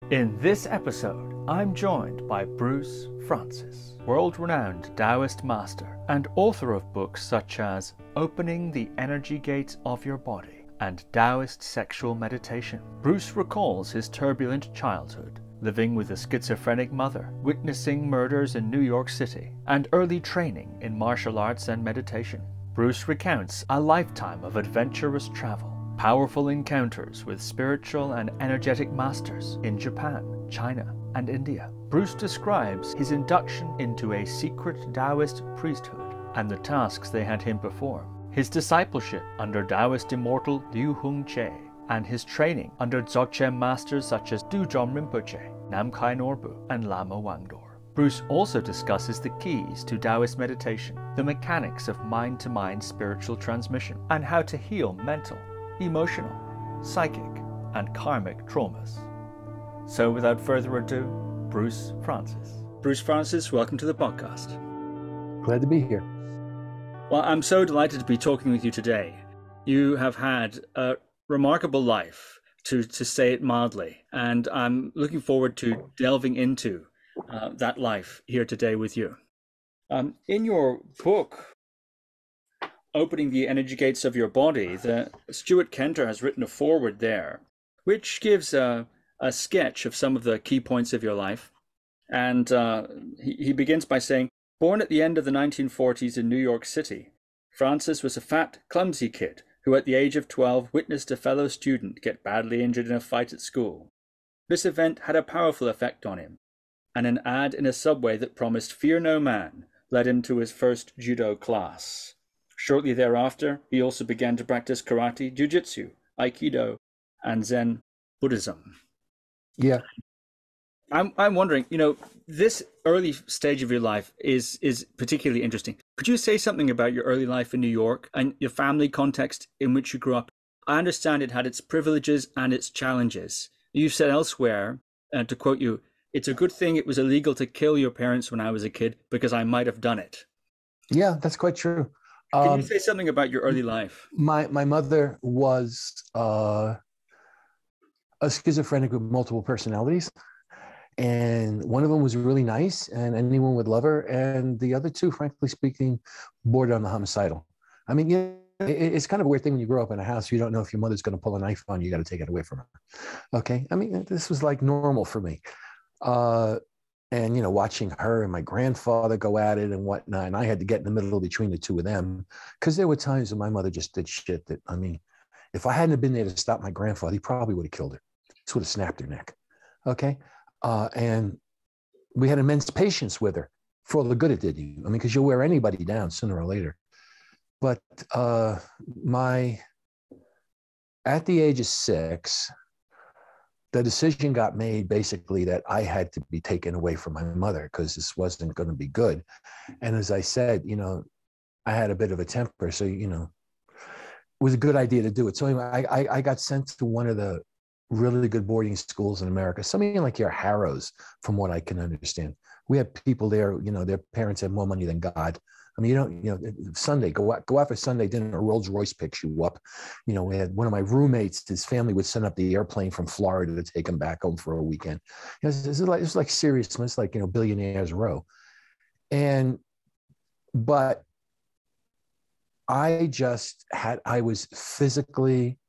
In this episode, I'm joined by Bruce Frantzis, world-renowned Taoist master and author of books such as Opening the Energy Gates of Your Body and Taoist Sexual Meditation. Bruce recalls his turbulent childhood, living with a schizophrenic mother, witnessing murders in New York City, and early training in martial arts and meditation. Bruce recounts a lifetime of adventurous travel, powerful encounters with spiritual and energetic masters in Japan, China, and India. Bruce describes his induction into a secret Taoist priesthood and the tasks they had him perform, his discipleship under Taoist immortal Liu Hung Cheh, and his training under Dzogchen masters such as Dudjom Rinpoche, Namkhai Norbu, and Lama Wangdor. Bruce also discusses the keys to Taoist meditation, the mechanics of mind-to-mind spiritual transmission, and how to heal mental, emotional, psychic, and karmic traumas. So without further ado, Bruce Frantzis. Bruce Frantzis, welcome to the podcast. Glad to be here. Well, I'm so delighted to be talking with you today. You have had a remarkable life, to say it mildly, and I'm looking forward to delving into that life here today with you. In your book, Opening the Energy Gates of Your Body, Stuart Kenter has written a foreword there, which gives a sketch of some of the key points of your life. And he begins by saying, born at the end of the 1940s in New York City, Frantzis was a fat, clumsy kid who at the age of 12 witnessed a fellow student get badly injured in a fight at school. This event had a powerful effect on him, and an ad in a subway that promised fear no man led him to his first judo class. Shortly thereafter, he also began to practice karate, jiu-jitsu, aikido, and Zen Buddhism. Yeah. I'm wondering, this early stage of your life is particularly interesting. Could you say something about your early life in New York and your family context in which you grew up? I understand it had its privileges and its challenges. You've said elsewhere, to quote you, "It's a good thing it was illegal to kill your parents when I was a kid because I might have done it." Yeah, that's quite true. Can you say something about your early life? My mother was a schizophrenic with multiple personalities, and one of them was really nice, and anyone would love her, and the other two, frankly speaking, bordered on the homicidal. I mean, it's kind of a weird thing when you grow up in a house. You don't know if your mother's going to pull a knife on you. You got to take it away from her. Okay, I mean, this was like normal for me. And, watching her and my grandfather go at it and whatnot. And I had to get in the middle between the two of them because there were times when my mother just did shit that, I mean, if I hadn't been there to stop my grandfather, he probably would have killed her. Just would have snapped her neck. Okay. And we had immense patience with her for all the good it did you. I mean, because you'll wear anybody down sooner or later. But at the age of 6, the decision got made basically that I had to be taken away from my mother because this wasn't going to be good. And as I said, I had a bit of a temper. So, it was a good idea to do it. So anyway, I got sent to one of the really good boarding schools in America, something like your Harrows, from what I can understand. We had people there, their parents had more money than God. I mean, Sunday, go out for Sunday dinner, a Rolls Royce picks you up. We had one of my roommates, his family would send up the airplane from Florida to take him back home for a weekend. It's like serious, it's like, billionaires row. But I was physically,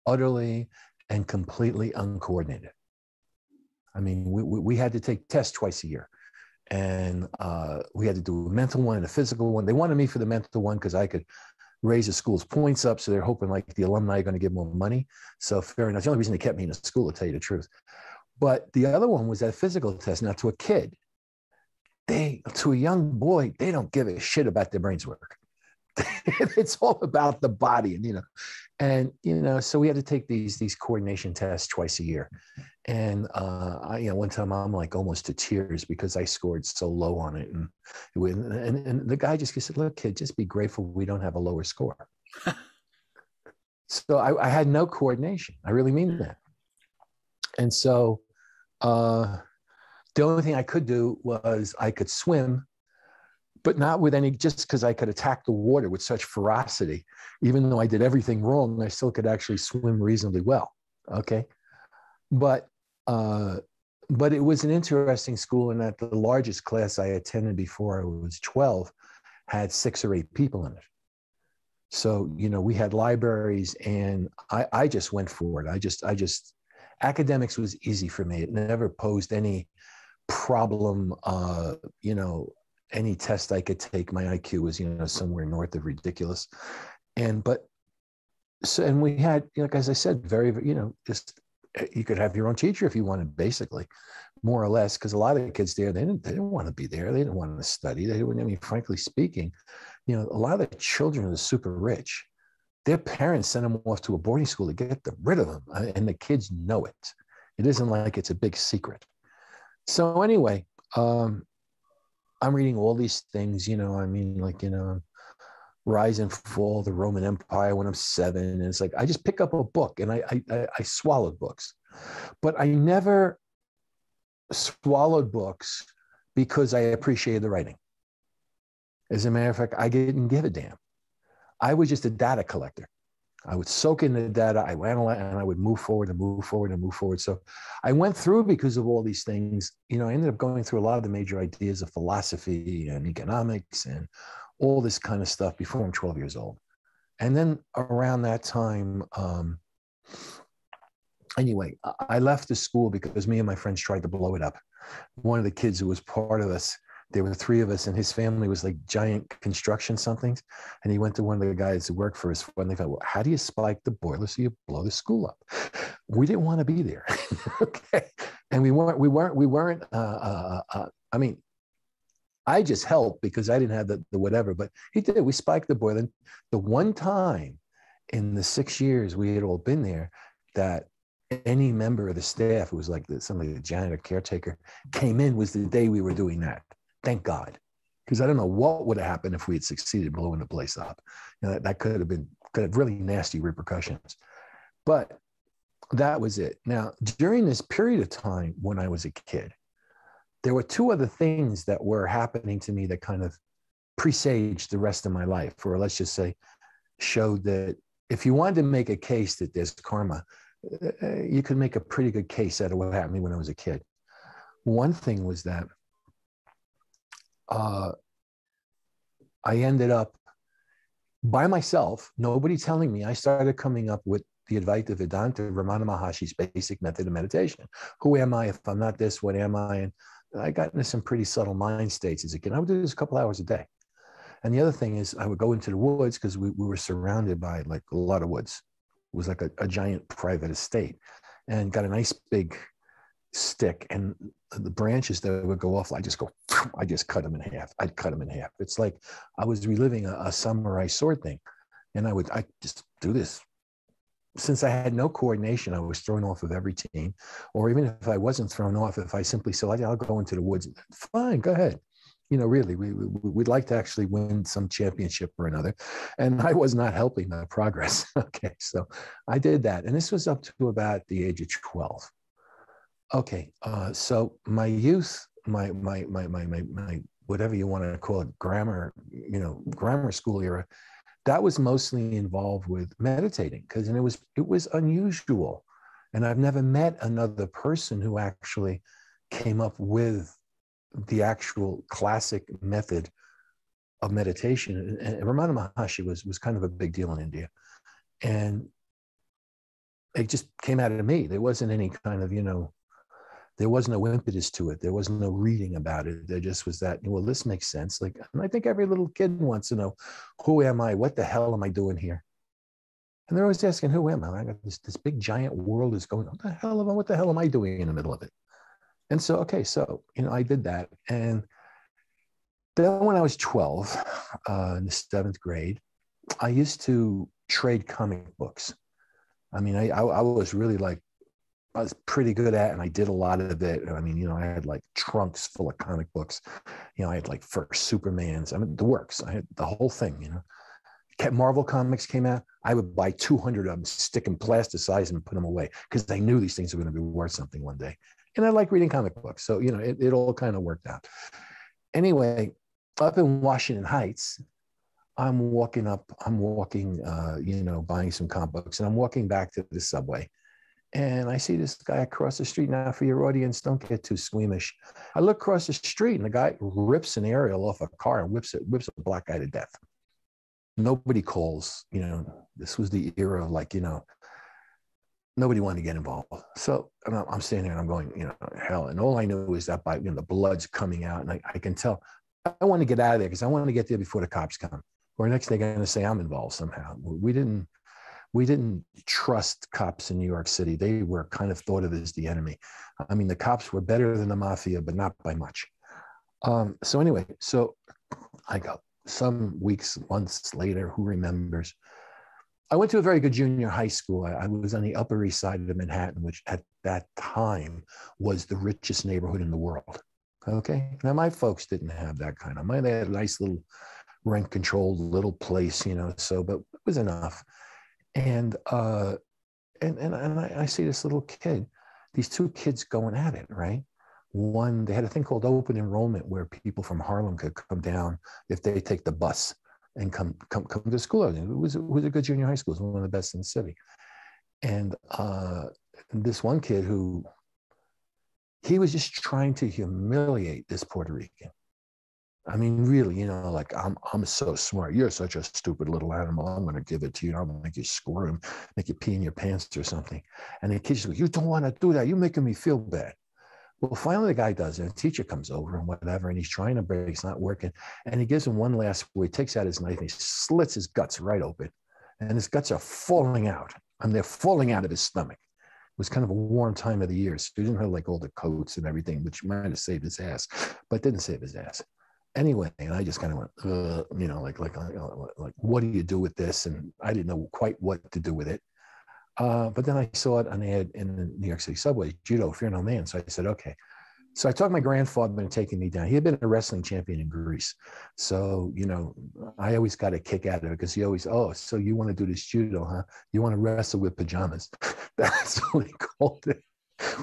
utterly, and completely uncoordinated. I mean, we had to take tests twice a year. And we had to do a mental one and a physical one. They wanted me for the mental one because I could raise the school's points up. So they're hoping like the alumni are going to give more money. So fair enough. The only reason they kept me in the school, to tell you the truth. But the other one was that physical test. Now, to a kid, to a young boy, they don't give a shit about their brain's work. It's all about the body, so we had to take these coordination tests twice a year. And one time I'm like almost to tears because I scored so low on it. And the guy just said, "Look, kid, just be grateful we don't have a lower score." So I had no coordination. I really mean that. And so the only thing I could do was I could swim, but not with any, just because I could attack the water with such ferocity. Even though I did everything wrong, I still could actually swim reasonably well. Okay. But But it was an interesting school in that the largest class I attended before I was 12 had 6 or 8 people in it. So, you know, we had libraries, and I just went for it. I just, academics was easy for me. It never posed any problem, you know, any test I could take. My IQ was, you know, somewhere north of ridiculous. And we had, like, as I said, very, you know, just, you could have your own teacher if you wanted, basically, more or less, because a lot of the kids there, they didn't want to be there. They didn't want to study. They didn't, I mean, frankly speaking, you know, a lot of the children are super rich. Their parents send them off to a boarding school to get rid of them, and the kids know it. It isn't like it's a big secret. So anyway, I'm reading all these things, you know, I mean, like, you know, Rise and Fall of the Roman Empire when I'm 7. And it's like, I just pick up a book, and I swallowed books. But I never swallowed books because I appreciated the writing. As a matter of fact, I didn't give a damn. I was just a data collector. I would soak in the data, I would analyze, and I would move forward and move forward and move forward. So I went through, because of all these things, you know, I ended up going through a lot of the major ideas of philosophy and economics and all this kind of stuff before I'm 12 years old. And then around that time, anyway, I left the school because me and my friends tried to blow it up. One of the kids who was part of us, there were 3 of us, and his family was like giant construction somethings. And he went to one of the guys who worked for his fund. They thought, well, how do you spike the boiler so you blow the school up? We didn't want to be there. Okay. And we weren't, I mean, I just helped because I didn't have the whatever, but he did. We spiked the boiler. The one time in the 6 years we had all been there that any member of the staff who was like somebody, the janitor, caretaker, came in was the day we were doing that. Thank God, because I don't know what would have happened if we had succeeded blowing the place up. You know, that could have really nasty repercussions. But that was it. Now, during this period of time when I was a kid, there were 2 other things that were happening to me that kind of presaged the rest of my life, or let's just say showed that if you wanted to make a case that there's karma, you could make a pretty good case out of what happened to me when I was a kid. One thing was that I ended up by myself, nobody telling me. I started coming up with the Advaita Vedanta, Ramana Maharshi's basic method of meditation. Who am I? If I'm not this, what am I? And I got into some pretty subtle mind states as a kid. I would do this a couple hours a day. And the other thing is I would go into the woods, because we were surrounded by like a lot of woods. It was like a giant private estate, and got a nice big stick, and the branches that would go off, I just cut them in half. I'd cut them in half. It's like I was reliving a samurai sword thing. And I just do this. Since I had no coordination, I was thrown off of every team. Or even if I wasn't thrown off, if I simply said, I'll go into the woods, fine, go ahead. You know, really, we'd like to actually win some championship or another. And I was not helping the progress. Okay, so I did that. And this was up to about the age of 12. Okay, so my youth, my whatever you want to call it, grammar school era, that was mostly involved with meditating, because it was unusual, and I've never met another person who actually came up with the actual classic method of meditation. And Ramana Maharshi was kind of a big deal in India, and it just came out of me. There wasn't any kind of, there was no impetus to it. There was no reading about it. There just was that, well, this makes sense. Like, and I think every little kid wants to know, who am I? What the hell am I doing here? And they're always asking, who am I? I got this big giant world is going, what the hell am I doing in the middle of it? And so, okay, so, I did that. And then when I was 12, in the 7th grade, I used to trade comic books. I mean, I was really like, I was pretty good at, and I did a lot of it. I mean, I had like trunks full of comic books. I had like first Supermans. I mean, the works. I had the whole thing. Marvel comics came out. I would buy 200 of them, stick them, plasticize them, and put them away, because I knew these things were going to be worth something one day. And I like reading comic books, so it all kind of worked out. Anyway, up in Washington Heights, I'm walking, buying some comic books, and I'm walking back to the subway. And I see this guy across the street. Now, for your audience, don't get too squeamish. I look across the street, and the guy rips an aerial off a car and whips a black guy to death. Nobody calls. This was the era of, like, nobody wanted to get involved. So I'm standing there and I'm going, hell. And all I knew is that the blood's coming out, and I can tell I want to get out of there because I want to get there before the cops come. Or next they're going to say I'm involved somehow. We didn't trust cops in New York City. They were kind of thought of as the enemy. I mean, the cops were better than the mafia, but not by much. So anyway, so I go some weeks, months later, who remembers? I went to a very good junior high school. I was on the Upper East Side of Manhattan, which at that time was the richest neighborhood in the world. Okay. Now, my folks didn't have that kind of money. They had a nice little rent-controlled little place, so, but it was enough. And I see this little kid, these two kids going at it, right? One, they had a thing called open enrollment where people from Harlem could come down if they take the bus and come to school. It was a good junior high school. It was one of the best in the city. And this one kid he was just trying to humiliate this Puerto Rican. I mean, really, like, I'm so smart. You're such a stupid little animal. I'm going to give it to you. I'm going to make you squirm, make you pee in your pants or something. And the kid's like, you don't want to do that. You're making me feel bad. Well, finally, the guy does it. The teacher comes over and whatever, and he's trying to break. It's not working. And he gives him one last where he takes out his knife and he slits his guts right open. And his guts are falling out. And they're falling out of his stomach. It was kind of a warm time of the year. So he didn't have like all the coats and everything, which might have saved his ass, but didn't save his ass. Anyway, and I just kind of went, like, what do you do with this? And I didn't know quite what to do with it. But then I saw it on the ad in the New York City subway, judo, fear no man. So I said, okay. So I talked my grandfather into taking me down. He had been a wrestling champion in Greece. So, I always got a kick out of it because he always, oh, so you want to do this judo, huh? You want to wrestle with pajamas. That's what he called it,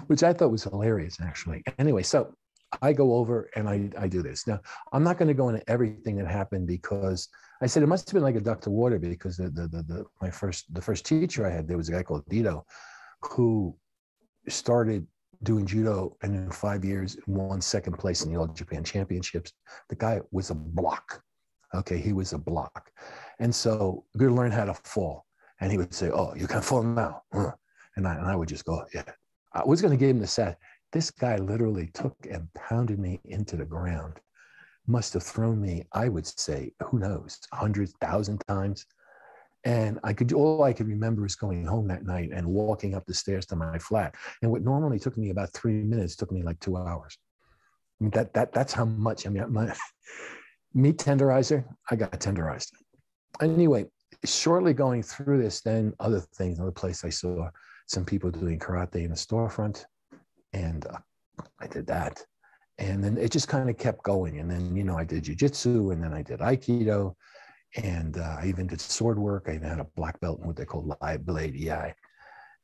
which I thought was hilarious, actually. Anyway, so I go over and I do this. Now, I'm not going to go into everything that happened because I said it must have been like a duck to water because the first teacher I had, there was a guy called Dito who started doing judo and in 5 years won second place in the All Japan Championships. The guy was a block. Okay, he was a block. And so good to learn how to fall. And he would say, oh, you can fall now. And I would just go, yeah. I was going to give him the set. This guy literally took and pounded me into the ground. Must have thrown me, I would say, who knows, 100,000 times. And all I could remember is going home that night and walking up the stairs to my flat. And what normally took me about 3 minutes took me like 2 hours. I mean, that's how much. I mean, my meat tenderizer, I got tenderized. Anyway, shortly going through this, then other things, another place I saw some people doing karate in a storefront. And I did that. And then it just kind of kept going. And then, I did jujitsu, and then I did Aikido, and I even did sword work. I even had a black belt in what they call live blade EI.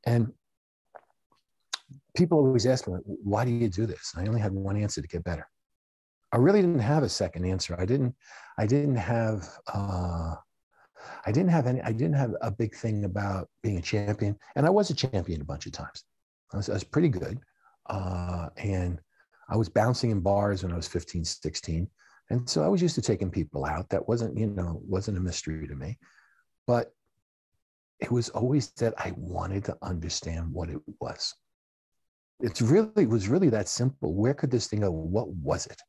And people always ask me, why do you do this? I only had one answer: to get better. I really didn't have a second answer. I didn't have a big thing about being a champion. And I was a champion a bunch of times. I was pretty good. And I was bouncing in bars when I was 15, 16. And so I was used to taking people out. That wasn't a mystery to me. But it was always that I wanted to understand what it was. It was really that simple. Where could this thing go? What was it?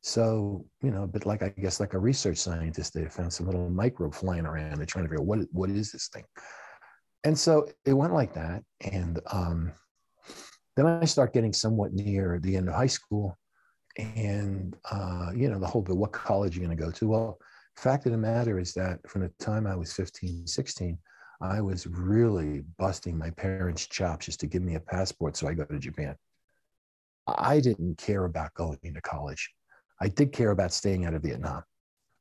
So, but like, I guess like a research scientist, they found some little microbe flying around. They're trying to figure out what is this thing? And so it went like that. And then I start getting somewhat near the end of high school, and the whole bit, what college are you going to go to? Well, fact of the matter is that from the time I was 15, 16, I was really busting my parents' chops just to give me a passport so I go to Japan. I didn't care about going to college. I did care about staying out of Vietnam,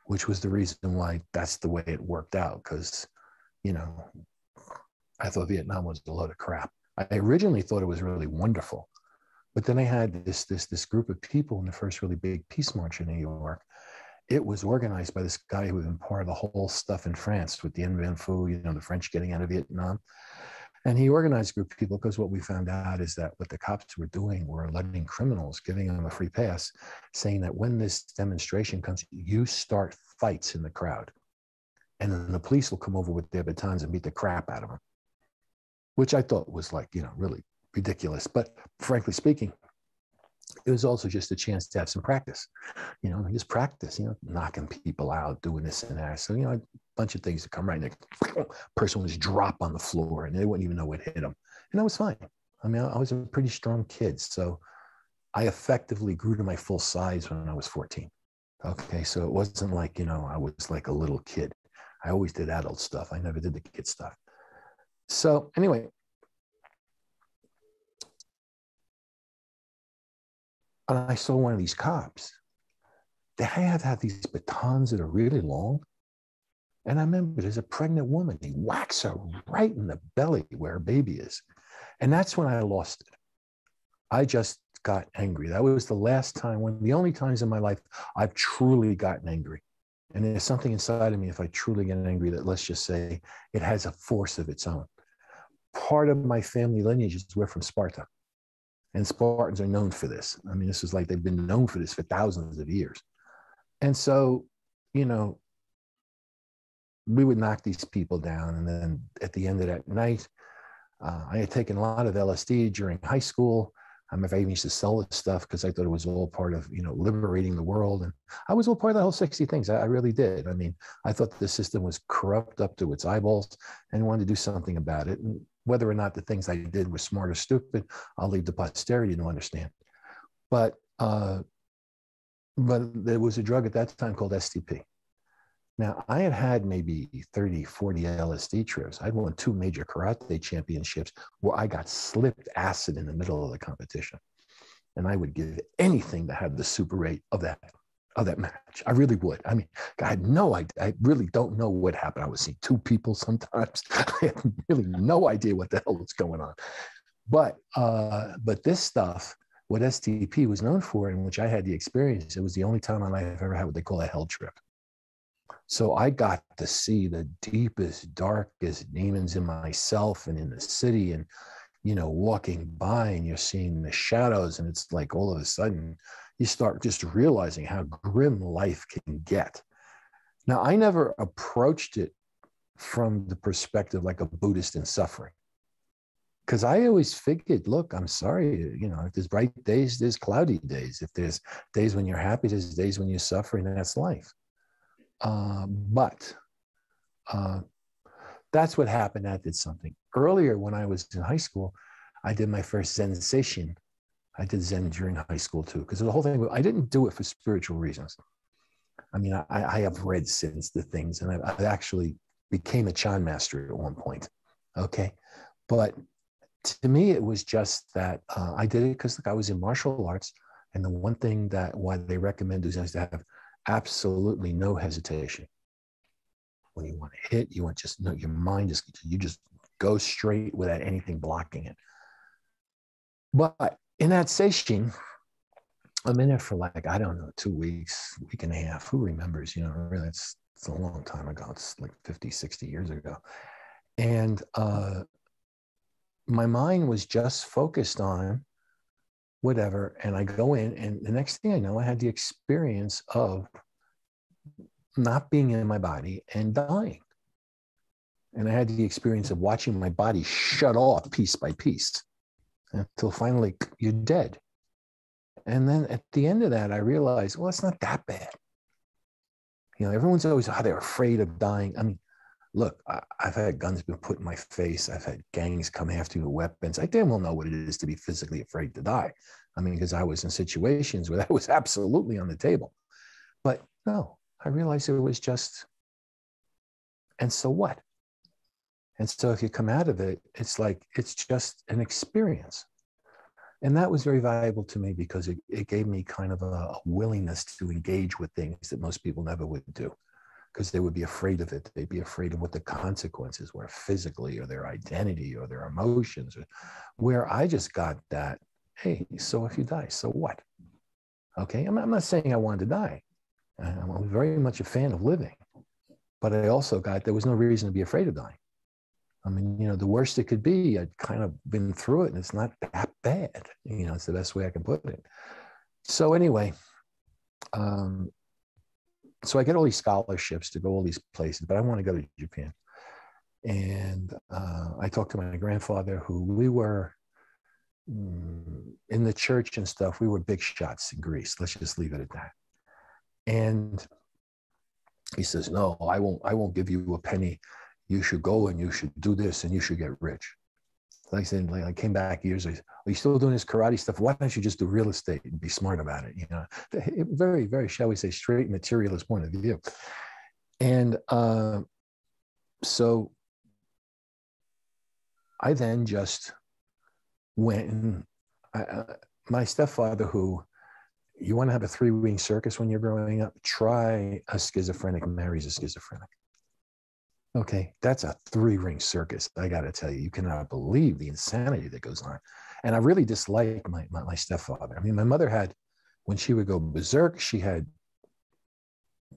which was the reason why that's the way it worked out, because, I thought Vietnam was a load of crap. I originally thought it was really wonderful, but then I had this group of people in the first really big peace march in New York. It was organized by this guy who had been part of the whole stuff in France with the Dien Bien Phu, the French getting out of Vietnam. And he organized a group of people because what we found out is that what the cops were doing were letting criminals, giving them a free pass, saying that when this demonstration comes, you start fights in the crowd. And then the police will come over with their batons and beat the crap out of them, which I thought was like, really ridiculous. But frankly speaking, it was also just a chance to have some practice, just practice, knocking people out, doing this and that. So, a bunch of things to come right next. Person would just drop on the floor and they wouldn't even know what hit them. And that was fine. I mean, I was a pretty strong kid. So I effectively grew to my full size when I was 14. Okay. So it wasn't like, I was like a little kid. I always did adult stuff. I never did the kid stuff. So anyway, and I saw one of these cops. They had these batons that are really long. And I remember there's a pregnant woman. He whacks her right in the belly where her baby is. And that's when I lost it. I just got angry. That was the last time, the only times in my life I've truly gotten angry. And there's something inside of me, if I truly get angry, that let's just say it has a force of its own. Part of my family lineage is we're from Sparta. And Spartans are known for this. I mean, this is like they've been known for this for thousands of years. And so, we would knock these people down. And then at the end of that night, I had taken a lot of LSD during high school. I even used to sell this stuff because I thought it was all part of, liberating the world. And I was all part of the whole 60 things. I really did. I mean, I thought the system was corrupt up to its eyeballs and wanted to do something about it. And whether or not the things I did were smart or stupid, I'll leave to posterity to understand. But there was a drug at that time called STP. Now, I had maybe 30, 40 LSD trips. I'd won 2 major karate championships where I got slipped acid in the middle of the competition. And I would give anything to have the super 8 of that match. I really would. I mean, I had no idea. I really don't know what happened. I would see 2 people sometimes. I had really no idea what the hell was going on. But this stuff, what STP was known for, in which I had the experience, it was the only time in my life I've ever had what they call a hell trip. So I got to see the deepest, darkest demons in myself and in the city, and, walking by and you're seeing the shadows, and it's like all of a sudden you start just realizing how grim life can get. Now, I never approached it from the perspective like a Buddhist in suffering, because I always figured, look, I'm sorry, if there's bright days, there's cloudy days. If there's days when you're happy, there's days when you're suffering, and that's life. But that's what happened. I did something. Earlier, when I was in high school, I did my first Zen sesshin. I did Zen during high school too, because the whole thing, I didn't do it for spiritual reasons. I mean, I have read since the things, and I actually became a Chan master at one point. Okay. But to me, it was just that I did it because I was in martial arts. And the one thing that why they recommend is to have absolutely no hesitation. When you want to hit, you want just no, your mind you just go straight without anything blocking it. But in that sesshin, I'm in it for like, I don't know, 2 weeks, week and a half. Who remembers? Really, it's a long time ago. It's like 50, 60 years ago. And my mind was just focused on whatever. And I go in, and the next thing I know, I had the experience of not being in my body and dying. And I had the experience of watching my body shut off piece by piece until finally you're dead. And then at the end of that, I realized, well, it's not that bad. Everyone's always, they're afraid of dying. I mean, look, I've had guns been put in my face. I've had gangs come after me with weapons. I damn well know what it is to be physically afraid to die. I mean, because I was in situations where that was absolutely on the table. But no, I realized it was just, and so what? And so if you come out of it, it's like, it's just an experience. And that was very valuable to me because it gave me kind of a willingness to engage with things that most people never would do, because they would be afraid of it. They'd be afraid of what the consequences were physically, or their identity, or their emotions, where I just got that, hey, so if you die, so what? Okay, I'm not saying I wanted to die. I'm very much a fan of living, but I also got, there was no reason to be afraid of dying. I mean, the worst it could be, I'd kind of been through it and it's not that bad. It's the best way I can put it. So anyway, so I get all these scholarships to go all these places, but I want to go to Japan. And I talked to my grandfather, who we were in the church and stuff. We were big shots in Greece. Let's just leave it at that. And he says, no, I won't give you a penny. You should go and you should do this and you should get rich. Like I said, I came back years later. Are you still doing this karate stuff? Why don't you just do real estate and be smart about it? Very, very, shall we say, straight materialist point of view. And so I then just went and my stepfather, who, you want to have a 3-ring circus when you're growing up? Try a schizophrenic marries a schizophrenic. Okay, that's a 3-ring circus. I got to tell you, you cannot believe the insanity that goes on. And I really dislike my stepfather. I mean, my mother had, when she would go berserk, she had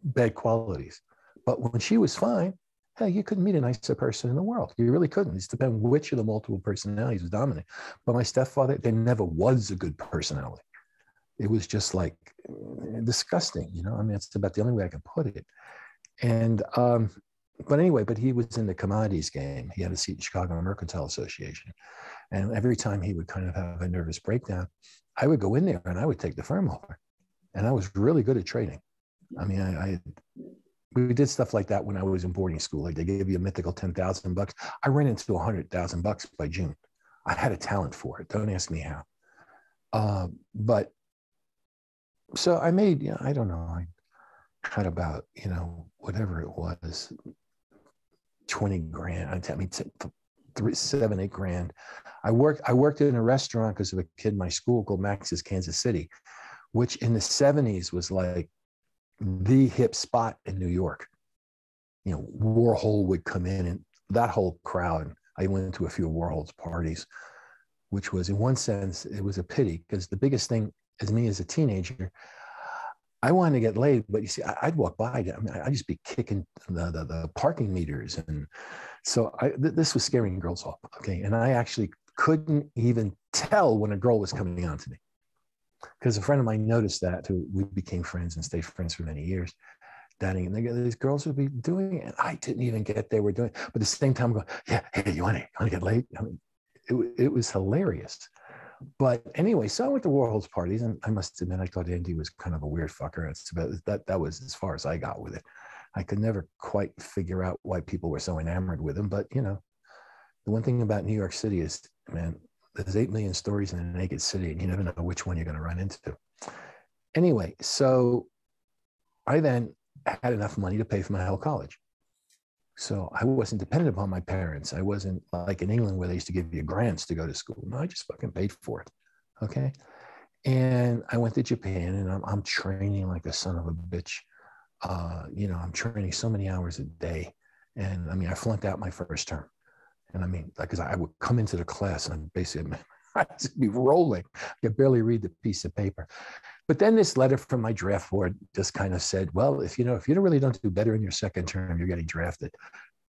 bad qualities. But when she was fine, hell, you couldn't meet a nicer person in the world. You really couldn't. It depends which of the multiple personalities was dominant. But my stepfather, there never was a good personality. It was just like disgusting, I mean, it's about the only way I can put it. And, but anyway, he was in the commodities game. He had a seat in Chicago Mercantile Association. And every time he would kind of have a nervous breakdown, I would go in there and I would take the firm over. And I was really good at trading. I mean, we did stuff like that when I was in boarding school. Like they gave you a mythical $10,000. I ran into $100,000 by June. I had a talent for it. Don't ask me how. But so I made, I don't know, I had about, whatever it was, 20 grand. I mean, 7, 8 grand. I worked in a restaurant because of a kid in my school called Max's Kansas City, which in the 70s was like the hip spot in New York. Warhol would come in and that whole crowd. I went to a few of Warhol's parties, which was, in one sense, it was a pity, because the biggest thing as me as a teenager, I wanted to get laid, but you see, I'd walk by. I mean, I'd just be kicking the parking meters. And so this was scaring girls off. Okay. And I actually couldn't even tell when a girl was coming on to me, because a friend of mine noticed that, who we became friends and stayed friends for many years. And these girls would be doing it. And I didn't even get they were doing it. But at the same time, I'm going, yeah, hey, you want to get laid? I mean, it was hilarious. But anyway, so I went to Warhol's parties, and I must admit, I thought Andy was kind of a weird fucker. It's about that was as far as I got with it. I could never quite figure out why people were so enamored with him. But, the one thing about New York City is, man, there's 8 million stories in a naked city, and you never know which one you're going to run into. Anyway, so I then had enough money to pay for my whole college. So I wasn't dependent upon my parents. I wasn't like in England where they used to give you grants to go to school. No, I just fucking paid for it. Okay. And I went to Japan, and I'm training like a son of a bitch. I'm training so many hours a day. And I mean, I flunked out my first term. And I mean, because I would come into the class and basically I'd just be rolling. I could barely read the piece of paper. But then this letter from my draft board just kind of said, well, if you really don't do better in your second term, you're getting drafted.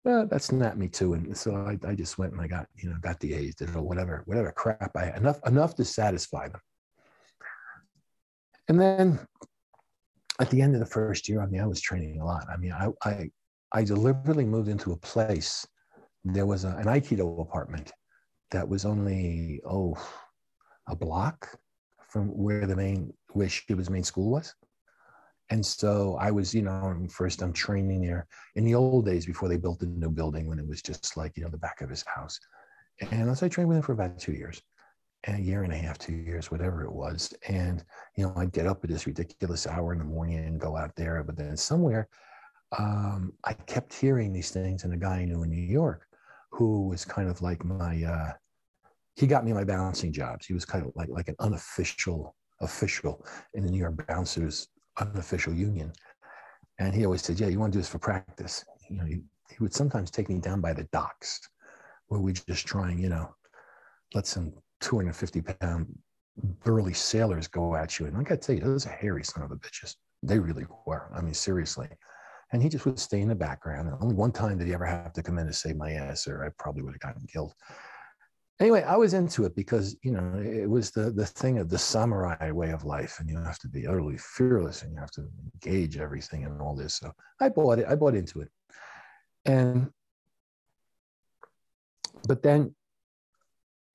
Well, that's not me too. And so I just went and I got the A's, did whatever crap I had, enough to satisfy them. And then at the end of the first year, I mean, I was training a lot. I mean, I deliberately moved into a place. There was an Aikido apartment that was only, a block from where Shiba's main school was. And so I was, first I'm training there in the old days before they built the new building, when it was just like, the back of his house. And so I trained with him for about 2 years, and a year and a half, 2 years, whatever it was. And, I'd get up at this ridiculous hour in the morning and go out there. But then somewhere, I kept hearing these things, and a guy I knew in New York, who was kind of like he got me my bouncing jobs. He was kind of like an official in the New York Bouncers unofficial union. And he always said, yeah, you want to do this for practice. He would sometimes take me down by the docks where we just try and, let some 250-pound burly sailors go at you. And I got to tell you, those are hairy son of a bitches. They really were. I mean, seriously. And he just would stay in the background. And only one time did he ever have to come in to save my ass, or I probably would have gotten killed. Anyway, I was into it because, you know, it was the thing of the samurai way of life, and you have to be utterly fearless, and you have to engage everything and all this. So I bought it. I bought into it. But then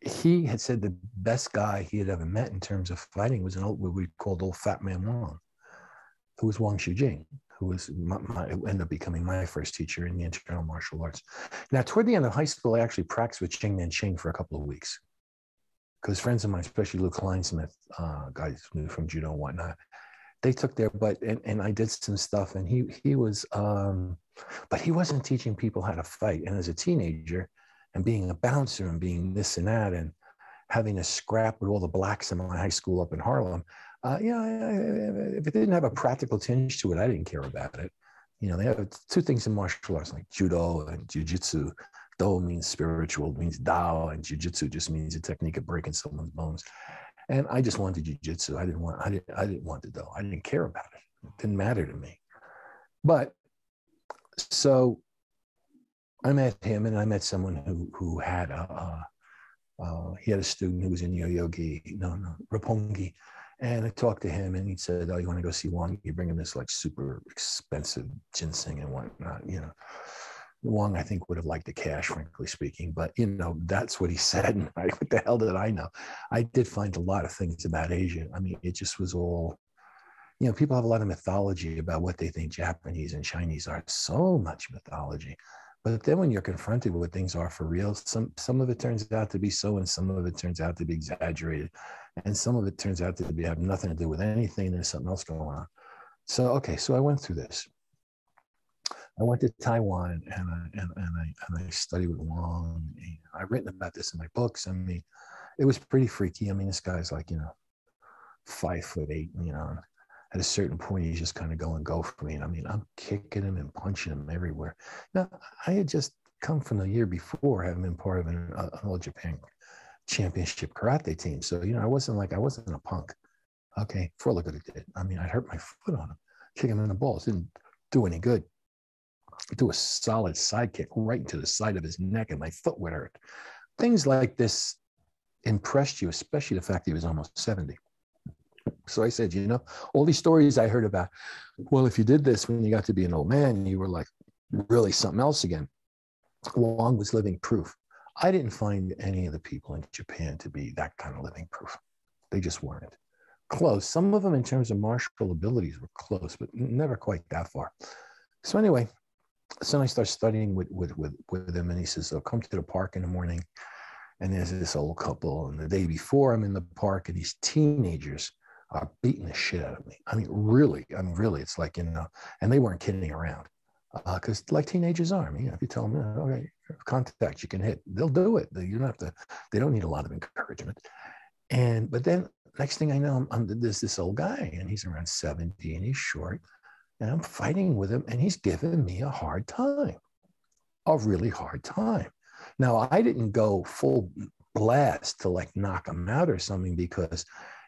he had said the best guy he had ever met in terms of fighting was what we called old fat man Wang, who was Wang Shujin, who was who ended up becoming my first teacher in the internal martial arts. Now, toward the end of high school, I actually practiced with Ching and Ching for a couple of weeks, because friends of mine, especially Luke Kleinsmith, guys from judo and whatnot, they took their butt, and I did some stuff, and he was, but he wasn't teaching people how to fight. And as a teenager, and being a bouncer and being this and that, and having a scrap with all the blacks in my high school up in Harlem, if it didn't have a practical tinge to it, I didn't care about it. You know, they have two things in martial arts, like judo and jiu-jitsu. Do means spiritual, means Dao, and jiu-jitsu just means a technique of breaking someone's bones. And I just wanted jiu-jitsu. I didn't want the Do. I didn't care about it. It didn't matter to me. But so I met him, and I met someone who had he had a student who was in Roppongi. And I talked to him, and he said, "Oh, you want to go see Wang? You bring him this like super expensive ginseng and whatnot." You know, Wang, I think, would have liked the cash, frankly speaking. But you know, that's what he said. And what the hell did I know? I did find a lot of things about Asia. I mean, it just was all, you know, people have a lot of mythology about what they think Japanese and Chinese are. So much mythology. But then when you're confronted with what things are for real, some of it turns out to be so, and some of it turns out to be exaggerated. And some of it turns out to have nothing to do with anything. There's something else going on. So, okay, so I went through this. I went to Taiwan, and I studied with Wang. I've written about this in my books. I mean, it was pretty freaky. I mean, this guy's like, 5'8", at a certain point, he's just kind of go for me. And I mean, I'm kicking him and punching him everywhere. Now, I had just come from the year before, having been part of an All Japan Championship karate team. So, I wasn't a punk. Okay, for all the good it did. I mean, I hurt my foot on him, kick him in the balls. Didn't do any good. Do a solid side kick right into the side of his neck, and my foot would hurt. Things like this impressed you, especially the fact that he was almost 70. So I said, all these stories I heard about, well, if you did this when you got to be an old man, you were like really something else again. Wang was living proof. I didn't find any of the people in Japan to be that kind of living proof. They just weren't. Close. Some of them in terms of martial abilities were close, but never quite that far. So anyway, so I start studying with him, and he says, "Oh, come to the park in the morning." And there's this old couple, and the day before I'm in the park, and these teenagers are beating the shit out of me. I mean, really, it's like, and they weren't kidding around, because like teenagers are. I mean, if you tell them, okay, contact, you can hit, they'll do it. You don't have to, they don't need a lot of encouragement. But then next thing I know, there's this old guy, and he's around 70, and he's short, and I'm fighting with him, and he's giving me a hard time, a really hard time. Now, I didn't go full blast to like knock him out or something, because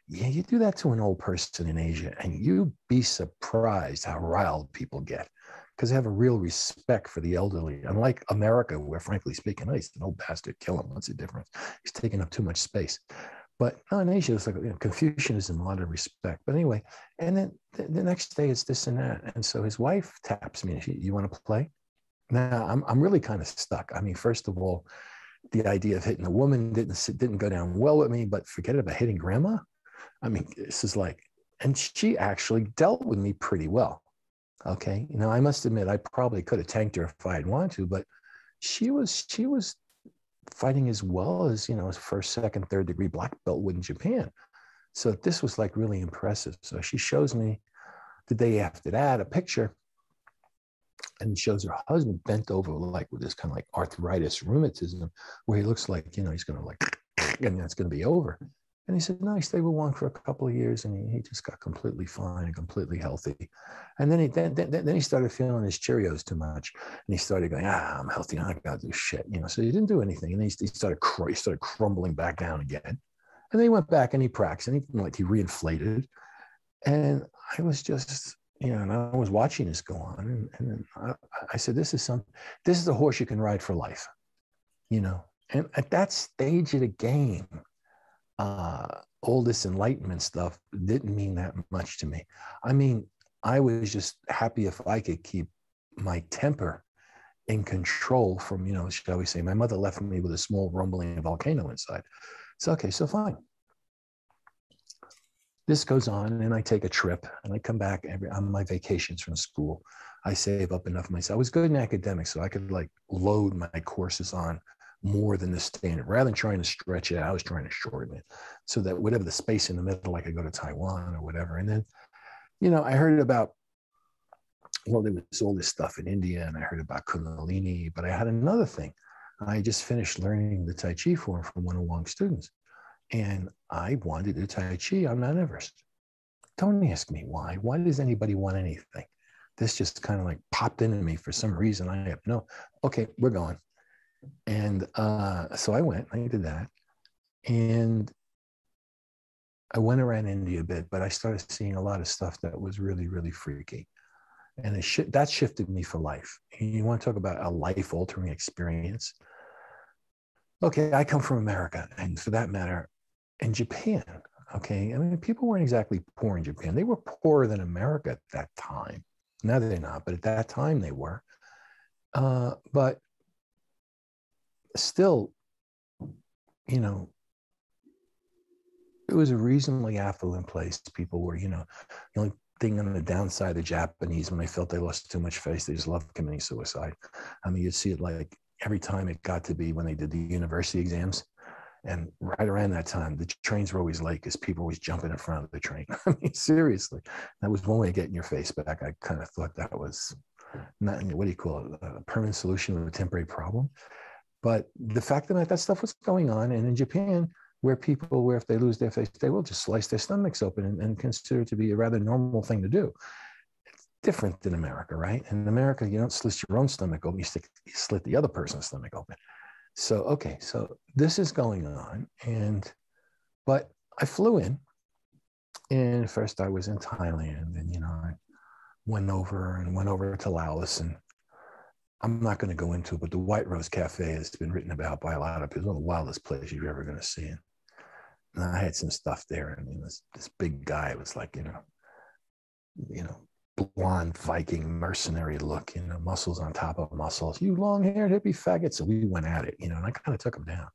you do that to an old person in Asia, and you'd be surprised how riled people get, because they have a real respect for the elderly. Unlike America, where frankly speaking, he's an old bastard, kill him. What's the difference? He's taking up too much space. But no, in Asia, it's like Confucianism, a lot of respect. But anyway, and then the next day it's this and that. And so his wife taps me, "You want to play?" Now I'm really kind of stuck. I mean, first of all, the idea of hitting a woman didn't go down well with me, but forget about hitting grandma. I mean, this is like, and she actually dealt with me pretty well. Okay. I must admit, I probably could have tanked her if I had wanted to, but she was fighting as well as, as first, second, third degree black belt would in Japan. So this was like really impressive. So she shows me the day after that a picture, and shows her husband bent over like with this kind of like arthritis, rheumatism, where he looks like, he's going to like, and it's going to be over. And he said, no, he stayed with Wang for a couple of years, and he just got completely fine and completely healthy. And then he started feeling his Cheerios too much, and he started going, I'm healthy, I got to do shit, So he didn't do anything, and he started crumbling back down again. And then he went back and he practiced, and he reinflated. And I was just, and I was watching this go on, and then I said, this is a horse you can ride for life, And at that stage of the game, all this enlightenment stuff didn't mean that much to me. I mean, I was just happy if I could keep my temper in control from, shall we say, my mother left me with a small rumbling volcano inside. It's okay, so fine. This goes on, and I take a trip, and I come back on my vacations from school. I save up enough myself. I was good in academics, so I could load my courses on more than the standard. Rather than trying to stretch it out, I was trying to shorten it so that whatever the space in the middle, I could go to Taiwan or whatever. And then, I heard about, there was all this stuff in India, and I heard about kundalini, but I had another thing. I just finished learning the Tai Chi form from one of Wang's students. And I wanted to do Tai Chi on Mount Everest. Don't ask me why. Why does anybody want anything? This just kind of popped into me for some reason. I have no, okay, we're going. And so I went, I did that. And I went around India a bit, but I started seeing a lot of stuff that was really, really freaky. And that shifted me for life. And you want to talk about a life-altering experience? Okay, I come from America, and for that matter, in Japan, okay? I mean, people weren't exactly poor in Japan. They were poorer than America at that time. Now they're not, but at that time they were. But still, it was a reasonably affluent place. People were, the only thing on the downside of the Japanese, when they felt they lost too much face, they just loved committing suicide. I mean, you'd see it every time it got to be when they did the university exams. And right around that time, the trains were always late because people were always jumping in front of the train. I mean, seriously, that was one way of getting your face back. I kind of thought that was not, what do you call it, a permanent solution to a temporary problem. But the fact that stuff was going on, and in Japan, where if they lose their face, they will just slice their stomachs open and consider it to be a rather normal thing to do. It's different than America, right? In America, you don't slit your own stomach open, you slit the other person's stomach open. So, okay, so this is going on, but I flew in, and first I was in Thailand, and, I went over to Laos, and I'm not going to go into it, but the White Rose Cafe has been written about by a lot of people. It's one of the wildest places you're ever going to see. And I had some stuff there, and this big guy was blonde Viking mercenary look, muscles on top of muscles. You long-haired hippie faggot. So we went at it, and I kind of took him down,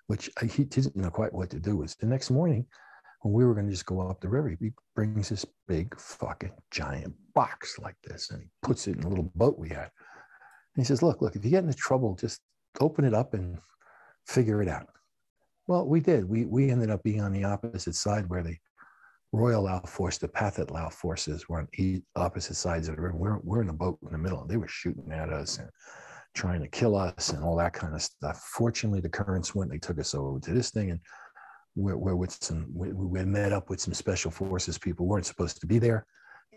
which he didn't know quite what to do. Was the next morning when we were going to just go up the river, he brings this big fucking giant box like this, and he puts it in a little boat we had. And he says, look, if you get into trouble, just open it up and figure it out. Well, we did. We ended up being on the opposite side where the Royal Lao Force, the Pathet Lao forces were on opposite sides of the river. We're in a boat in the middle. They were shooting at us and trying to kill us and all that kind of stuff. Fortunately, the currents went. They took us over to this thing, and we met up with some special forces people who weren't supposed to be there,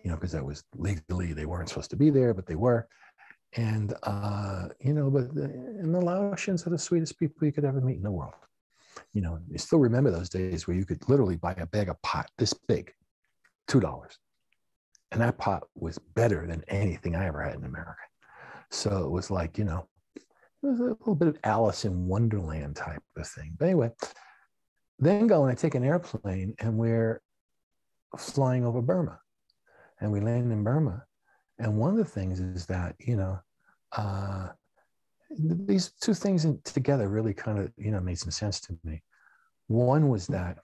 because that was legally they weren't supposed to be there, but they were. And but the Laotians are the sweetest people you could ever meet in the world. You still remember those days where you could literally buy a bag of pot this big, $2. And that pot was better than anything I ever had in America. So it was it was a little bit of Alice in Wonderland type of thing. But anyway, then I take an airplane, and we're flying over Burma. And we land in Burma. And one of the things is that, these two things together really kind of, made some sense to me. One was that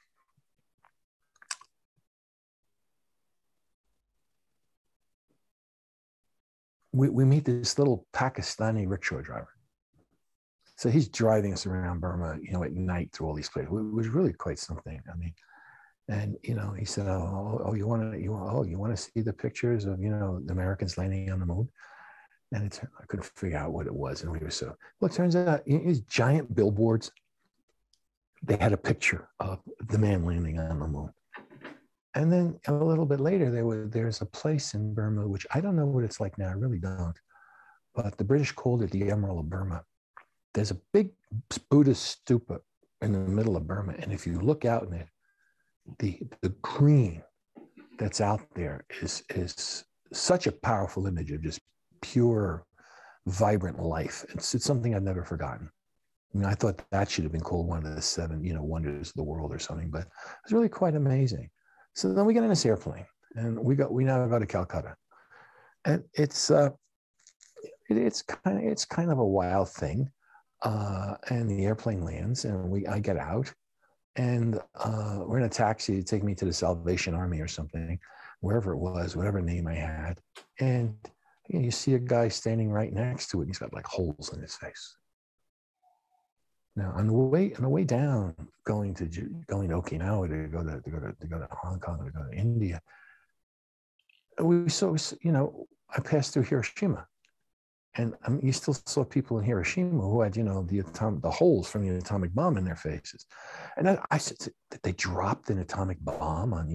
we meet this little Pakistani rickshaw driver. So he's driving us around Burma, at night through all these places. It was really quite something. I mean, and he said, you want to see the pictures of the Americans landing on the moon? And I couldn't figure out what it was. And we were it turns out these giant billboards, they had a picture of the man landing on the moon. And then a little bit later, there's a place in Burma, which I don't know what it's like now, I really don't. But the British called it the Emerald of Burma. There's a big Buddhist stupa in the middle of Burma. And if you look out in it, the green that's out there is such a powerful image of just pure, vibrant life. It's something I've never forgotten. I mean, I thought that should have been called one of the seven, wonders of the world or something, but it's really quite amazing. So then we get in this airplane, and we now go to Calcutta, and it's kind of a wild thing. And the airplane lands, and I get out, and we're in a taxi to take me to the Salvation Army or something, wherever it was, whatever name I had, and you see a guy standing right next to it. And he's got like holes in his face. Now, on the way down, going to Okinawa to go to Hong Kong, to go to India, we saw, I passed through Hiroshima, and you still saw people in Hiroshima who had, the holes from the atomic bomb in their faces. And I said, did they dropped an atomic bomb on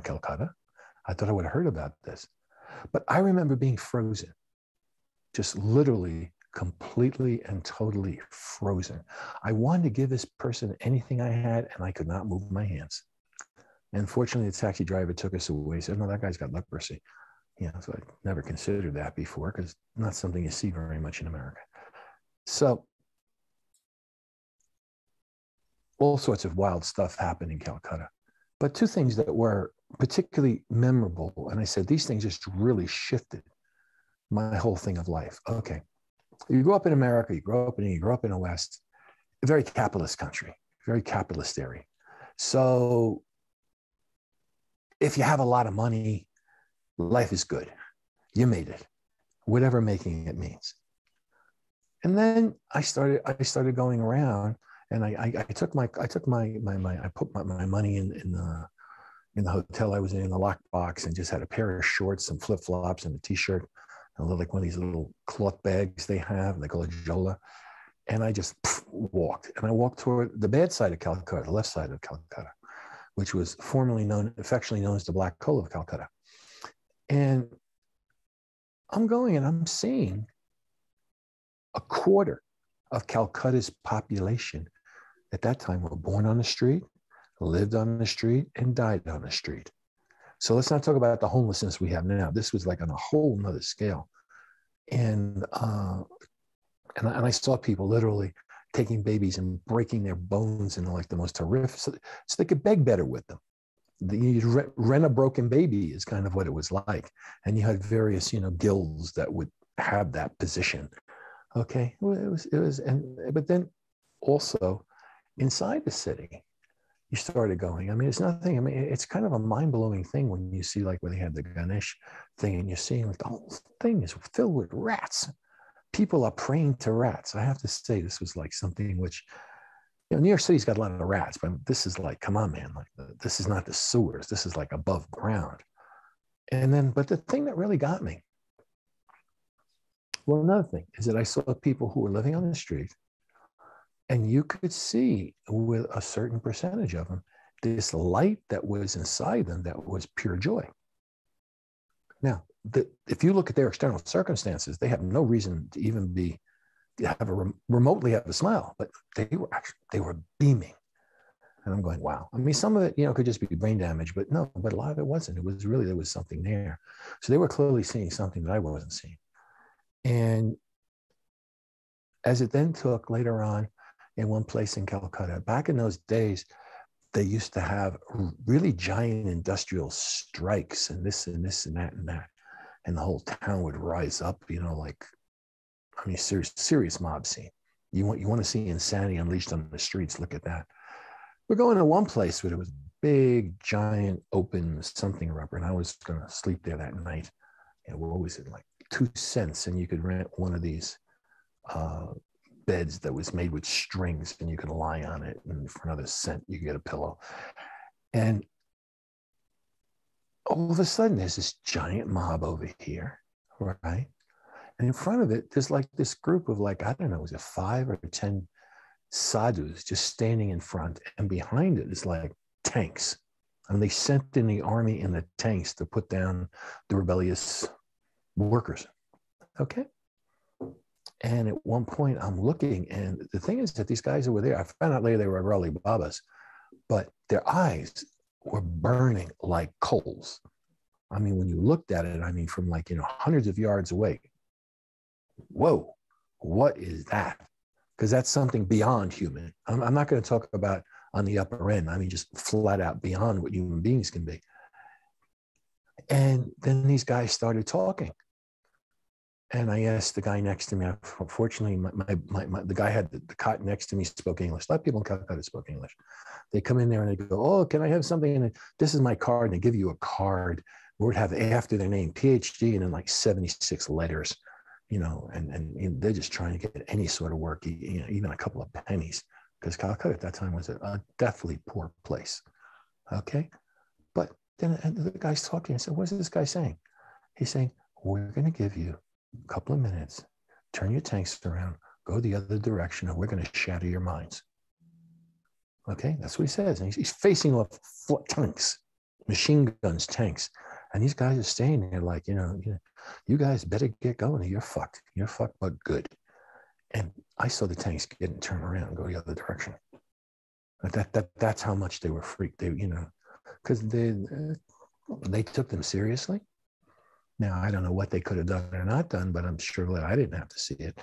Calcutta? I thought I would have heard about this, but I remember being frozen, just literally, completely and totally frozen. I wanted to give this person anything I had, and I could not move my hands. And fortunately, the taxi driver took us away. He said, no, that guy's got leprosy. So I never considered that before, because not something you see very much in America. So all sorts of wild stuff happened in Calcutta. But two things that were particularly memorable, and I said, these things just really shifted my whole thing of life. Okay. You grow up in America, you grow up in the West, a very capitalist country, very capitalist area. So if you have a lot of money, life is good. You made it, whatever making it means. And then I started going around, and I put my money in the hotel I was in the lockbox, and just had a pair of shorts, some flip-flops, and a t-shirt. Like one of these little cloth bags they have, they call it jola. And I just walked. And I walked toward the bad side of Calcutta, the left side of Calcutta, which was affectionately known as the Black Hole of Calcutta. And I'm going, and I'm seeing a quarter of Calcutta's population at that time were born on the street, lived on the street, and died on the street. So let's not talk about the homelessness we have now. This was like on a whole nother scale. And I saw people literally taking babies and breaking their bones in like the most horrific, so they could beg better with them. You'd rent a broken baby is kind of what it was like. And you had various, guilds that would have that position. Okay, well, but then also inside the city, you started going. I mean, it's nothing. I mean, it's kind of a mind-blowing thing when you see like where they had the Ganesh thing, and you're seeing like the whole thing is filled with rats. People are praying to rats. I have to say, this was like something which, New York City's got a lot of rats, but this is like, come on, man, like this is not the sewers. This is like above ground. And then, but the thing that really got me, well, another thing is that I saw people who were living on the street, and you could see with a certain percentage of them, this light that was inside them that was pure joy. Now, if you look at their external circumstances, they have no reason to even remotely have a smile, but they were beaming. And I'm going, wow. I mean, some of it, could just be brain damage, but no, but a lot of it wasn't. It was really, there was something there. So they were clearly seeing something that I wasn't seeing. And as it then took later on, in one place in Calcutta, back in those days, they used to have really giant industrial strikes and this and this and that and that. And the whole town would rise up, serious mob scene. You want to see insanity unleashed on the streets, look at that. We're going to one place where there was big, giant, open something or other, and I was going to sleep there that night. And what was it, like 2 cents, and you could rent one of these beds that was made with strings, and you could lie on it, and for another cent you could get a pillow. And all of a sudden there's this giant mob over here, right? And in front of it there's like this group of like, I don't know, was it 5 or 10 sadhus just standing in front, and behind it is like tanks. I mean, they sent in the army and the tanks to put down the rebellious workers. Okay. And at one point I'm looking, and the thing is that these guys who were there, I found out later they were Raleigh Babas, but their eyes were burning like coals. I mean, when you looked at it, I mean, from like, hundreds of yards away, whoa, what is that? Because that's something beyond human. I'm not going to talk about on the upper end. I mean, just flat out beyond what human beings can be. And then these guys started talking. And I asked the guy next to me, unfortunately, the guy had the cot next to me spoke English. A lot of people in Calcutta spoke English. They come in there and they go, oh, can I have something? And this is my card. And they give you a card where it have after their name, PhD, and then like 76 letters, and they're just trying to get any sort of work, even a couple of pennies, because Calcutta at that time was a deathly poor place. Okay. But then the guy's talking. I said, what's this guy saying? He's saying, we're going to give you a couple of minutes, turn your tanks around, go the other direction, and we're going to shatter your minds. Okay, that's what he says. And he's facing off tanks, machine guns, tanks. And these guys are staying there like, you guys better get going or you're fucked. You're fucked, but good. And I saw the tanks getting turned around and go the other direction. That's how much they were freaked. They, because they took them seriously. Now, I don't know what they could have done or not done, but I'm sure that I didn't have to see it.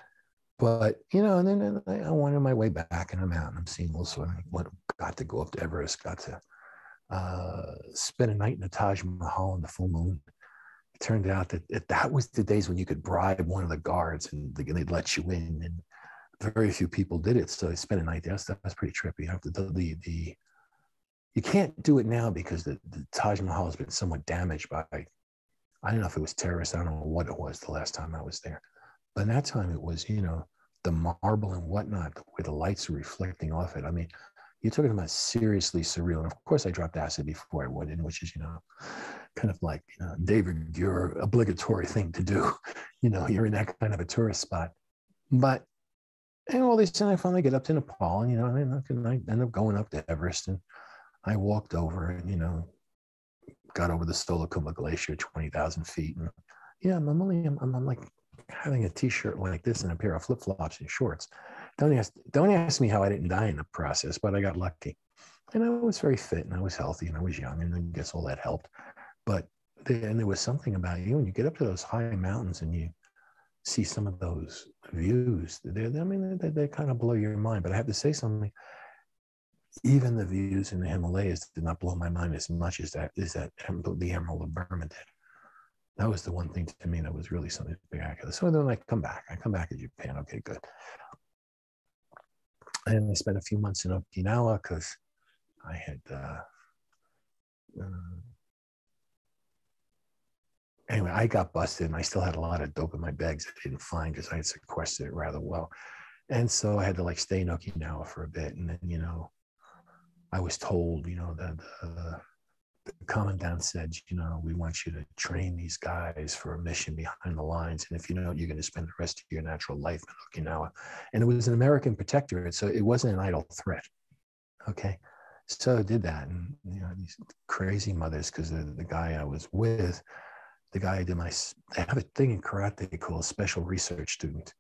But, and then I went on my way back and I'm out and I'm seeing also, got to go up to Everest, got to spend a night in the Taj Mahal in the full moon. It turned out that was the days when you could bribe one of the guards and they'd let you in, and very few people did it. So I spent a night there. So that's pretty trippy. You have to you can't do it now because the Taj Mahal has been somewhat damaged by, I don't know if it was terrorists. I don't know what it was the last time I was there. But in that time, it was, the marble and whatnot, where the lights are reflecting off it. I mean, you're talking about seriously surreal. And of course, I dropped acid before I went in, which is, kind of like, David, your obligatory thing to do. You're in that kind of a tourist spot. But, and all this, and I finally get up to Nepal, and, I end up going up to Everest, and I walked over and, got over the Stolokuma Glacier, 20,000 feet. And I'm like having a t-shirt like this and a pair of flip-flops and shorts. Don't ask me how I didn't die in the process, but I got lucky. And I was very fit and I was healthy and I was young, and I guess all that helped. But there was something about when you get up to those high mountains and you see some of those views, they kind of blow your mind. But I have to say something. Even the views in the Himalayas did not blow my mind as much as the Emerald of Burma did. That was the one thing to me that was really something miraculous. So then I come back to Japan. Okay, good. And I spent a few months in Okinawa because I had, anyway, I got busted and I still had a lot of dope in my bags I didn't find because I had sequestered it rather well. And so I had to stay in Okinawa for a bit. And then, I was told, that the commandant said, we want you to train these guys for a mission behind the lines. And if you're going to spend the rest of your natural life in Okinawa. And it was an American protectorate, so it wasn't an idle threat. Okay. So I did that. And, these crazy mothers, because the guy I was with, the guy they have a thing in karate called special research student.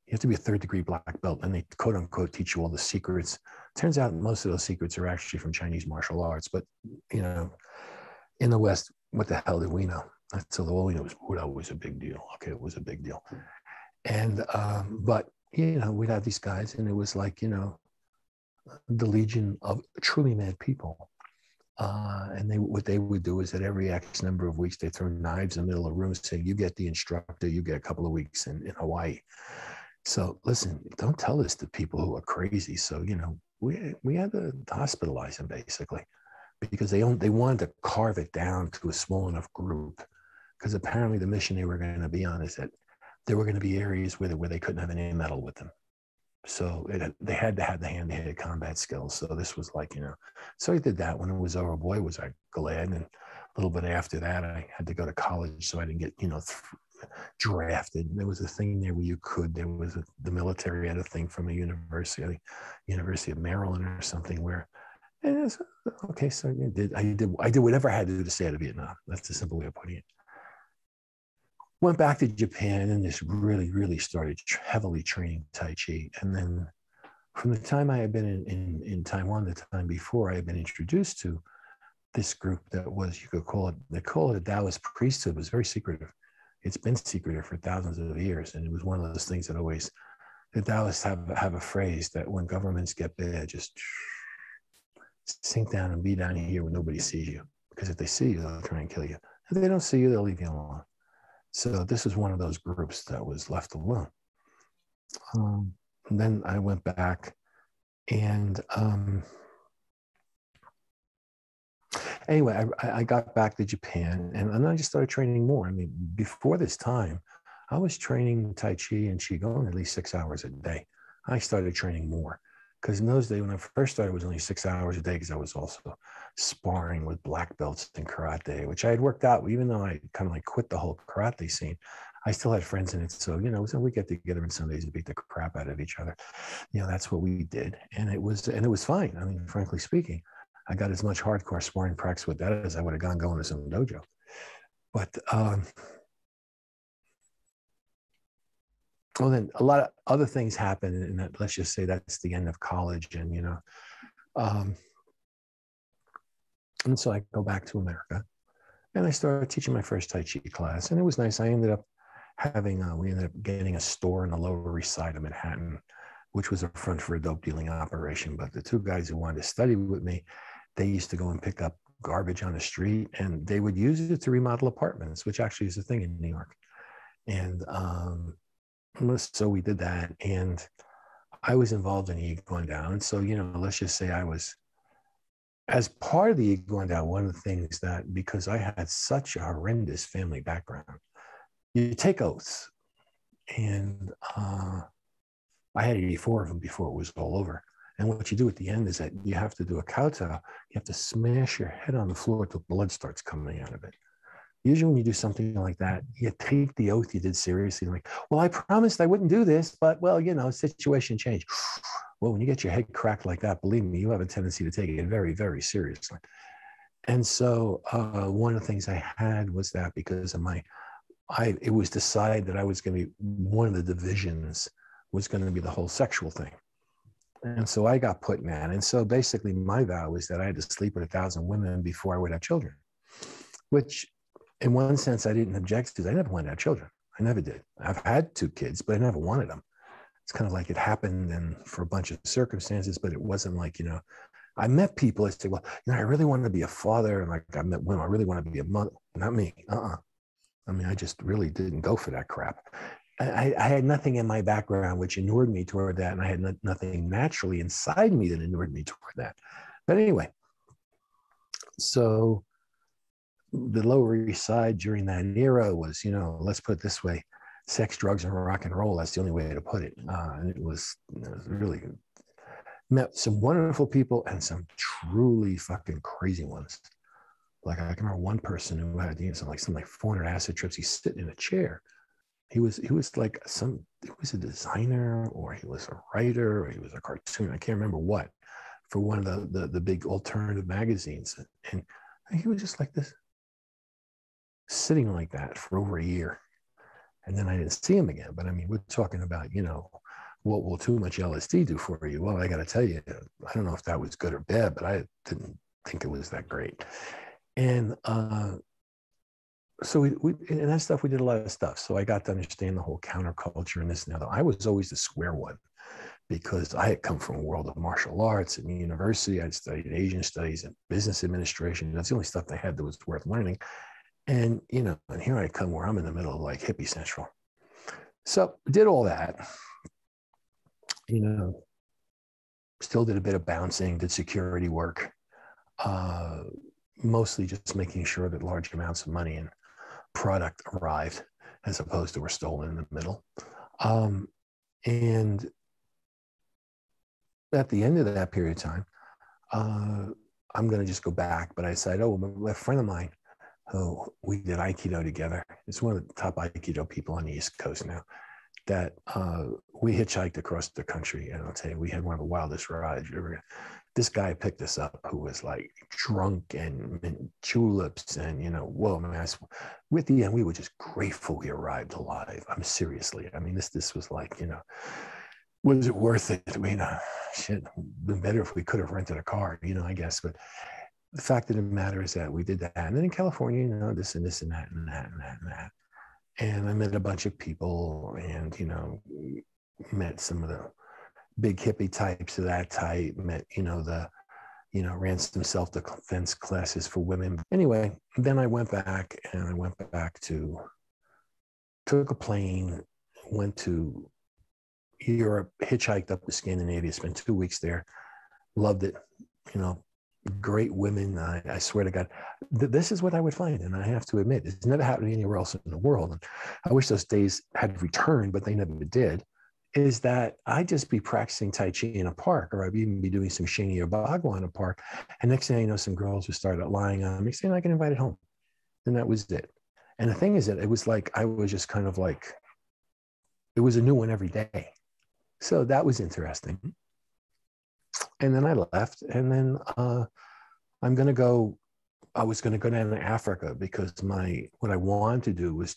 You have to be a third-degree black belt, and they quote unquote teach you all the secrets. Turns out most of those secrets are actually from Chinese martial arts, but in the West, what the hell do we know? So all we know is Buddha was a big deal. Okay, it was a big deal, and but we'd have these guys, and it was like the legion of truly mad people, and what they would do is that every X number of weeks they throw knives in the middle of the room, saying, "You get the instructor, you get a couple of weeks in Hawaii." So listen, don't tell this to people who are crazy. So, we had to hospitalize them basically because they wanted to carve it down to a small enough group, because apparently the mission they were going to be on is that there were going to be areas where they couldn't have any metal with them. So they had to have the hand-to-hand combat skills. So this was like, so I did that. When it was over, boy, was I glad. And a little bit after that, I had to go to college, so I didn't get, drafted. There was a thing there where the military had a thing from a University of Maryland or something where, and it's, okay, so I did whatever I had to do to stay out of Vietnam. That's the simple way of putting it. Went back to Japan and just really, really started heavily training Tai Chi. And then from the time I had been in Taiwan, the time before I had been introduced to this group that was, you could call it, they call it a Taoist priesthood, was very secretive. It's been secretive for thousands of years. And it was one of those things that always, the Taoists have a phrase that when governments get bad, just sink down and be down here where nobody sees you. Because if they see you, they'll try and kill you. If they don't see you, they'll leave you alone. So this is one of those groups that was left alone. And then I went back and anyway, I got back to Japan and I just started training more. I mean, before this time, I was training Tai Chi and Qigong at least 6 hours a day. I started training more because in those days, when I first started, it was only 6 hours a day because I was also sparring with black belts in karate, which I had worked out, even though I kind of like quit the whole karate scene. I still had friends in it. So, you know, so we get together on Sundays and beat the crap out of each other. You know, that's what we did. And it was fine. I mean, frankly speaking, I got as much hardcore sparring practice with that as I would have gone going to some dojo. But, well, then a lot of other things happened. And that, let's just say that's the end of college. And, you know, and so I go back to America and I started teaching my first Tai Chi class. And it was nice. I ended up we ended up getting a store in the Lower East Side of Manhattan, which was a front for a dope dealing operation. But the two guys who wanted to study with me, they used to go and pick up garbage on the street and they would use it to remodel apartments, which actually is a thing in New York. And so we did that. And I was involved in the going down. So, you know, let's just say I was, as part of the going down, one of the things that, because I had such a horrendous family background, you take oaths. And I had 84 of them before it was all over. And what you do at the end is that you have to do a kowtow. You have to smash your head on the floor till blood starts coming out of it. Usually when you do something like that, you take the oath you did seriously. Like, well, I promised I wouldn't do this, but, well, you know, situation changed. Well, when you get your head cracked like that, believe me, you have a tendency to take it very, very seriously. And so one of the things I had was that because of it was decided that I was going to be, one of the divisions was going to be the whole sexual thing. And so I got put in that. And so basically my vow was that I had to sleep with 1,000 women before I would have children, which in one sense I didn't object to. I never wanted to have children. I never did. I've had 2 kids, but I never wanted them. It's kind of like it happened and for a bunch of circumstances, but it wasn't like, you know, I met people that say, well, you know, I really wanted to be a father. And like I met women, I really want to be a mother. Not me. I mean, I just really didn't go for that crap. I had nothing in my background which inured me toward that. And I had nothing naturally inside me that inured me toward that. But anyway, so the Lower East Side during that era was, you know, let's put it this way, sex, drugs, and rock and roll. That's the only way to put it. And it was really good. Met some wonderful people and some truly fucking crazy ones. Like I can remember one person who had, you know, some 400 acid trips. He's sitting in a chair. He was like he was a designer or he was a writer or he was a cartoon. I can't remember what, for one of the big alternative magazines. And he was just like this, sitting like that for over a year. And then I didn't see him again. But I mean, we're talking about, you know, what will too much LSD do for you? Well, I got to tell you, I don't know if that was good or bad, but I didn't think it was that great. And so we and that stuff, we did a lot of stuff. So I got to understand the whole counterculture and this and that. I was always the square one because I had come from a world of martial arts and university. I'd studied Asian studies and business administration. That's the only stuff they had that was worth learning. And, you know, and here I come where I'm in the middle of like hippie central. So did all that, you know, still did a bit of bouncing, did security work, mostly just making sure that large amounts of money and product arrived as opposed to were stolen in the middle. And at the end of that period of time, I'm going to just go back, but I said, a friend of mine who we did Aikido together. It's one of the top Aikido people on the East Coast now, that we hitchhiked across the country. And I'll tell you, we had one of the wildest rides you ever. This guy picked us up who was like drunk and tulips and, you know, whoa, man, with the end, we were just grateful we arrived alive. I'm seriously, I mean, this was like, you know, was it worth it? I mean, shit, been better if we could have rented a car, you know, I guess. But the fact of the matter is that we did that. And then in California, you know, this and this and that and that and that and that. And I met a bunch of people and, you know, met some of the big hippie types of that type, met, you know, ran some self-defense classes for women. Anyway, then I went back to, took a plane, went to Europe, hitchhiked up to Scandinavia, spent 2 weeks there, loved it, you know, great women. I swear to God, this is what I would find. And I have to admit, it's never happened anywhere else in the world. And I wish those days had returned, but they never did. Is that I'd just be practicing Tai Chi in a park, or I'd even be doing some Shingi or Bagua in a park. And next thing I know, some girls would start lying on me, saying I get invited home. And that was it. And the thing is that it was like, I was just kind of like, it was a new one every day. So that was interesting. And then I left, and then I was going to go down to Africa because what I wanted to do was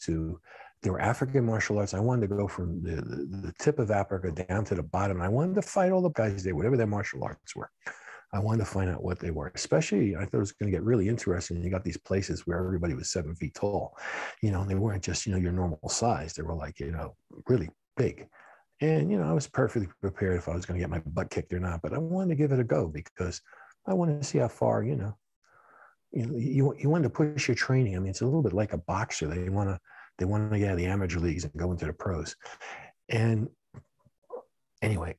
there were African martial arts. I wanted to go from the tip of Africa down to the bottom. I wanted to fight all the guys there, whatever their martial arts were. I wanted to find out what they were. Especially, I thought it was going to get really interesting. You got these places where everybody was 7 feet tall, you know, and they weren't just, you know, your normal size. They were like, you know, really big. And, you know, I was perfectly prepared if I was going to get my butt kicked or not, but I wanted to give it a go because I wanted to see how far, you wanted to push your training. I mean, it's a little bit like a boxer. They want to get out of the amateur leagues and go into the pros. And anyway,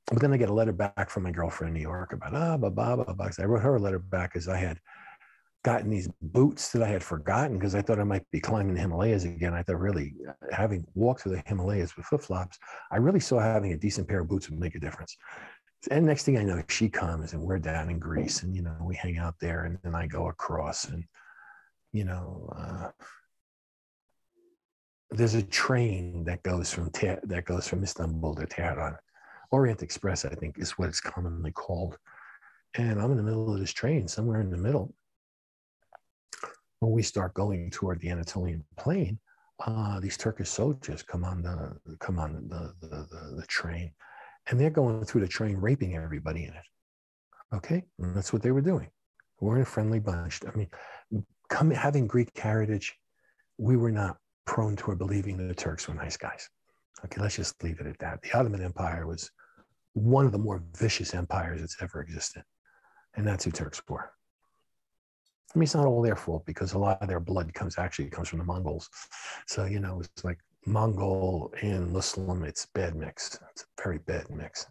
but then I get a letter back from my girlfriend in New York about, I wrote her a letter back because I had gotten these boots that I had forgotten because I thought I might be climbing the Himalayas again. I thought really having walked through the Himalayas with flip-flops, I really saw having a decent pair of boots would make a difference. And next thing I know, she comes and we're down in Greece and, you know, we hang out there and then I go across and, you know, there's a train that goes from Istanbul to Tehran. Orient Express, I think, is what it's commonly called. And I'm in the middle of this train, somewhere in the middle. When we start going toward the Anatolian plain, these Turkish soldiers come on the train, and they're going through the train, raping everybody in it. Okay, and that's what they were doing. We're in a friendly bunch. I mean, having Greek heritage, we were not prone toward believing that the Turks were nice guys. Okay, let's just leave it at that. The Ottoman Empire was one of the more vicious empires that's ever existed. And that's who Turks were. I mean, it's not all their fault because a lot of their blood comes from the Mongols. So, you know, it's like Mongol and Muslim, it's bad mix. It's a very bad mix.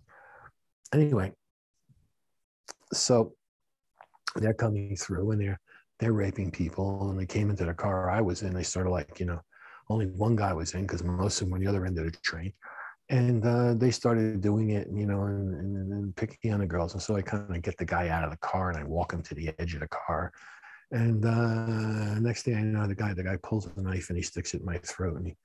Anyway, so they're coming through and they're raping people, and they came into the car I was in. They started like, you know, only one guy was in because most of them were on the other end of the train. And they started doing it, you know, and picking on the girls. And so I kind of get the guy out of the car and I walk him to the edge of the car. And next thing I know, the guy pulls a knife and he sticks it in my throat and he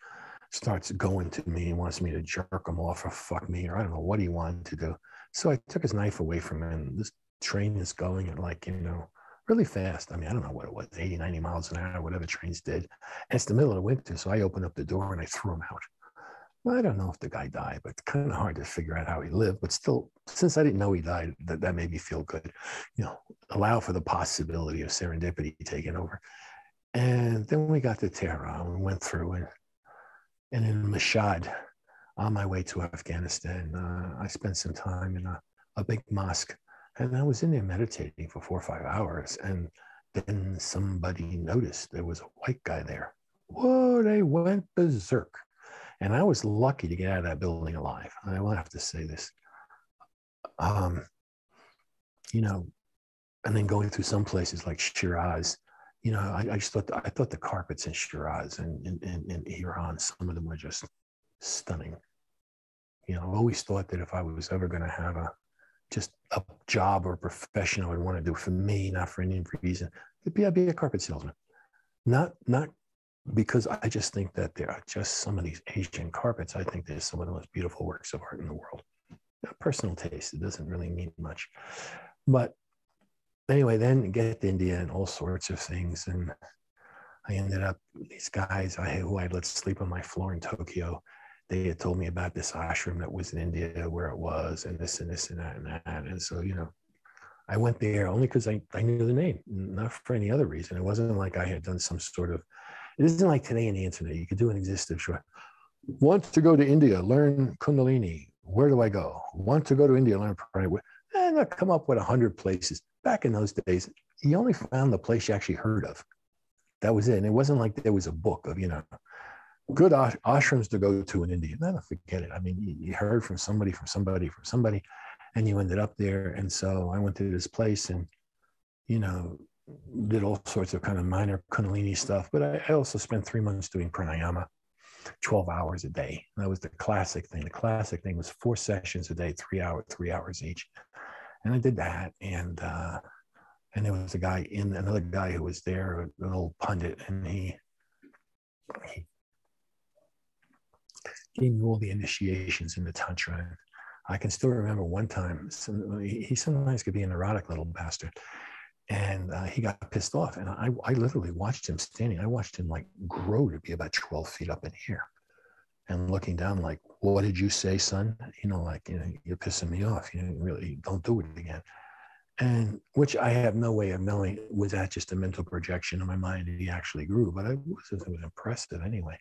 starts going to me. He wants me to jerk him off or fuck me, or I don't know what he wanted to do. So I took his knife away from him. And this train is going at like, you know, really fast. I mean, I don't know what it was, 80, 90 miles an hour, whatever trains did. And it's the middle of the winter. So I opened up the door and I threw him out. Well, I don't know if the guy died, but it's kind of hard to figure out how he lived. But still, since I didn't know he died, that made me feel good. You know, allow for the possibility of serendipity taking over. And then we got to Tehran. We went through and in Mashhad, on my way to Afghanistan, I spent some time in a big mosque. And I was in there meditating for 4 or 5 hours. And then somebody noticed there was a white guy there. Whoa, they went berserk. And I was lucky to get out of that building alive. I will have to say this. You know, and then going through some places like Shiraz, you know, I thought the carpets in Shiraz and in Iran, some of them were just stunning. You know, I always thought that if I was ever going to have just a job or a profession I would want to do for me, not for any reason, I'd be a carpet salesman. Not because I just think that there are just some of these Asian carpets. I think they're some of the most beautiful works of art in the world. Personal taste, it doesn't really mean much. But anyway, then get to India and all sorts of things. And I ended up, these guys who I'd let sleep on my floor in Tokyo, they had told me about this ashram that was in India, where it was, and this and this and that and that. And so, you know, I went there only because I knew the name, not for any other reason. It wasn't like I had done some sort of, it isn't like today in the internet. You could do an existence. Want to go to India, learn kundalini. Where do I go? Want to go to India, learn prana. And I come up with 100 places. Back in those days, you only found the place you actually heard of. That was it. And it wasn't like there was a book of, good ashrams to go to in India. No, forget it. I mean, you heard from somebody, and you ended up there. And so I went to this place and, did all sorts of kind of minor kundalini stuff. But I also spent 3 months doing pranayama, 12 hours a day. That was the classic thing. The classic thing was 4 sessions a day, 3 hours each. And I did that. And there was another guy who was there, an old pundit, and he gave me all the initiations into Tantra. I can still remember one time, he sometimes could be a neurotic little bastard. And he got pissed off. And I literally watched him standing. I watched him like grow to be about 12 feet up in here and looking down like, what did you say, son? You're pissing me off. Really don't do it again. And which I have no way of knowing, was that just a mental projection in my mind? He actually grew, but it was impressive anyway.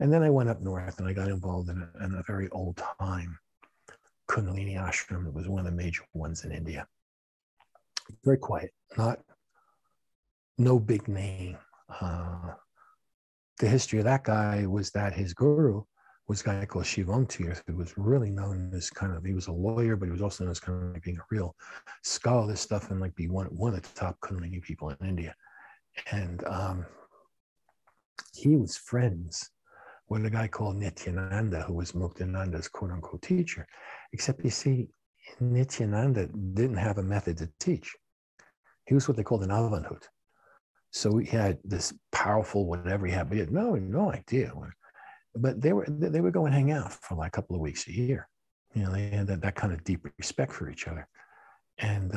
And then I went up north and I got involved in a very old time Kundalini ashram. It was one of the major ones in India. Very quiet, no big name. The history of that guy was that his guru was a guy called Liu Hung Cheh, who was really known as he was a lawyer, but he was also known as kind of like being a real scholar of this stuff and like be one of the top Kundalini people in India. And he was friends with a guy called Nityananda, who was Muktananda's quote unquote teacher. Except you see, Nityananda didn't have a method to teach. He was what they called an avadhut. So he had this powerful whatever he had, but he had no idea. But they would go and hang out for like a couple of weeks a year. They had that kind of deep respect for each other. And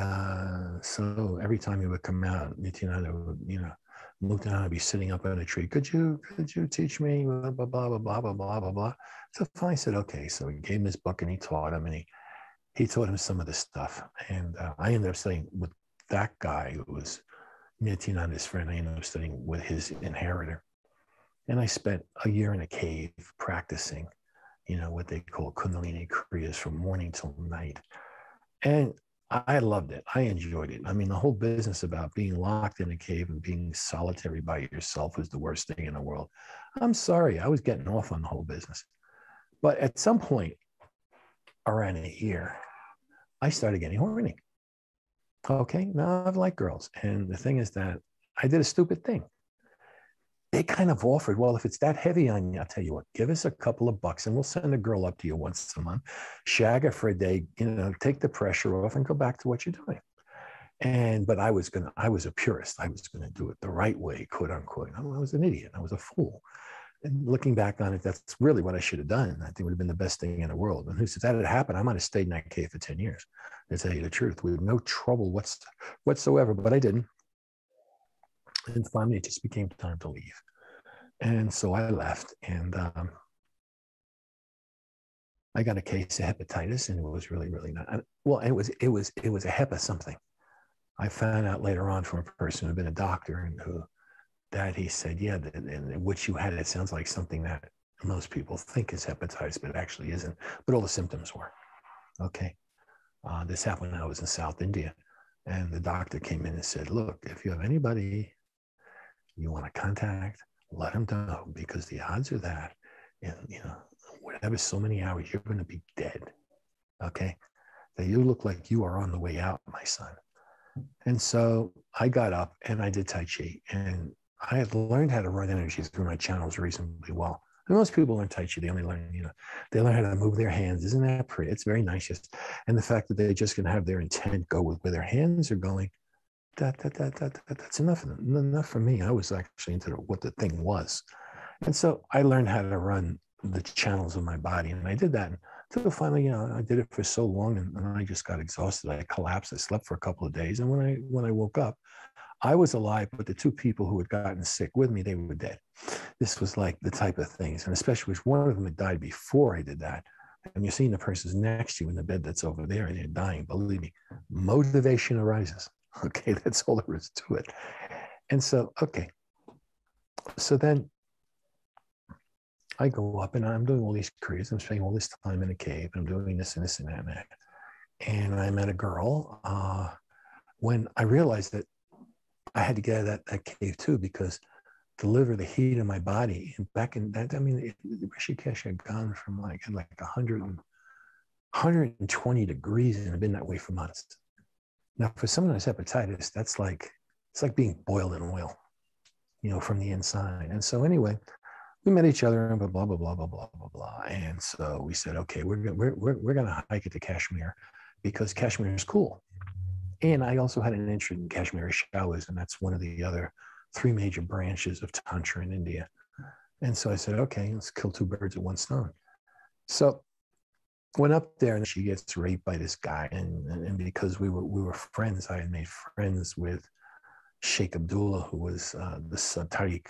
so every time he would come out, Nityananda would, Muktananda would be sitting up on a tree. Could you teach me? Blah, blah, blah, blah, blah, blah, blah, blah. So finally said, okay. So he gave him his book and he taught him, and he taught him some of this stuff. And I ended up studying with that guy who was Nityananda's friend. I ended up studying with his inheritor. And I spent a year in a cave practicing, what they call Kundalini Kriyas from morning till night. And I loved it. I enjoyed it. I mean, the whole business about being locked in a cave and being solitary by yourself was the worst thing in the world. I'm sorry. I was getting off on the whole business. But at some point, around a year, I started getting horny. Okay, now I've liked girls. And the thing is that I did a stupid thing. They kind of offered, well, if it's that heavy on you, I'll tell you what, give us a couple of bucks and we'll send a girl up to you once a month, shag her for a day, take the pressure off and go back to what you're doing. But I was a purist. I was going to do it the right way, quote unquote. I was an idiot. I was a fool. And looking back on it, that's really what I should have done. I think it would have been the best thing in the world. And if that had happened, I might have stayed in that cave for 10 years, to tell you the truth, with no trouble whatsoever, but I didn't. And finally, it just became time to leave. And so I left, and I got a case of hepatitis, and it was really, really not. Well, it was a hepa something. I found out later on from a person who'd been a doctor and that he said, yeah, and what you had, it sounds like something that most people think is hepatitis, but it actually isn't. But all the symptoms were. Okay. This happened when I was in South India, and the doctor came in and said, look, if you have anybody you want to contact, let them know, because the odds are that in whatever so many hours you're going to be dead. Okay, that you look like you are on the way out, my son. And so I got up and I did Tai Chi, and I had learned how to run energy through my channels reasonably well. And most people learn Tai Chi, they only learn, they learn how to move their hands. Isn't that pretty? It's very nice. And the fact that they're just going to have their intent go with where their hands are going, that's enough for me. I was actually into what the thing was. And so I learned how to run the channels of my body. And I did that until finally, I did it for so long, and I just got exhausted. I collapsed. I slept for a couple of days. And when I woke up, I was alive, but the 2 people who had gotten sick with me, they were dead. This was like the type of things. And especially when one of them had died before I did that. and you're seeing the person's next to you in the bed that's over there and they're dying, believe me, motivation arises. Okay, that's all there is to it. And so, okay. So then I go up and I'm doing all these careers. I'm spending all this time in a cave. I'm doing this and this and that and that. And I met a girl when I realized that I had to get out of that cave too, because to deliver the heat in my body. And back in that, I mean, Rishikesh had gone from like 120 degrees and had been that way for months. Now, for someone who has hepatitis, that's like, it's like being boiled in oil, you know, from the inside. And so anyway, we met each other and blah, blah, blah, blah, blah, blah, blah, blah. And so we said, okay, we're going to hike it to Kashmir because Kashmir is cool. And I also had an interest in Kashmiri showers, and that's one of the other 3 major branches of Tantra in India. And so I said, okay, let's kill 2 birds with 1 stone. So went up there and she gets raped by this guy. And because we were friends, I had made friends with Sheikh Abdullah, who was the son, Tariq,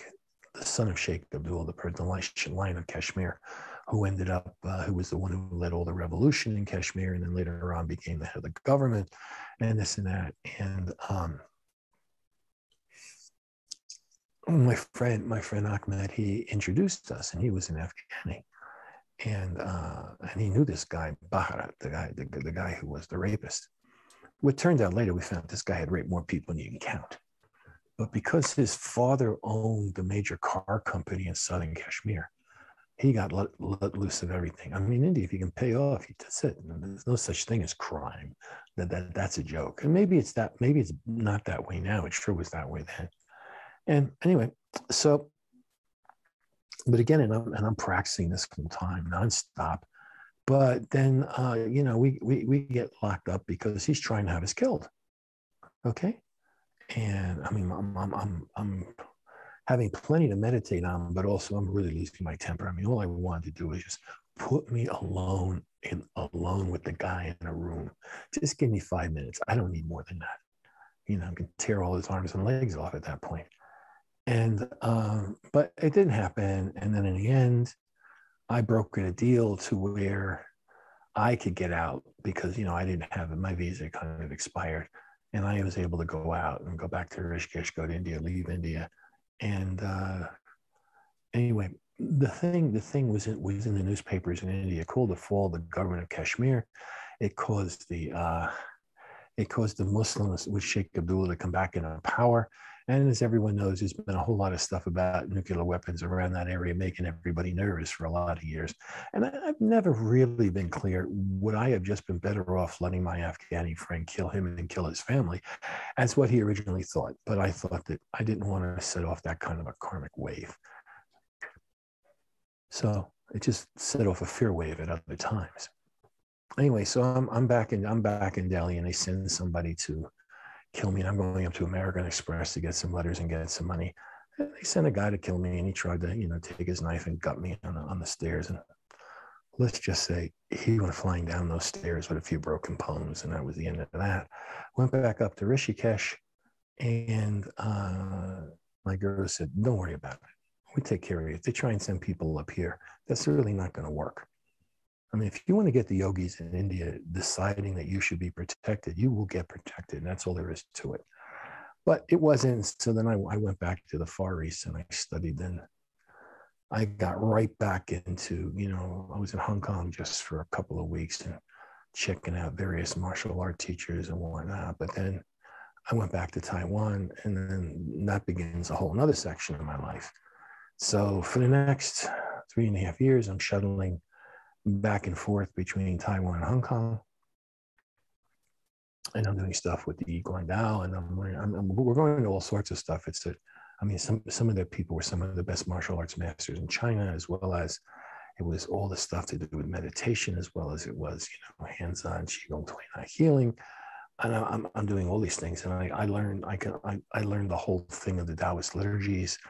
the son of Sheikh Abdullah, the Lion of Kashmir, who ended up, who was the one who led all the revolution in Kashmir, and then later on became the head of the government, and this and that. And my friend Ahmed, he introduced us, and he was an Afghani, and he knew this guy Bharat, the guy who was the rapist. What turned out later, we found this guy had raped more people than you can count. But because his father owned the major car company in southern Kashmir, he got let loose of everything. I mean, India, if you can pay off, that's it. There's no such thing as crime. That's a joke. And maybe it's not that way now. It sure was that way then. And anyway, so, but again, and I'm practicing this full time, nonstop. But then, you know, we get locked up because he's trying to have us killed. Okay. And I mean, I'm having plenty to meditate on, but also I'm really losing my temper. I mean, all I wanted to do was just put me alone with the guy in a room. Just give me 5 minutes. I don't need more than that. You know, I can tear all his arms and legs off at that point. And, but it didn't happen. And then in the end, I brokered a deal to where I could get out because, you know, I didn't have it. My visa kind of expired. And I was able to go out and go back to Rishikesh, go to India, leave India. And anyway, the thing was in the newspapers in India called the fall of the government of Kashmir. It caused the Muslims with Sheikh Abdullah to come back into power. And as everyone knows, there's been a whole lot of stuff about nuclear weapons around that area, making everybody nervous for a lot of years. And I've never really been clear, would I have just been better off letting my Afghani friend kill him and kill his family? That's what he originally thought. But I thought that I didn't want to set off that kind of a karmic wave. So it just set off a fear wave at other times. Anyway, so I'm back in Delhi, and they send somebody to kill me, and I'm going up to American Express to get some letters and get some money. And they sent a guy to kill me, and he tried to, you know, take his knife and gut me on the stairs. And let's just say he went flying down those stairs with a few broken bones, and that was the end of that. Went back up to Rishikesh, and my girl said, "Don't worry about it. We take care of you. If they try and send people up here, that's really not going to work. I mean, if you want to get the yogis in India deciding that you should be protected, you will get protected. And that's all there is to it." But it wasn't. So then I went back to the Far East and I studied. Then I got right back into, you know, I was in Hong Kong just for a couple of weeks and checking out various martial art teachers and whatnot. But then I went back to Taiwan, and then that begins a whole nother section of my life. So for the next 3.5 years, I'm shuttling back and forth between Taiwan and Hong Kong, and I'm doing stuff with the Guangdao, and we're going to all sorts of stuff. It's that, I mean, some of the people were some of the best martial arts masters in China, as well as it was all the stuff to do with meditation, as well as it was, you know, hands-on Qigong Tuinai healing. And I'm doing all these things, and I learned the whole thing of the Taoist liturgies,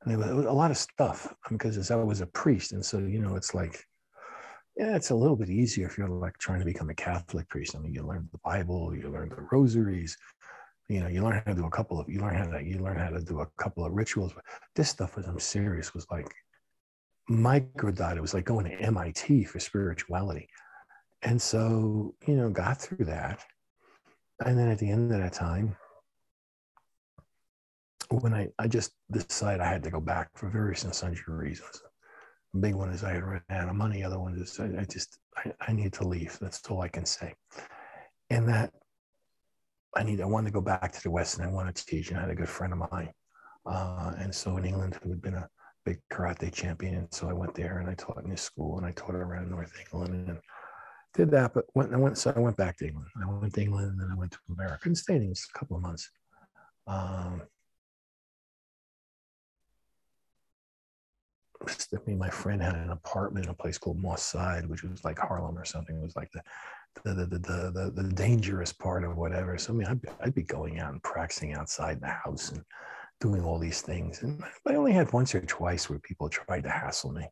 and it was a lot of stuff because as I was a priest, and so, you know, it's like, yeah, it's a little bit easier if you're like trying to become a Catholic priest. I mean, you learn the Bible, you learn the rosaries, you know, you learn how to do a couple of rituals. But this stuff, as I'm serious, was like microdot. It was like going to MIT for spirituality. And so, got through that. And then at the end of that time, when I just decided I had to go back for various and sundry reasons. The big one is I had run out of money. The other one is I need to leave. That's all I can say. And that I wanted to go back to the West, and I wanted to teach. And I had a good friend of mine. And so in England, who had been a big karate champion. And so I went there and I taught in his school, and I taught around North England and did that. But I went back to England. I went to England, and then I went to America and stayed in just a couple of months. My friend had an apartment in a place called Moss Side, which was like Harlem or something. It was like the dangerous part of whatever. So I'd be going out and practicing outside the house and doing all these things. And I only had once or twice where people tried to hassle me.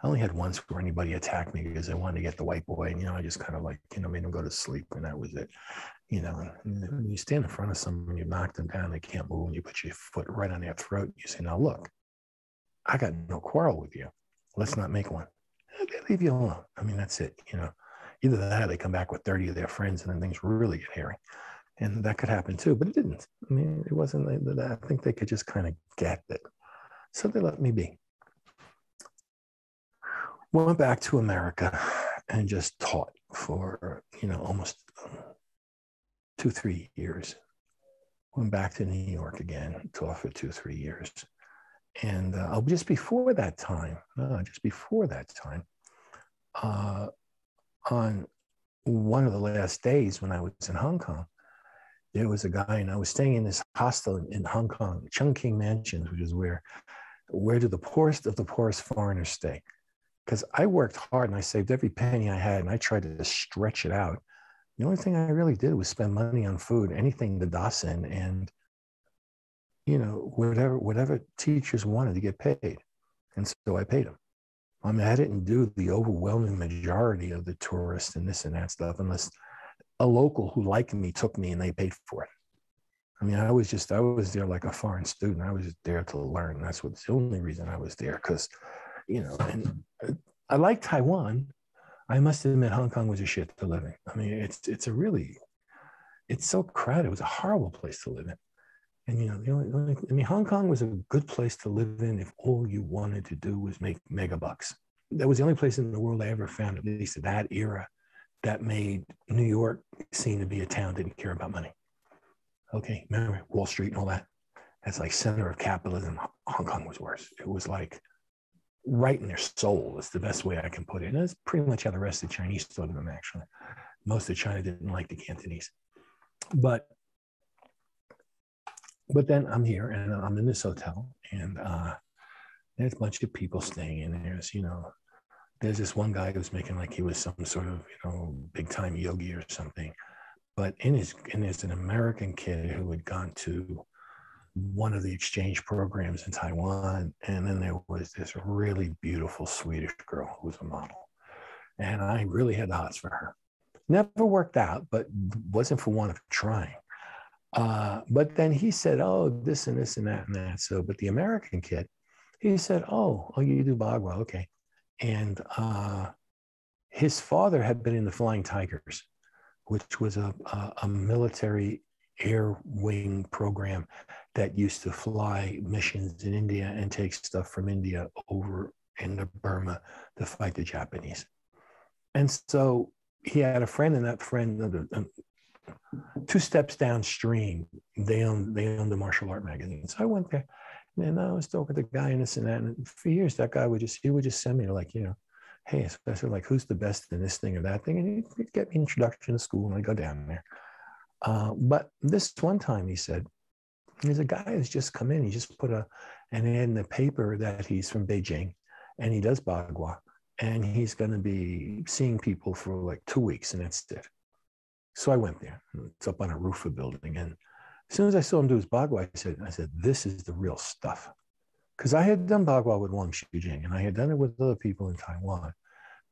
I only had once where anybody attacked me because they wanted to get the white boy. And, I just kind of like, made them go to sleep, and that was it. And when you stand in front of someone, you knock them down, they can't move, and you put your foot right on their throat. You say, now look, I got no quarrel with you. Let's not make one. They leave you alone. That's it. Either that or they come back with 30 of their friends, and then things really get hairy. And that could happen too, but it didn't. It wasn't like that. I think they could just kind of get it. So they let me be. Went back to America and just taught for, almost 2-3 years. Went back to New York again, taught for 2-3 years. And just before that time, on one of the last days when I was in Hong Kong, there was a guy, and I was staying in this hostel in Hong Kong, Chungking Mansions, which is where do the poorest of the poorest foreigners stay. Because I worked hard and I saved every penny I had, and I tried to stretch it out. The only thing I really did was spend money on food, anything to dasen, and whatever teachers wanted to get paid. And so I paid them. I didn't do the overwhelming majority of the tourists and this and that stuff, unless a local who liked me took me and they paid for it. I was there like a foreign student. I was just there to learn. That's the only reason I was there. Because, and I like Taiwan. I must admit, Hong Kong was a shit to live in. It's so crowded. It was a horrible place to live in. And, Hong Kong was a good place to live in if all you wanted to do was make mega bucks. That was the only place in the world I ever found, at least at that era, that made New York seem to be a town that didn't care about money. Okay, remember Wall Street and all that? That's like center of capitalism. Hong Kong was worse. It was like right in their soul. It's the best way I can put it. And that's pretty much how the rest of the Chinese thought of them, actually. Most of China didn't like the Cantonese. But then I'm here, and I'm in this hotel, and there's a bunch of people staying in there. There's this one guy who's making like he was some sort of, big time yogi or something. But there's an American kid who had gone to one of the exchange programs in Taiwan. And then there was this really beautiful Swedish girl who was a model. And I really had the hots for her. Never worked out, but wasn't for want of trying. But then he said, oh, this and this and that and that. So, but the American kid, he said, oh, you do Bagua, okay. And his father had been in the Flying Tigers, which was a military air wing program that used to fly missions in India and take stuff from India over into Burma to fight the Japanese. And so he had a friend, and that friend, 2 steps downstream, they owned the martial art magazine. So I went there, and I was talking to the guy and this and that. And for years, that guy would just send me like, hey, especially like, who's the best in this thing or that thing? And he'd get me an introduction to school, and I'd go down there. But this one time he said, there's a guy who's just come in. He just put an ad in the paper that he's from Beijing, and he does Bagua, and he's going to be seeing people for like 2 weeks, and that's it. So I went there. It's up on a roof of a building. And as soon as I saw him do his Bagua, I said, this is the real stuff. Because I had done Bagua with Wang Shujin, and I had done it with other people in Taiwan.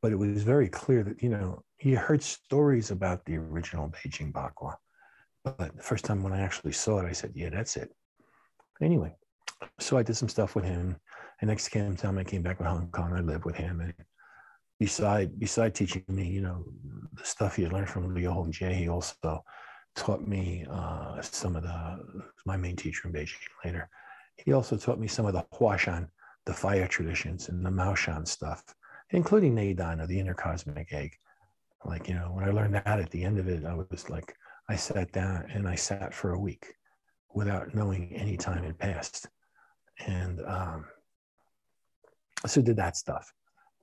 But it was very clear that, he heard stories about the original Beijing Bagua. But the first time when I actually saw it, I said, yeah, that's it. Anyway, so I did some stuff with him. And next time I came back with Hong Kong, I lived with him. And beside teaching me, you know, the stuff he had learned from Liu Hung Cheh, he also taught me my main teacher in Beijing later. He also taught me some of the Huashan, the fire traditions, and the Maoshan stuff, including Neidana, the inner cosmic egg. Like, you know, when I learned that at the end of it, I was like, I sat down and I sat for a week without knowing any time had passed. And so did that stuff,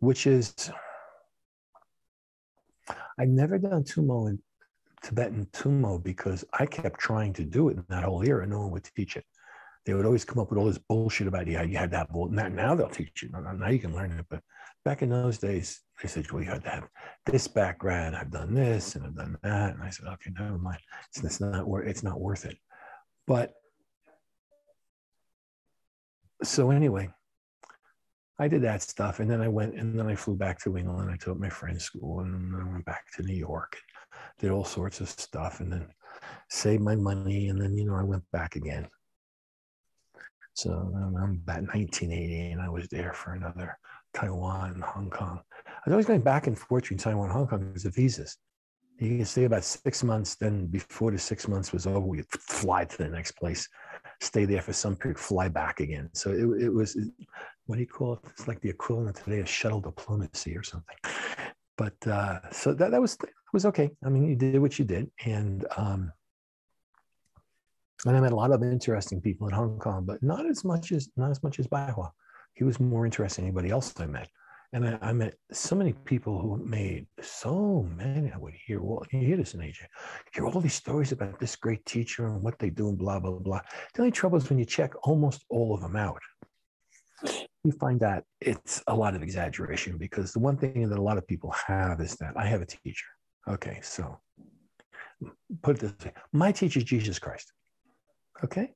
which is, I've never done Tumo in Tibetan Tumo because I kept trying to do it in that whole era. No one would teach it. They would always come up with all this bullshit about, yeah, you had to have, now they'll teach you. Now you can learn it. But back in those days, they said, well, you had to have this background. I've done this and I've done that. And I said, okay, never mind. It's not worth it. But so anyway, I did that stuff. And then I flew back to England. I taught my friend's school, and then I went back to New York, did all sorts of stuff, and then saved my money. And then, you know, I went back again. So I'm about 1980, and I was there for another Taiwan and Hong Kong. I was always going back and forth between Taiwan and Hong Kong because of visas. You can stay about 6 months. Then before the 6 months was over, we'd fly to the next place, stay there for some period, fly back again. So it was, what do you call it? It's like the equivalent today of shuttle diplomacy or something. But so that was okay. I mean, you did what you did. And I met a lot of interesting people in Hong Kong, but not as much as Bagua. He was more interesting than anybody else I met. And I met so many people who made so many, I would hear, well, you hear this in Asia, hear all these stories about this great teacher and what they do and blah, blah, blah. The only trouble is when you check almost all of them out, you find that it's a lot of exaggeration, because the one thing that a lot of people have is that I have a teacher. Okay, so put it this way. My teacher is Jesus Christ. Okay.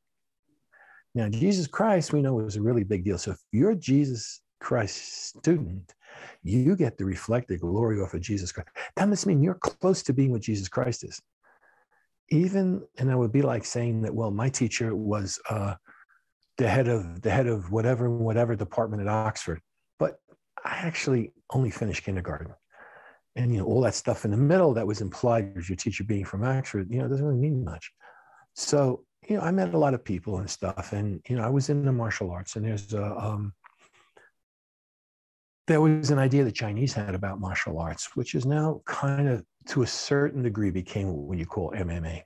Now, Jesus Christ, we know, is a really big deal. So if you're a Jesus Christ student, you get to reflect the glory off of Jesus Christ. That must mean you're close to being what Jesus Christ is. And I would be like saying that, well, my teacher was the head of whatever department at Oxford, but I actually only finished kindergarten. And, you know, all that stuff in the middle that was implied as your teacher being from Oxford, you know, doesn't really mean much. So, you know, I met a lot of people and stuff, and, you know, I was in the martial arts, and there was an idea the Chinese had about martial arts, which is now kind of, to a certain degree, became what you call MMA.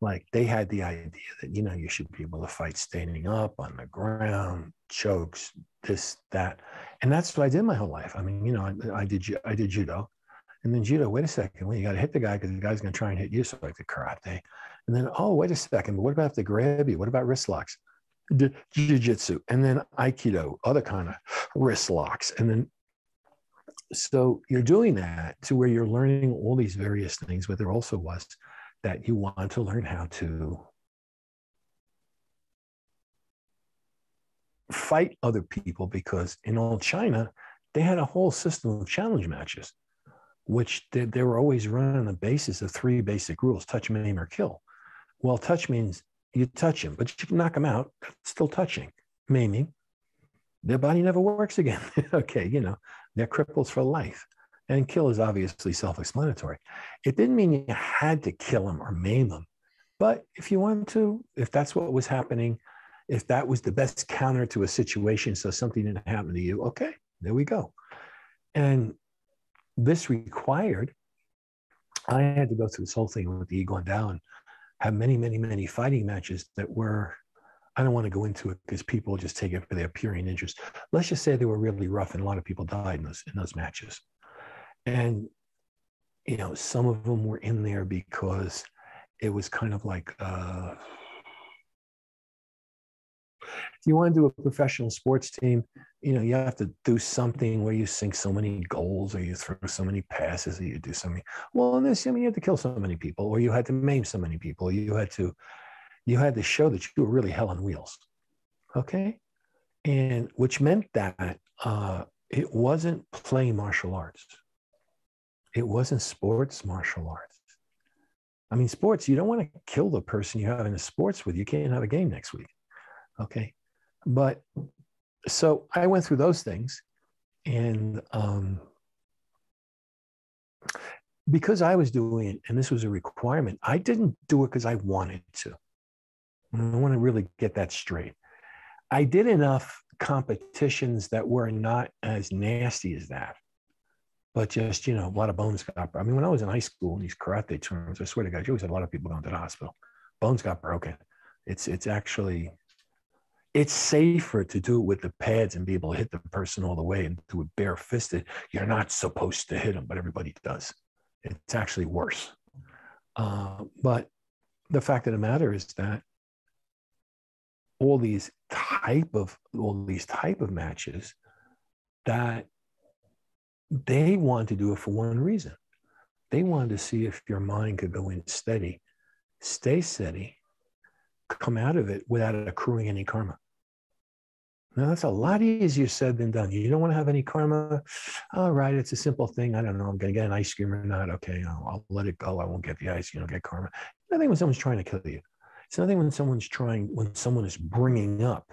Like, they had the idea that, you know, you should be able to fight standing up, on the ground, chokes, this, that. And that's what I did my whole life. I mean, you know, I did judo. And then judo, wait a second, well, you got to hit the guy because the guy's going to try and hit you. So like the karate. And then, oh, wait a second, but what about if they grab you? What about wrist locks? Jiu-jitsu. And then Aikido, other kind of wrist locks. And then, so you're doing that to where you're learning all these various things, but there also was that you want to learn how to fight other people, because in old China, they had a whole system of challenge matches, which they were always run on the basis of 3 basic rules: touch, maim, or kill. Well, touch means you touch him, but you can knock him out. That's still touching. Maiming, their body never works again. Okay, you know, they're cripples for life. And kill is obviously self-explanatory. It didn't mean you had to kill him or maim him. But if you wanted to, if that's what was happening, if that was the best counter to a situation so something didn't happen to you, okay, there we go. And this required, I had to go through this whole thing with the Yiguan Dao and have many, many, many fighting matches that were, I don't want to go into it because people just take it for their pure interest. Let's just say they were really rough, and a lot of people died in those matches. And, you know, some of them were in there because it was kind of like, if you want to do a professional sports team, you know, you have to do something where you sink so many goals, or you throw so many passes, or you do something. Well, in this, I mean, you had to kill so many people, or you had to maim so many people. You had to show that you were really hell on wheels. Okay. And which meant that it wasn't play martial arts. It wasn't sports martial arts. I mean, sports, you don't want to kill the person you're having a sports with. You can't have a game next week. Okay. But so I went through those things, and because I was doing it and this was a requirement, I didn't do it because I wanted to. I want to really get that straight. I did enough competitions that were not as nasty as that, but just, a lot of bones got broken. I mean, when I was in high school in these karate tournaments, I swear to God, you always had a lot of people going to the hospital. Bones got broken. It's safer to do it with the pads and be able to hit the person all the way and do it bare-fisted. You're not supposed to hit them, but everybody does. It's actually worse. But the fact of the matter is that all these type of matches, that they want to do it for one reason. They wanted to see if your mind could go in steady, stay steady, come out of it without accruing any karma. Now, that's a lot easier said than done. You don't want to have any karma. All right, it's a simple thing. I don't know. I'm going to get an ice cream or not. Okay, I'll let it go. I won't get the ice. You don't get karma. Nothing when someone's trying to kill you. It's nothing when someone is bringing up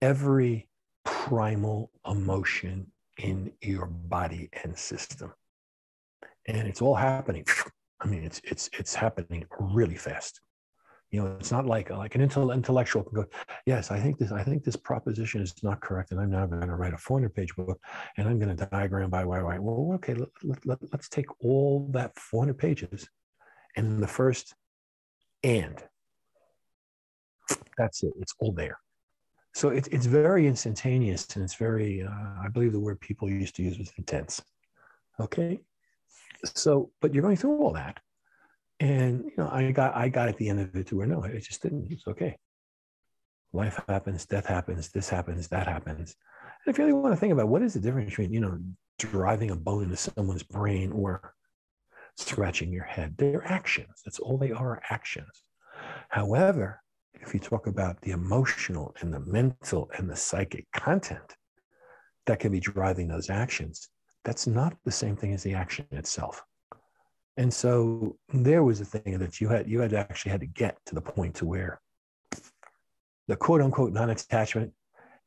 every primal emotion in your body and system. And it's all happening. I mean, it's happening really fast. It's not like an intellectual can go, yes, I think this proposition is not correct, and I'm now going to write a 400-page book, and I'm going to diagram by why. Well, okay, let's take all that 400 pages, and in the first, and that's it. It's all there. So it's very instantaneous, and it's very, I believe the word people used to use was intense. Okay, so but you're going through all that. And I got at the end of it to where no, it just didn't. It's okay. Life happens, death happens, this happens, that happens. And if you really want to think about what is the difference between driving a bone into someone's brain or scratching your head, they're actions. That's all they are, actions. However, if you talk about the emotional and the mental and the psychic content that can be driving those actions, that's not the same thing as the action itself. And so there was a thing that you had to get to the point to where the quote unquote non-attachment,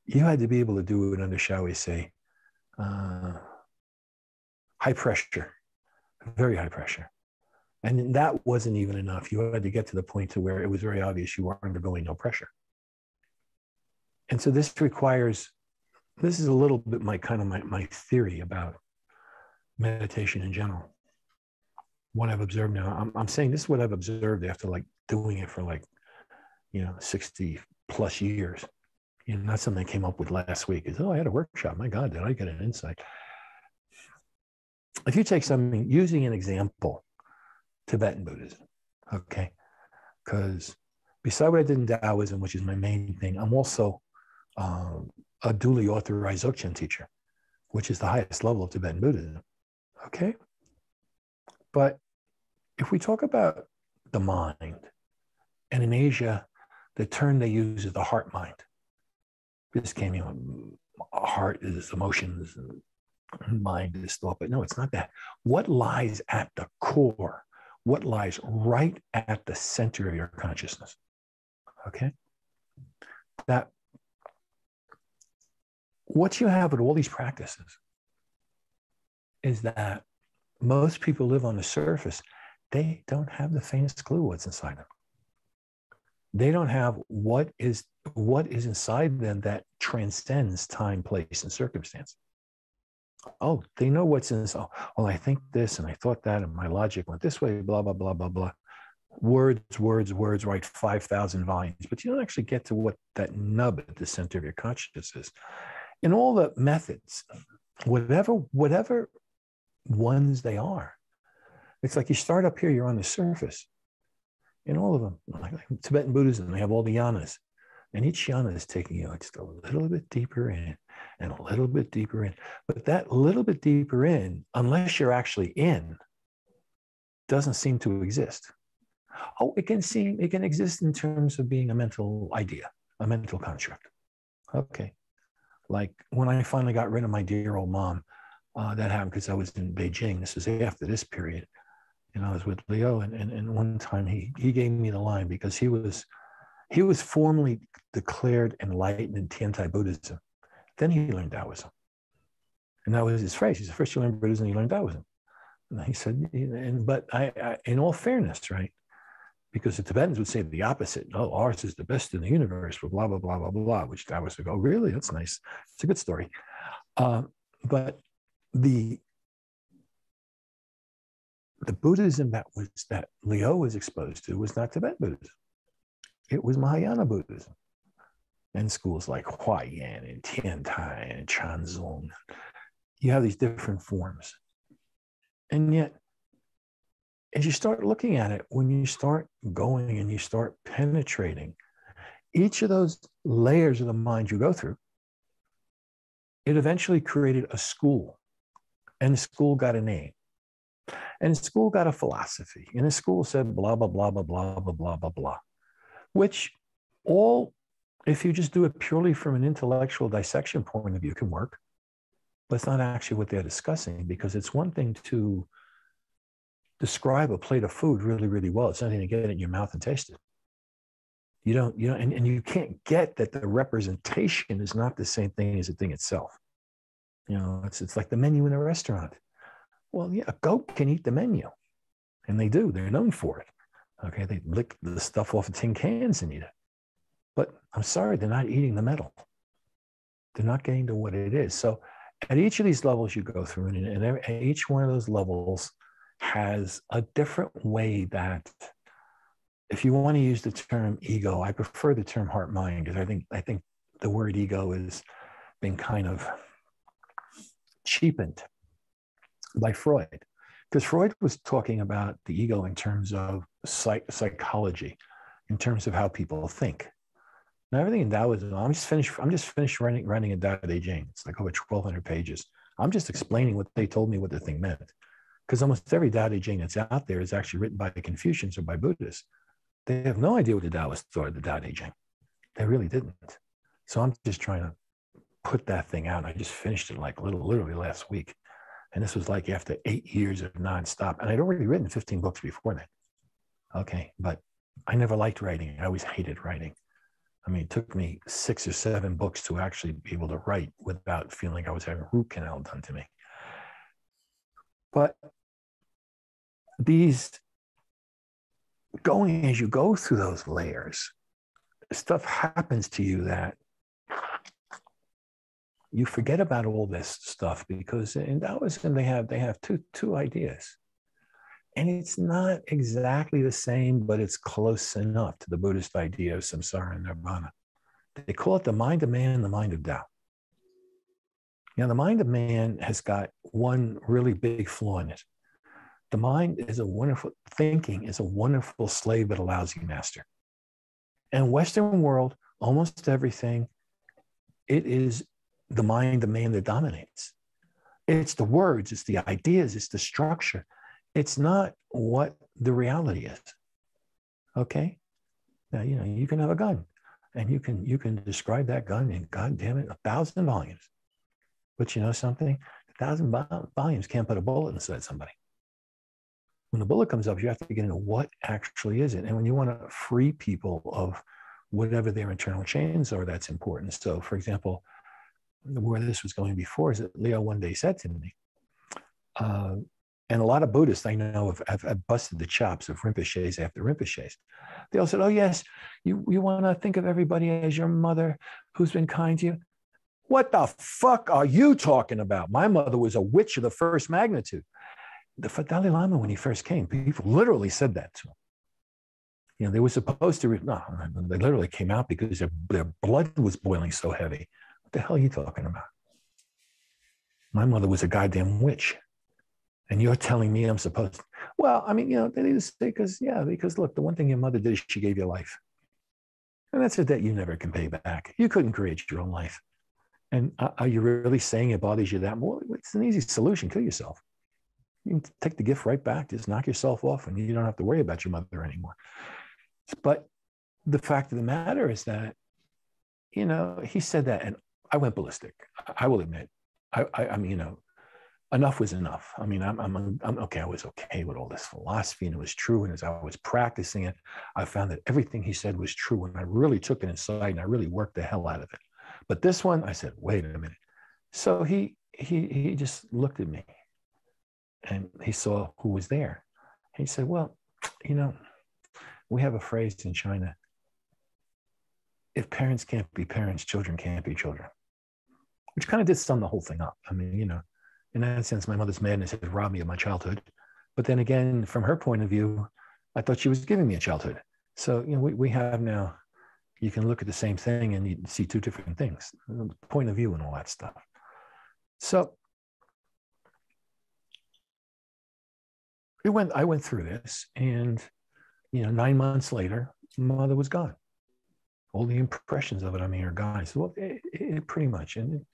you had to be able to do it under, shall we say, high pressure, very high pressure. And that wasn't even enough. You had to get to the point to where it was very obvious you were undergoing no pressure. And so this is a little bit my theory about meditation in general. What I've observed now, I'm saying this is what I've observed after doing it for 60 plus years. Not something I came up with last week. I had a workshop. My God, did I get an insight? If you take something, using an example, Tibetan Buddhism, okay? Because beside what I did in Taoism, which is my main thing, I'm also a duly authorized Dzogchen teacher, which is the highest level of Tibetan Buddhism, okay? But if we talk about the mind, and in Asia, the term they use is the heart mind. This came, heart is emotions, and mind is thought, but no, it's not that. What lies at the core? What lies right at the center of your consciousness? Okay? That what you have with all these practices is that most people live on the surface. They don't have the faintest clue what's inside them. They don't have what is inside them that transcends time, place, and circumstance. Oh, they know what's inside. Oh, well, I think this and I thought that and my logic went this way, blah, blah, blah, blah, blah. Words, write 5,000 volumes, but you don't actually get to what that nub at the center of your consciousness is. In all the methods, whatever ones they are, it's like you start up here, you're on the surface. In all of them, like Tibetan Buddhism, they have all the yanas. And each yana is taking you just a little bit deeper in and a little bit deeper in. But that little bit deeper in, unless you're actually in, doesn't seem to exist. Oh, it can exist in terms of being a mental idea, a mental construct. Okay. Like when I finally got rid of my dear old mom, that happened because I was in Beijing. This was after this period. And I was with Leo, and one time he gave me the line because he was He was formally declared enlightened in Tiantai Buddhism. Then he learned Taoism. And that was his phrase. He said, first you learn Buddhism, you learn Taoism. And he said, but in all fairness, right? Because the Tibetans would say the opposite. Oh, ours is the best in the universe, blah, blah, blah, blah, blah, which Taoists would go, really? That's nice. It's a good story. But the Buddhism that Liu was exposed to was not Tibetan Buddhism. It was Mahayana Buddhism. And schools like Huayan and Tiantai and Chanzong. You have these different forms. And yet, as you start looking at it, when you start going and you start penetrating each of those layers of the mind you go through, it eventually created a school. And the school got a name. And the school got a philosophy. And the school said blah, blah, blah, blah, blah, blah, blah, blah, blah. Which all, if you just do it purely from an intellectual dissection point of view, can work. But it's not actually what they're discussing, because it's one thing to describe a plate of food really, really well. It's something to get it in your mouth and taste it. You don't, and you can't get that the representation is not the same thing as the thing itself. It's like the menu in a restaurant. Well, yeah, a goat can eat the menu, and they do. They're known for it. Okay, they lick the stuff off of tin cans and eat it. But I'm sorry, they're not eating the metal. They're not getting to what it is. So at each of these levels you go through, and each one of those levels has a different way that, if you want to use the term ego, I prefer the term heart-mind, because I think the word ego has been kind of cheapened by Freud. Because Freud was talking about the ego in terms of psychology, in terms of how people think. Now, everything in Taoism, I'm just finished running a Tao Te Ching. It's like over 1,200 pages. I'm just explaining what they told me what the thing meant. Because almost every Tao Te Ching that's out there is actually written by Confucians or by Buddhists. They have no idea what the Taoists thought of the Tao Te Ching. They really didn't. So I'm just trying to put that thing out. I just finished it like literally last week. And this was like after 8 years of nonstop. And I'd already written 15 books before that. Okay, but I never liked writing. I always hated writing. I mean, it took me 6 or 7 books to actually be able to write without feeling I was having a root canal done to me. But as you go through those layers, stuff happens to you that you forget about all this stuff, because in Taoism they have two ideas. And it's not exactly the same, but it's close enough to the Buddhist idea of samsara and nirvana. They call it the mind of man and the mind of Tao. Now, the mind of man has got one really big flaw in it. The mind is thinking is a wonderful slave but a lousy master. And Western world, almost everything, it is the mind of man that dominates. It's the words, it's the ideas, it's the structure. It's not what the reality is. Okay? Now, you can have a gun, and you can describe that gun in, God damn it, 1,000 volumes. But you know something? 1,000 volumes can't put a bullet inside somebody. When the bullet comes up, you have to get into what actually is it. And when you want to free people of whatever their internal chains are, that's important. So, for example, where this was going before is that Leo one day said to me, and a lot of Buddhists I know have busted the chops of Rinpoches after Rinpoches. They all said, oh, yes, you want to think of everybody as your mother who's been kind to you. What the fuck are you talking about? My mother was a witch of the first magnitude. The Dalai Lama, when he first came, people literally said that to him. They were supposed to, they literally came out because their blood was boiling so heavy. What the hell are you talking about? My mother was a goddamn witch. And you're telling me I'm supposed to? Well, I mean, they need to say, because look, the one thing your mother did is she gave you life. And that's a debt you never can pay back. You couldn't create your own life. And are you really saying it bothers you that more? It's an easy solution. Kill yourself. You can take the gift right back. Just knock yourself off, and you don't have to worry about your mother anymore. But the fact of the matter is that, he said that, and I went ballistic. I will admit. I mean, enough was enough. I mean, I'm okay. I was okay with all this philosophy, and it was true. And as I was practicing it, I found that everything he said was true, and I really took it inside, and I really worked the hell out of it. But this one, I said, wait a minute. So he just looked at me, and he saw who was there. He said, well, you know, we have a phrase in China: if parents can't be parents, children can't be children. Which kind of did sum the whole thing up. I mean, you know, in that sense, my mother's madness had robbed me of my childhood. But then again, from her point of view, I thought she was giving me a childhood. So, you know, we have now, you can look at the same thing and you see two different things, point of view and all that stuff. So I went through this, and, you know, 9 months later, mother was gone. All the impressions of it, I mean, are gone. I said, well, it pretty much. And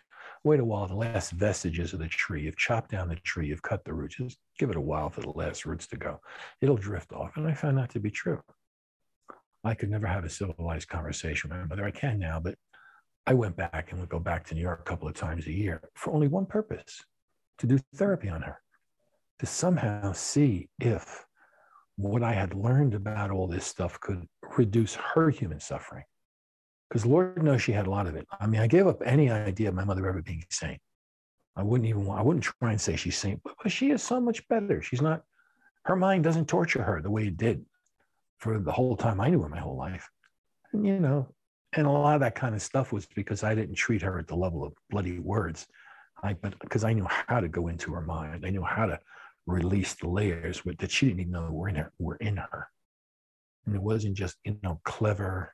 wait a while, the last vestiges of the tree. You've chopped down the tree, you've cut the roots. Just give it a while for the last roots to go. It'll drift off. And I found that to be true. I could never have a civilized conversation with my mother. I can now, but I went back and would go back to New York a couple of times a year for only one purpose: to do therapy on her, to somehow see if what I had learned about all this stuff could reduce her human suffering. Because Lord knows she had a lot of it. I mean, I gave up any idea of my mother ever being sane. I wouldn't try and say she's sane, but she is so much better. She's not, her mind doesn't torture her the way it did for the whole time I knew her, my whole life. And, you know, and a lot of that kind of stuff was because I didn't treat her at the level of bloody words. But because I knew how to go into her mind. I knew how to release the layers that she didn't even know were in her. And it wasn't just, you know, clever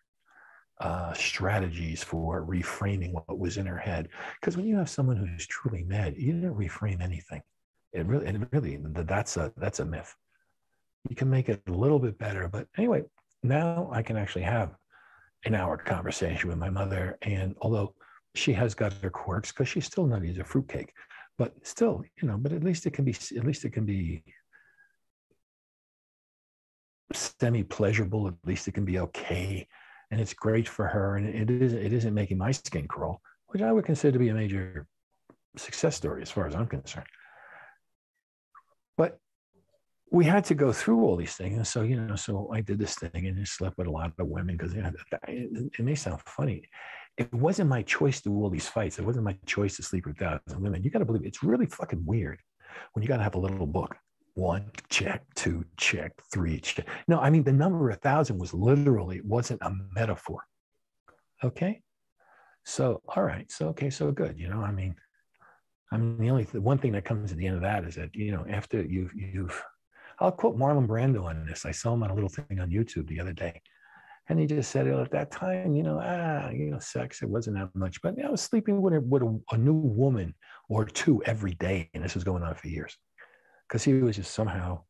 strategies for reframing what was in her head. Because when you have someone who's truly mad, you don't reframe anything. That's a myth. You can make it a little bit better. But anyway, now I can actually have an hour conversation with my mother. And although she has got her quirks, because she's still nutty as a fruitcake, but still, you know, but at least it can be semi-pleasurable. At least it can be okay. And it's great for her. And it isn't making my skin crawl, which I would consider to be a major success story as far as I'm concerned. But we had to go through all these things. And so, you know, so I did this thing and just slept with a lot of women because, you know, it may sound funny. It wasn't my choice to do all these fights. It wasn't my choice to sleep with thousands of women. You got to believe it. It's really fucking weird when you got to have a little book. 1, check, 2, check, 3, check. No, I mean, the number 1,000 was literally, it wasn't a metaphor. Okay. So, all right. So, okay. So good. You know, I mean, the one thing that comes at the end of that is that, you know, after you've, I'll quote Marlon Brando on this. I saw him on a little thing on YouTube the other day. And he just said, at that time, you know, sex, it wasn't that much. But I was sleeping with a new woman or two every day. And this was going on for years. Because he was just somehow,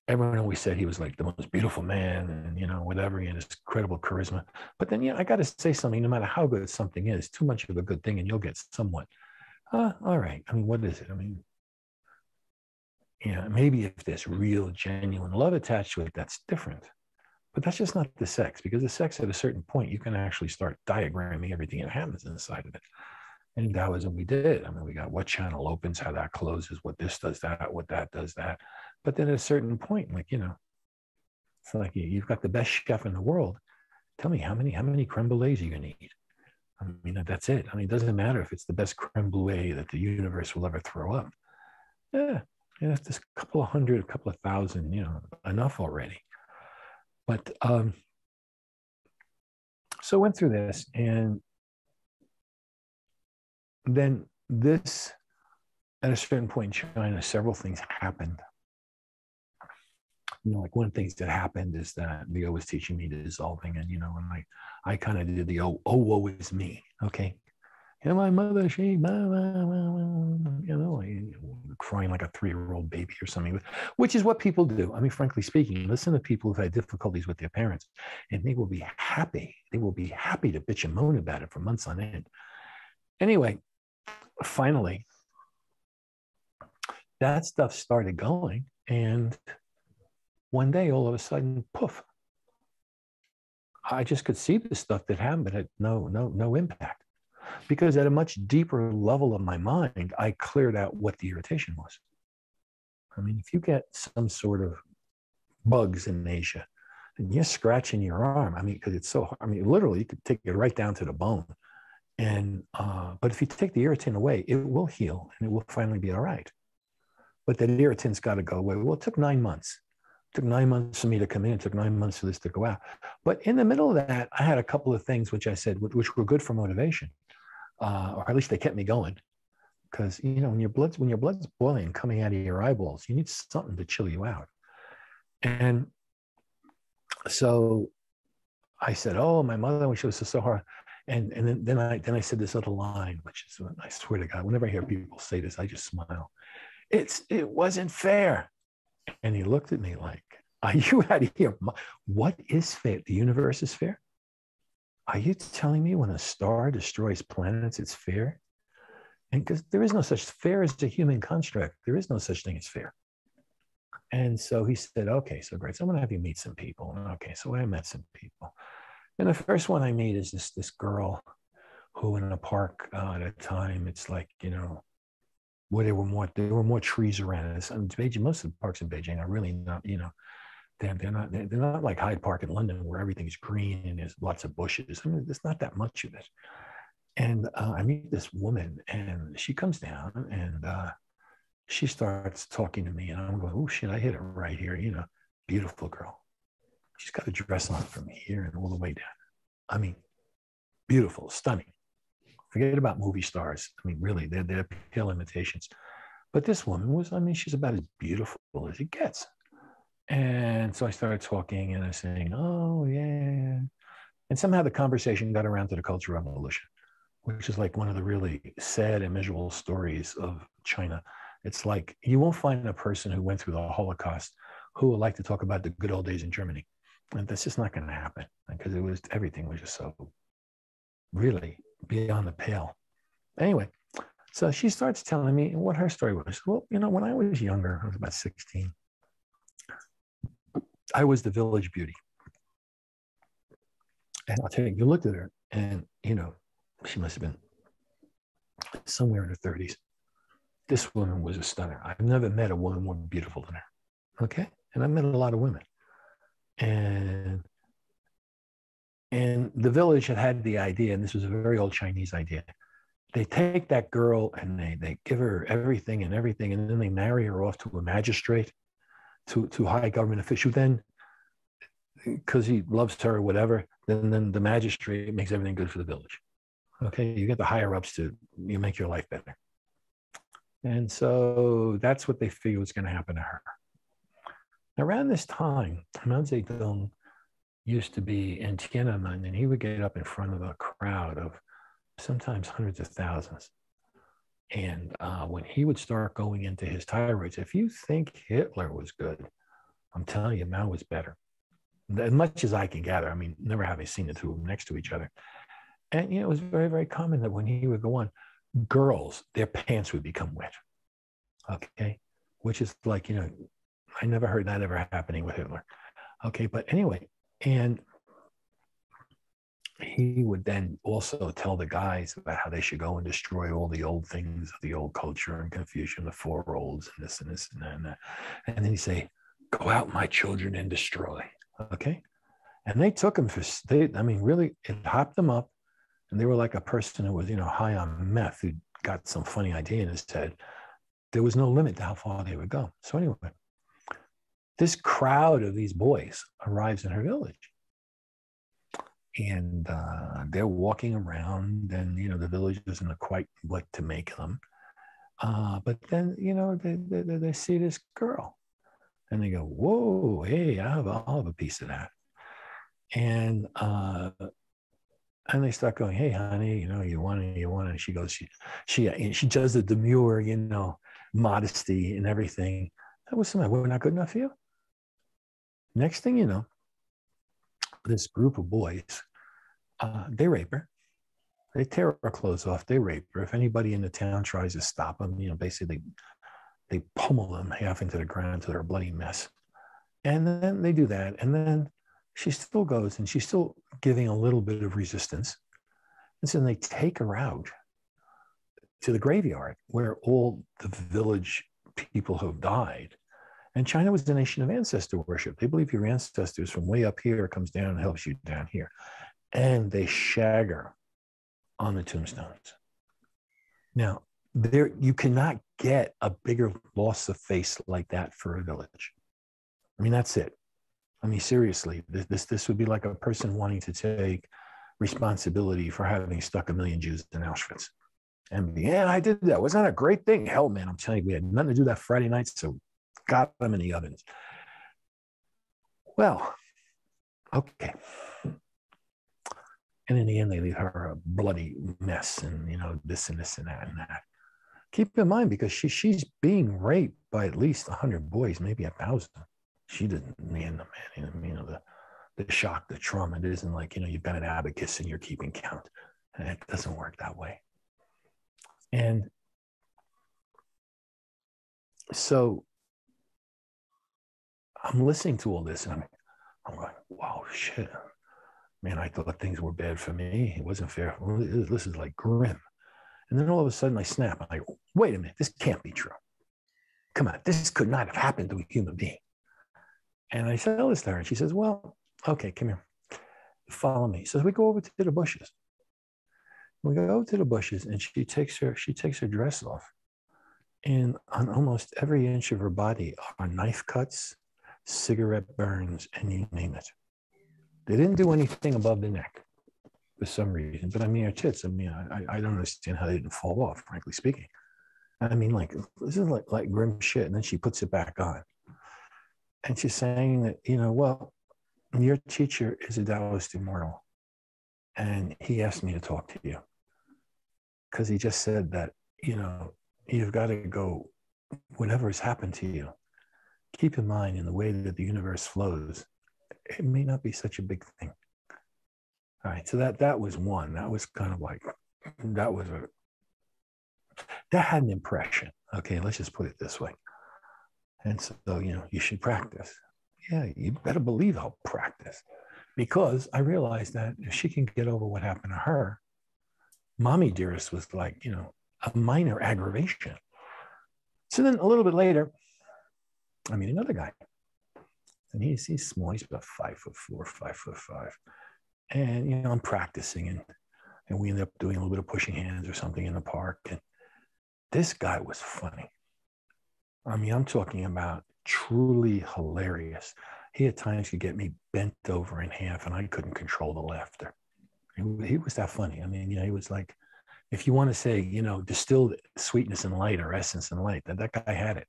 everyone always said he was like the most beautiful man and, you know, whatever, he had this incredible charisma. But then, you know, I got to say something, no matter how good something is, too much of a good thing and you'll get somewhat. All right. I mean, what is it? I mean, yeah, maybe if there's real, genuine love attached to it, that's different. But that's just not the sex, because the sex at a certain point, you can actually start diagramming everything that happens inside of it. And in Taoism, we did. I mean, we got what channel opens, how that closes, what this does that, what that does that. But then at a certain point, like, you know, it's like you've got the best chef in the world. Tell me how many creme brulees are you going to eat? I mean, that's it. I mean, it doesn't matter if it's the best creme brulee that the universe will ever throw up. Yeah, it's just a couple of hundred, a couple of thousand, you know, enough already. But so I went through this, and then this, at a certain point in China, several things happened. You know, like one of the things that happened is that Leo was teaching me dissolving, and, you know, and I kind of did the, oh, woe is me. Okay. And my mother, she, you know, crying like a 3-year-old baby or something, which is what people do. I mean, frankly speaking, listen to people who've had difficulties with their parents, and they will be happy. They will be happy to bitch and moan about it for months on end. Anyway, finally, that stuff started going, and one day, all of a sudden, poof, I just could see the stuff that happened, but had no impact. because at a much deeper level of my mind, I cleared out what the irritation was. I mean, if you get some sort of bugs in Asia and you're scratching your arm, I mean, because it's so hard, I mean, literally, you could take it right down to the bone. And, but if you take the irritant away, it will heal and it will finally be all right. But that irritant's got to go away. Well, it took 9 months. It took 9 months for me to come in. It took 9 months for this to go out. But in the middle of that, I had a couple of things which I said, which were good for motivation, or at least they kept me going. Because, you know, when your blood's boiling, coming out of your eyeballs, you need something to chill you out. And so I said, "Oh, my mother, when she was so hard." And then I said this other line, which is, I swear to God, whenever I hear people say this, I just smile. It wasn't fair. And he looked at me like, "Are you out of here? What is fair? The universe is fair? Are you telling me when a star destroys planets, it's fair?" And because there is no such fair as a human construct, there is no such thing as fair. And so he said, "Okay, so great. So I'm going to have you meet some people." And okay, so I met some people. And the first one I meet is this girl who in a park at a time, it's like, you know, where there were more trees around us. And Beijing, most of the parks in Beijing are really not, you know, they're not like Hyde Park in London where everything's green and there's lots of bushes. I mean, there's not that much of it. And I meet this woman and she comes down and she starts talking to me and I'm going, "Oh shit, I hit it right here." You know, beautiful girl. She's got a dress on from here and all the way down. I mean, beautiful, stunning. Forget about movie stars. I mean, really, they're pale imitations. But this woman was, I mean, she's about as beautiful as it gets. And so I started talking and I was saying, "Oh, yeah." And somehow the conversation got around to the Cultural Revolution, which is like one of the really sad and miserable stories of China. It's like you won't find a person who went through the Holocaust who would like to talk about the good old days in Germany. And that's just not going to happen because everything was just so really beyond the pale. Anyway, so she starts telling me what her story was. Well, you know, when I was younger, I was about 16, I was the village beauty. And I'll tell you, you looked at her and, you know, she must have been somewhere in her 30s. This woman was a stunner. I've never met a woman more beautiful than her. Okay. And I met a lot of women. And the village had the idea, and this was a very old Chinese idea. They take that girl and they give her everything, and then they marry her off to a magistrate, to a high government official. Then, because he loves her or whatever, then the magistrate makes everything good for the village. Okay, you get the higher ups you make your life better. And so that's what they figured was going to happen to her. Around this time, Mao Zedong used to be in Tiananmen, and he would get up in front of a crowd of sometimes hundreds of thousands. And when he would start going into his tirades, if you think Hitler was good, I'm telling you, Mao was better. As much as I can gather, I mean, never having seen the two of them next to each other. And, you know, it was very, very common that when he would go on, girls, their pants would become wet. Okay. Which is like, you know, I never heard that ever happening with Hitler. Okay. But anyway, and he would then also tell the guys about how they should go and destroy all the old things of the old culture and Confucian, the four olds and this and this and that. And then he'd say, "Go out, my children, and destroy." Okay. And they took him really, it hopped them up. And they were like a person who was, you know, high on meth, who got some funny idea in his head. There was no limit to how far they would go. So anyway, this crowd of these boys arrives in her village. And they're walking around, and, you know, the village doesn't know quite what to make them. But then, you know, they see this girl. And they go, "Whoa, hey, I'll have a piece of that." And they start going, "Hey, honey, you know, you want it. And she goes, she does the demure, you know, modesty and everything. That was something, we're not good enough for you. Next thing you know, this group of boys, they rape her. They tear her clothes off. They rape her. If anybody in the town tries to stop them, you know, basically they pummel them half into the ground to their bloody mess. And then they do that. And then she still goes and she's still giving a little bit of resistance. And so they take her out to the graveyard where all the village people have died. And China was the nation of ancestor worship. They believe your ancestors from way up here comes down and helps you down here. And they shag her on the tombstones. Now, there you cannot get a bigger loss of face like that for a village. I mean, that's it. I mean, seriously, this would be like a person wanting to take responsibility for having stuck 1 million Jews in Auschwitz. And yeah, I did that. Wasn't that a great thing? Hell, man, I'm telling you, we had nothing to do that Friday night, so got them in the ovens. Well, okay. And in the end, they leave her a bloody mess and, you know, this and this and that and that. Keep in mind, because she's being raped by at least 100 boys, maybe 1,000. She didn't, man, you know, the shock, the trauma. It isn't like, you know, you've got an abacus and you're keeping count. And it doesn't work that way. And so I'm listening to all this and I'm going, wow, shit. Man, I thought things were bad for me. It wasn't fair. This is like grim. And then all of a sudden I snap. I'm like, wait a minute, this can't be true. Come on, this could not have happened to a human being. And I tell this to her, and she says, well, okay, come here. Follow me. So we go over to the bushes. We go over to the bushes, and she takes her dress off. And on almost every inch of her body are knife cuts, cigarette burns, and you name it. They didn't do anything above the neck for some reason. But I mean, her tits, I mean, I don't understand how they didn't fall off, frankly speaking. I mean, like, this is like grim shit. And then she puts it back on. And she's saying that, you know, well, your teacher is a Taoist immortal. And he asked me to talk to you. Because he just said that, you know, you've got to go, whatever has happened to you, keep in mind in the way that the universe flows, it may not be such a big thing. All right, so that was one. That was kind of like, that had an impression. Okay, let's just put it this way. And so, you know, you should practice. Yeah, you better believe I'll practice. Because I realized that if she can get over what happened to her, Mommy Dearest was like, you know, a minor aggravation. So then a little bit later, I meet another guy. And he's small. He's about 5'4", 5'5". And, you know, I'm practicing. And we ended up doing a little bit of pushing hands or something in the park. And this guy was funny. I mean, I'm talking about truly hilarious. He at times could get me bent over in half and I couldn't control the laughter. He was that funny. I mean, you know, he was like, if you want to say, you know, distilled sweetness and light or essence and light, that guy had it.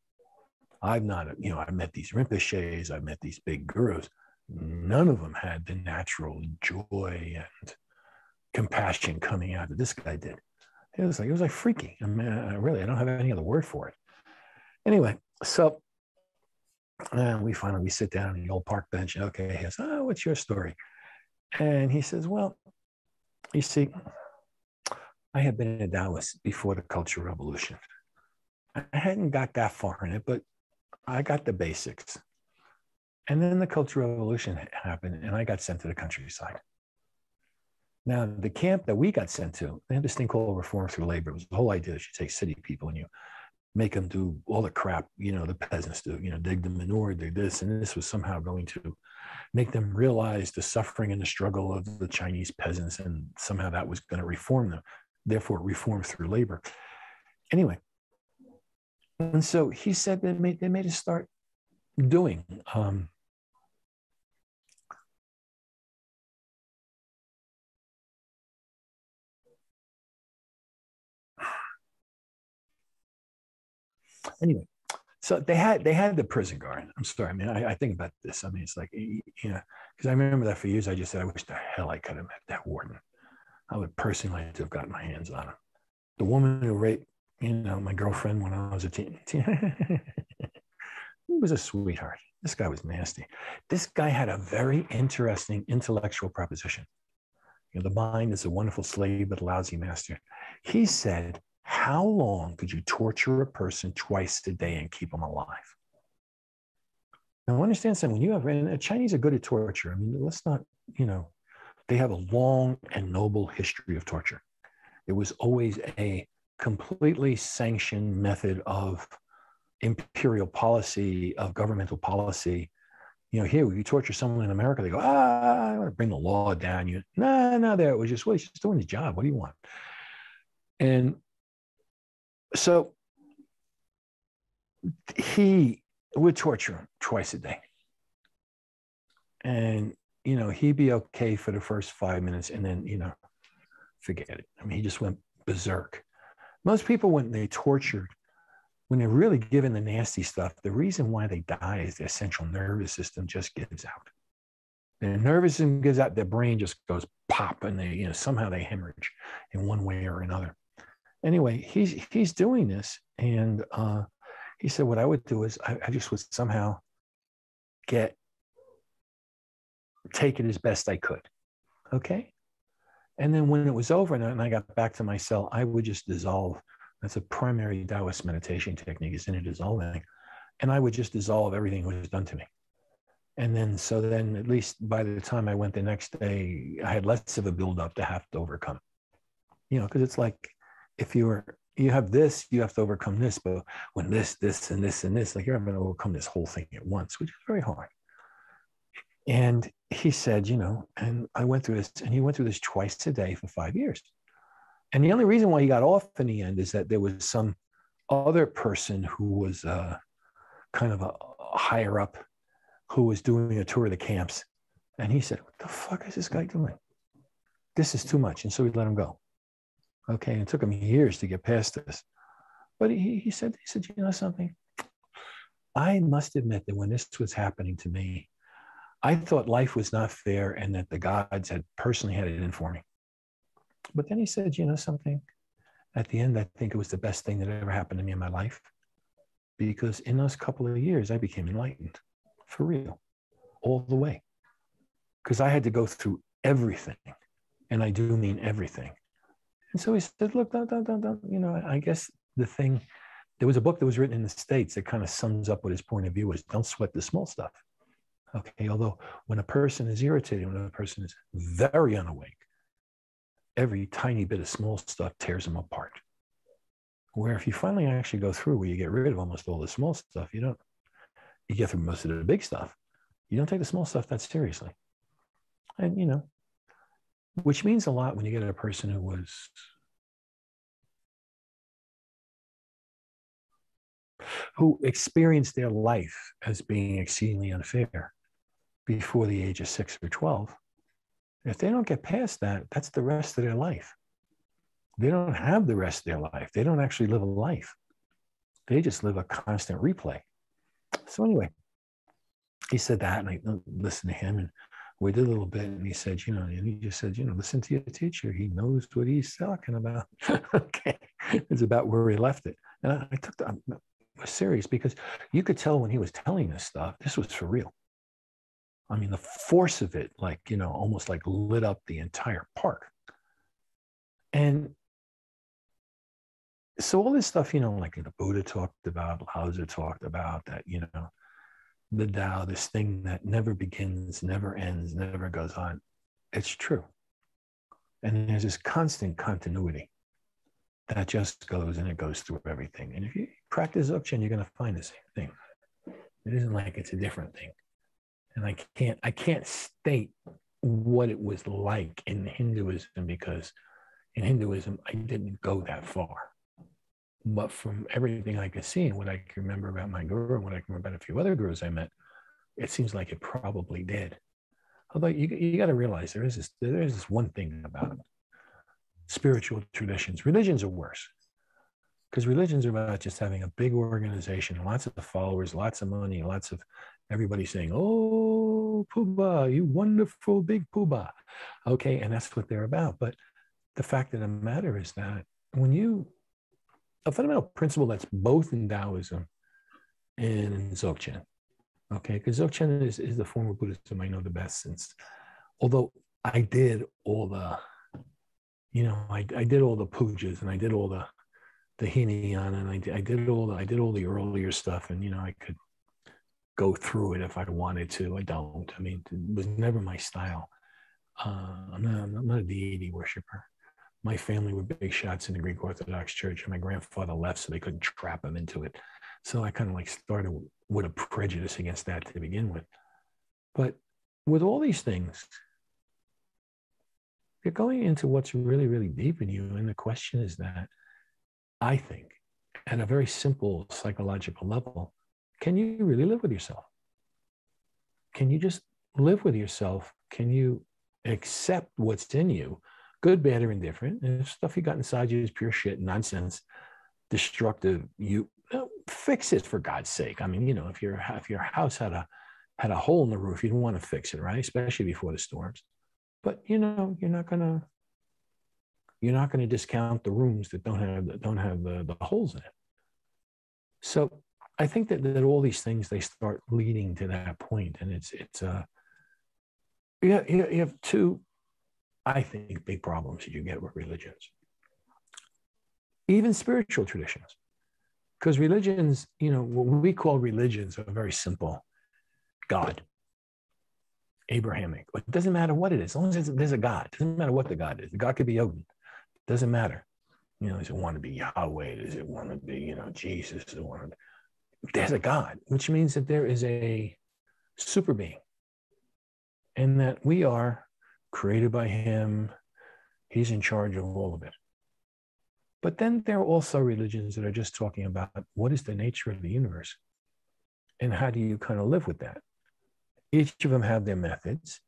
I've not, you know, I met these Rinpoches, I met these big gurus. None of them had the natural joy and compassion coming out that this guy did. It was like freaky. I mean, I don't have any other word for it. Anyway, so we sit down on the old park bench. Okay, he says, oh, what's your story? And he says, well, you see, I had been a Taoist before the Cultural Revolution. I hadn't got that far in it, but I got the basics. And then the Cultural Revolution happened, and I got sent to the countryside. Now, the camp that we got sent to, they had this thing called reform through labor. It was the whole idea that you take city people and you make them do all the crap, you know, the peasants do, you know, dig the manure, dig this, and this was somehow going to make them realize the suffering and the struggle of the Chinese peasants, and somehow that was going to reform them, therefore reform through labor. Anyway, and so he said they made us start doing anyway, so they had the prison guard. I'm sorry. I mean, I think about this. I mean, it's like, you know, because I remember that for years. I just said, I wish the hell I could have met that warden. I would personally like to have gotten my hands on him. The woman who raped, you know, my girlfriend when I was a teen. He was a sweetheart. This guy was nasty. This guy had a very interesting intellectual proposition. You know, the mind is a wonderful slave but a lousy master. He said, how long could you torture a person twice a day and keep them alive? Now, understand something. When you have, and the Chinese are good at torture. I mean, let's not, you know, they have a long and noble history of torture. It was always a completely sanctioned method of imperial policy, of governmental policy. You know, here, when you torture someone in America, they go, I want to bring the law down. You, no, there, it was just, well, he's just doing his job. What do you want? And so he would torture him twice a day. And, you know, he'd be okay for the first 5 minutes and then, you know, forget it. I mean, he just went berserk. Most people, when they tortured, when they're really given the nasty stuff, the reason why they die is their central nervous system just gives out. Their nervous system gives out, their brain just goes pop, and they, you know, somehow they hemorrhage in one way or another. Anyway, he's doing this, and he said, what I would do is I just would somehow take it as best I could. Okay. And then when it was over and I got back to my cell, I would just dissolve. That's a primary Taoist meditation technique, is in a dissolving. And I would just dissolve everything that was done to me. And then, so then at least by the time I went the next day, I had less of a buildup to have to overcome. You know, because it's like, if you have this, you have to overcome this. But when this, and this, and this, like you're having to overcome this whole thing at once, which is very hard. And he said, you know, and I went through this, and he went through this twice a day for 5 years. And the only reason why he got off in the end is that there was some other person who was kind of a higher up who was doing a tour of the camps. And he said, what the fuck is this guy doing? This is too much. And so we let him go. Okay. And it took him years to get past this. But he said, you know something? I must admit that when this was happening to me, I thought life was not fair and that the gods had personally had it in for me. But then he said, you know something? At the end, I think it was the best thing that ever happened to me in my life, because in those couple of years, I became enlightened for real, all the way. Because I had to go through everything, and I do mean everything. And so he said, look, don't, you know, I guess the thing, there was a book that was written in the States that kind of sums up what his point of view was. Don't sweat the small stuff. Okay, although when a person is irritated, when a person is very unawake, every tiny bit of small stuff tears them apart. Where if you finally actually go through where you get rid of almost all the small stuff, you get through most of the big stuff. You don't take the small stuff that seriously. And, you know, which means a lot when you get a person who experienced their life as being exceedingly unfair before the age of 6 or 12. If they don't get past that, that's the rest of their life. They don't have the rest of their life. They don't actually live a life. They just live a constant replay. So anyway, he said that, and I listened to him, and we did a little bit, and he said, you know, and he just said, you know, listen to your teacher. He knows what he's talking about. Okay. It's about where he left it. And I took that serious, because you could tell when he was telling this stuff, this was for real. I mean, the force of it, like, you know, almost like lit up the entire park. And so all this stuff, you know, like the Buddha talked about, Lao Tzu talked about, that, you know, the Tao, this thing that never begins, never ends, never goes on. It's true. And there's this constant continuity that just goes, and it goes through everything. And if you practice Dzogchen, you're going to find the same thing. It isn't like it's a different thing. And I can't state what it was like in Hinduism, because in Hinduism, I didn't go that far. But from everything I could see and what I can remember about my guru and what I can remember about a few other gurus I met, it seems like it probably did. Although you got to realize there is this one thing about it. Spiritual traditions. Religions are worse. Because religions are about just having a big organization, lots of followers, lots of money, lots of everybody saying, oh, Puba, you wonderful big Puba. Okay, and that's what they're about. But the fact of the matter is that a fundamental principle that's both in Taoism and in Dzogchen, okay, because Dzogchen is the form of Buddhism I know the best, since, although I did all the, you know, I did all the pujas, and I did all the Hinayan, and I did all the earlier stuff, and, you know, I could go through it if I wanted to. I don't. I mean, it was never my style. I'm not a deity worshiper. My family were big shots in the Greek Orthodox Church, and my grandfather left, so they couldn't trap him into it. So I kind of like started with a prejudice against that to begin with. But with all these things, you're going into what's really, really deep in you. And the question is that, I think, at a very simple psychological level, can you really live with yourself? Can you just live with yourself? Can you accept what's in you, good, bad, or indifferent? And if stuff you got inside you is pure shit, nonsense, destructive, you fix it, for God's sake. I mean, if your house had a hole in the roof, you don't want to fix it, right? Especially before the storms. But you're not gonna discount the rooms that don't have the holes in it. So I think that all these things, they start leading to that point, and you have two, I think, big problems that you get with religions, even spiritual traditions, because religions, what we call religions, are very simple. God, Abrahamic. It doesn't matter what it is, as long as there's a God. It doesn't matter what the God is. The God could be Odin. It doesn't matter. Does it want to be Yahweh? Does it want to be, Jesus? Does it want to be... There's a God, which means that there is a super being, and that we are created by him. He's in charge of all of it. But then there are also religions that are just talking about what is the nature of the universe and how do you kind of live with that. Each of them have their methods,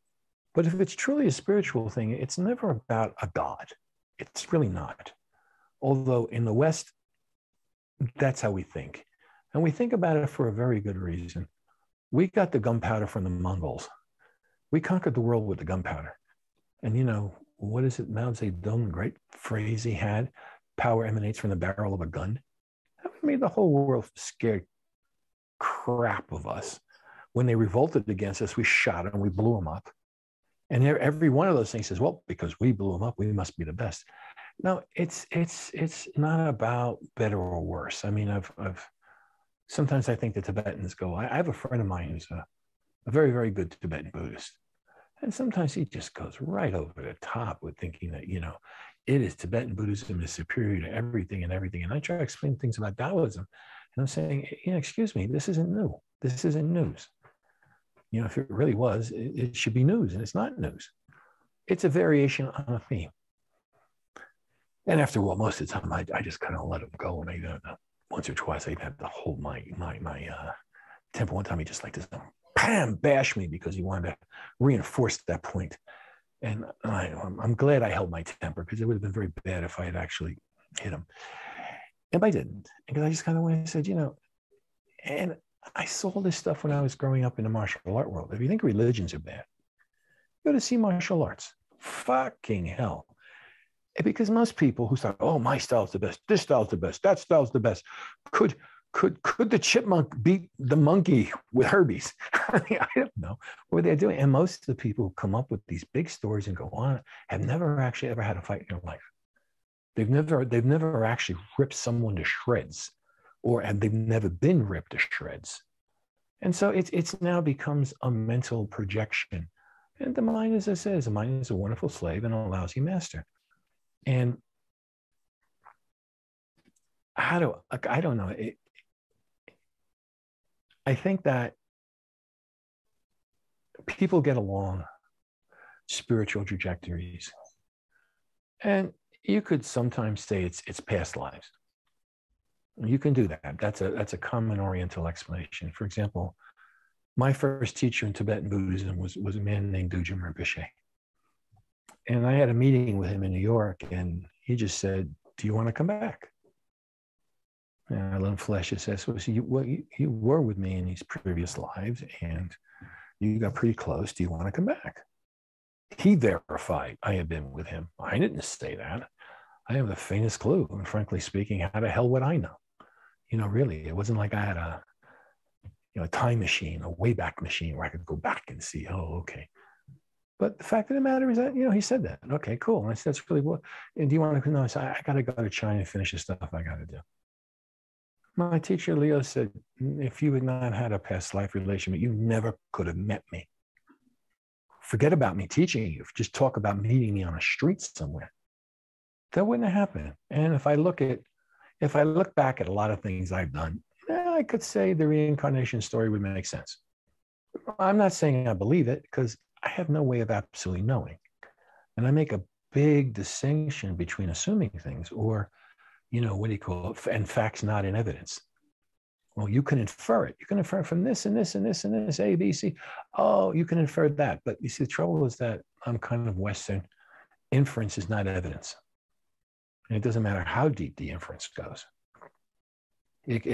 but if it's truly a spiritual thing, it's never about a God. It's really not. Although in the West, that's how we think. And we think about it for a very good reason. We got the gunpowder from the Mongols. We conquered the world with the gunpowder. And what is it? Mao Zedong, great phrase he had, power emanates from the barrel of a gun. That made the whole world scared crap of us. When they revolted against us, we shot them, we blew them up. And every one of those things says, well, because we blew them up, we must be the best. No, it's not about better or worse. I mean, sometimes I think the Tibetans go, I have a friend of mine who's a very, very good Tibetan Buddhist. And sometimes he just goes right over the top with thinking that, it is Tibetan Buddhism is superior to everything and everything. And I try to explain things about Taoism. And I'm saying, excuse me, this isn't new. This isn't news. If it really was, it should be news, and it's not news. It's a variation on a theme. And after all, most of the time, I just kind of let him go. And once or twice, I'd have to hold my temper. One time, he just like this, bash me because he wanted to reinforce that point. And I'm glad I held my temper, because it would have been very bad if I had actually hit him. And I didn't, because I just kind of went and said, and I saw this stuff when I was growing up in the martial art world. If you think religions are bad, go to see martial arts. Fucking hell. Because most people who start, oh, my style's the best, this style's the best, that style's the best. Could the chipmunk beat the monkey with herpes? I don't know what they're doing. And most of the people who come up with these big stories and go on have never actually ever had a fight in their life. They've never actually ripped someone to shreds, or they've never been ripped to shreds. And so it's now becomes a mental projection. And the mind, as I said, the mind is a wonderful slave and a lousy master. And I don't know. I think that people get along spiritual trajectories, and you could sometimes say it's past lives. You can do that. That's a common Oriental explanation. For example, my first teacher in Tibetan Buddhism was a man named Dudjom Rinpoche. And I had a meeting with him in New York, and he just said, do you want to come back? And I let him flesh his head. So you were with me in these previous lives, and you got pretty close. Do you want to come back? He verified I had been with him. I didn't say that. I have the faintest clue. And frankly speaking, how the hell would I know? Really, it wasn't like I had a time machine, a Wayback Machine where I could go back and see, oh, okay. But the fact of the matter is that, he said that. Okay, cool. And I said, that's really what. And do you want to know? So I got to go to China and finish the stuff I got to do. My teacher, Leo, said, if you had not had a past life relation, you never could have met me. forget about me teaching you. Just talk about meeting me on a street somewhere. That wouldn't have happened. And if I look back at a lot of things I've done, I could say the reincarnation story would make sense. I'm not saying I believe it because I have no way of absolutely knowing. And I make a big distinction between assuming things or, what do you call it? And facts not in evidence. Well, you can infer it. You can infer from this and this and this and this, A, B, C. Oh, you can infer that. But you see, the trouble is that I'm kind of Western. Inference is not evidence. And it doesn't matter how deep the inference goes. You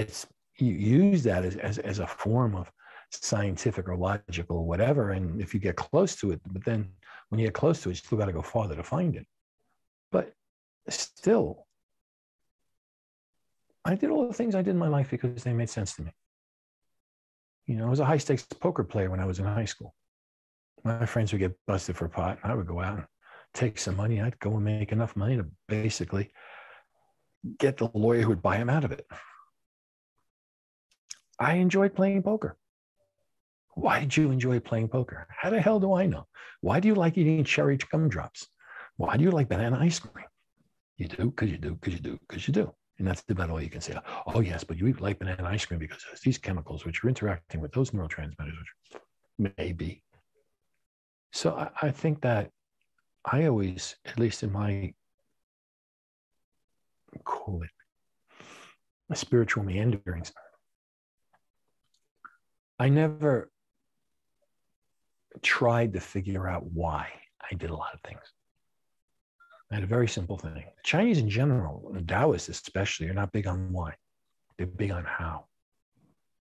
use that as a form of scientific or logical or whatever. And if you get close to it, but then when you get close to it, you still got to go farther to find it. But still, I did all the things I did in my life because they made sense to me. I was a high stakes poker player when I was in high school. My friends would get busted for pot. And I would go out and take some money. I'd go and make enough money to basically get the lawyer who would buy him out of it. I enjoyed playing poker. Why did you enjoy playing poker? How the hell do I know? Why do you like eating cherry gumdrops? Why do you like banana ice cream? You do, because you do, because you do, because you do. And that's about all you can say. Oh, yes, but you like banana ice cream because there's these chemicals which are interacting with those neurotransmitters, which maybe. So I think that I always, at least in my, call it, my spiritual meanderings, I never tried to figure out why I did a lot of things. I had a very simple thing. The Chinese in general, the Taoists especially, are not big on why. They're big on how.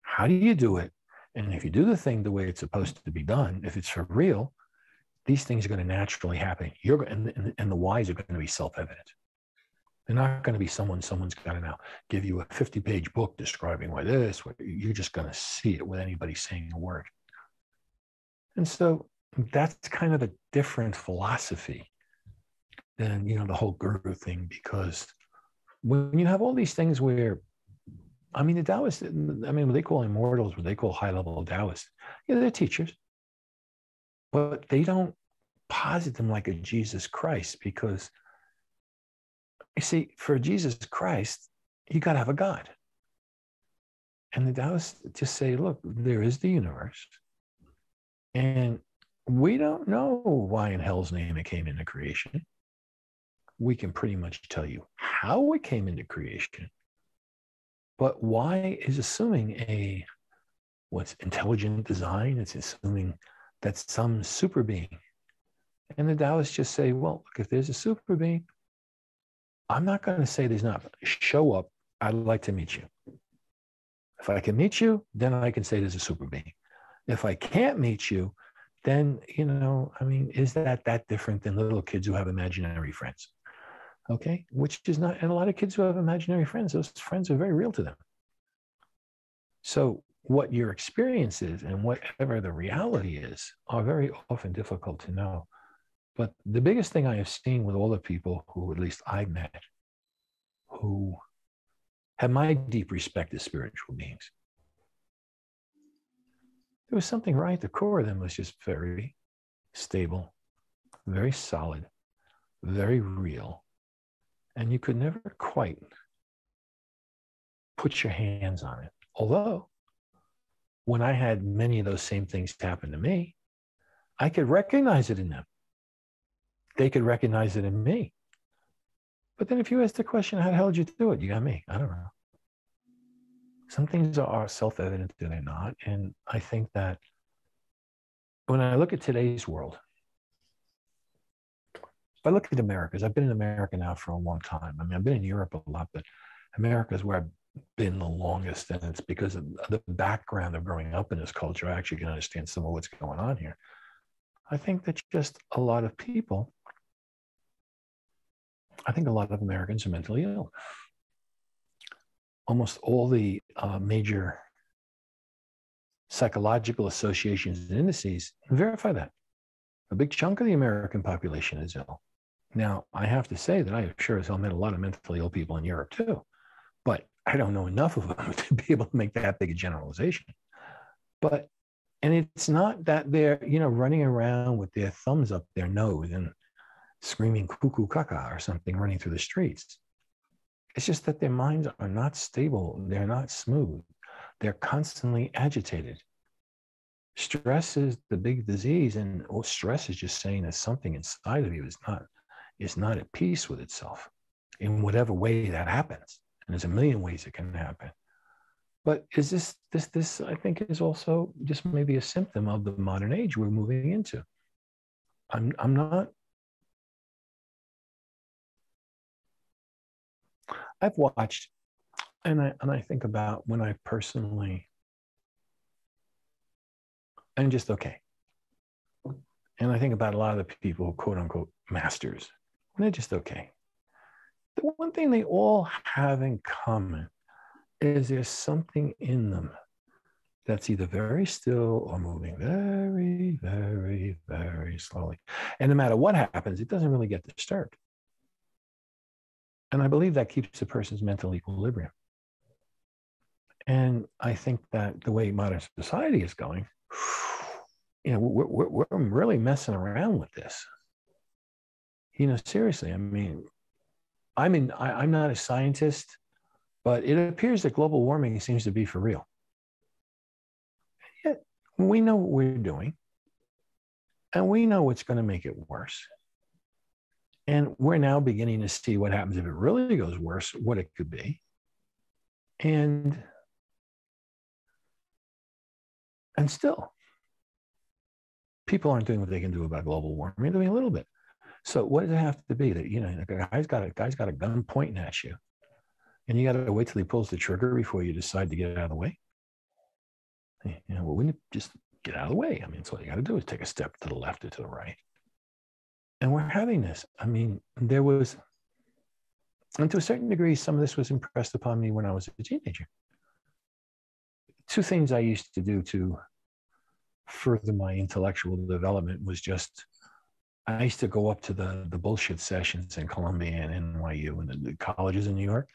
How do you do it? And if you do the thing the way it's supposed to be done, if it's for real, these things are going to naturally happen. And the whys are going to be self-evident. They're not going to be someone's got to now give you a 50-page book describing why this. You're just going to see it with anybody saying a word. And so that's kind of a different philosophy than, the whole guru thing, because when you have all these things where, the Taoists, what they call immortals, what they call high-level Taoists, they're teachers, but they don't posit them like a Jesus Christ, because you see, for Jesus Christ, you got to have a God. And the Taoists just say, look, there is the universe. And we don't know why in hell's name it came into creation. We can pretty much tell you how it came into creation. But why is assuming what's intelligent design? It's assuming that's some super being. And the Taoists just say, well, look, if there's a super being, I'm not going to say there's not. Show up. I'd like to meet you. If I can meet you, then I can say there's a super being. If I can't meet you, then, is that different than little kids who have imaginary friends? Okay, which is not, and a lot of kids who have imaginary friends, those friends are very real to them. So what your experience is and whatever the reality is are very often difficult to know. But the biggest thing I have seen with all the people who at least I've met, who have my deep respect as spiritual beings, there was something right at the core of them was just very stable, very solid, very real. And you could never quite put your hands on it. Although, when I had many of those same things happen to me, I could recognize it in them. They could recognize it in me. But then if you ask the question, how the hell did you do it? You got me. I don't know. Some things are self-evident and they're not. And I think that when I look at today's world, if I look at America, I've been in America now for a long time. I've been in Europe a lot, but America is where I've been the longest. And it's because of the background of growing up in this culture, I actually can understand some of what's going on here. I think that just a lot of people, I think a lot of Americans are mentally ill. Almost all the major psychological associations and indices verify that. A big chunk of the American population is ill. Now, I have to say that I have sure as hell met a lot of mentally ill people in Europe too, but I don't know enough of them to be able to make that big a generalization. But And it's not that they're, running around with their thumbs up their nose and screaming cuckoo caca or something running through the streets. It's just that their minds are not stable. They're not smooth. They're constantly agitated. Stress is the big disease, and stress is just saying that something inside of you is not at peace with itself in whatever way that happens. And there's a million ways it can happen. But is this I think is also just maybe a symptom of the modern age we're moving into. I'm not. I've watched, and I think about when I personally, I'm just okay. And I think about a lot of the people, quote unquote, masters, and they're just okay. The one thing they all have in common is there's something in them that's either very still or moving very, very, very slowly. And no matter what happens, it doesn't really get disturbed. And I believe that keeps a person's mental equilibrium. And I think that the way modern society is going, we're really messing around with this. Seriously, I mean, I'm not a scientist, but it appears that global warming seems to be for real. Yet we know what we're doing, and we know what's going to make it worse. And we're now beginning to see what happens if it really goes worse, what it could be. And still, people aren't doing what they can do about global warming. They're doing a little bit. So what does it have to be that, the guy's got a gun pointing at you, and you got to wait till he pulls the trigger before you decide to get out of the way? Well, we just get out of the way. I mean, that's all you got to do is take a step to the left or to the right. And we're having this. I mean, there was, and to a certain degree, some of this was impressed upon me when I was a teenager. Two things I used to do to further my intellectual development was just, I used to go up to the bullshit sessions in Columbia and NYU and the colleges in New York,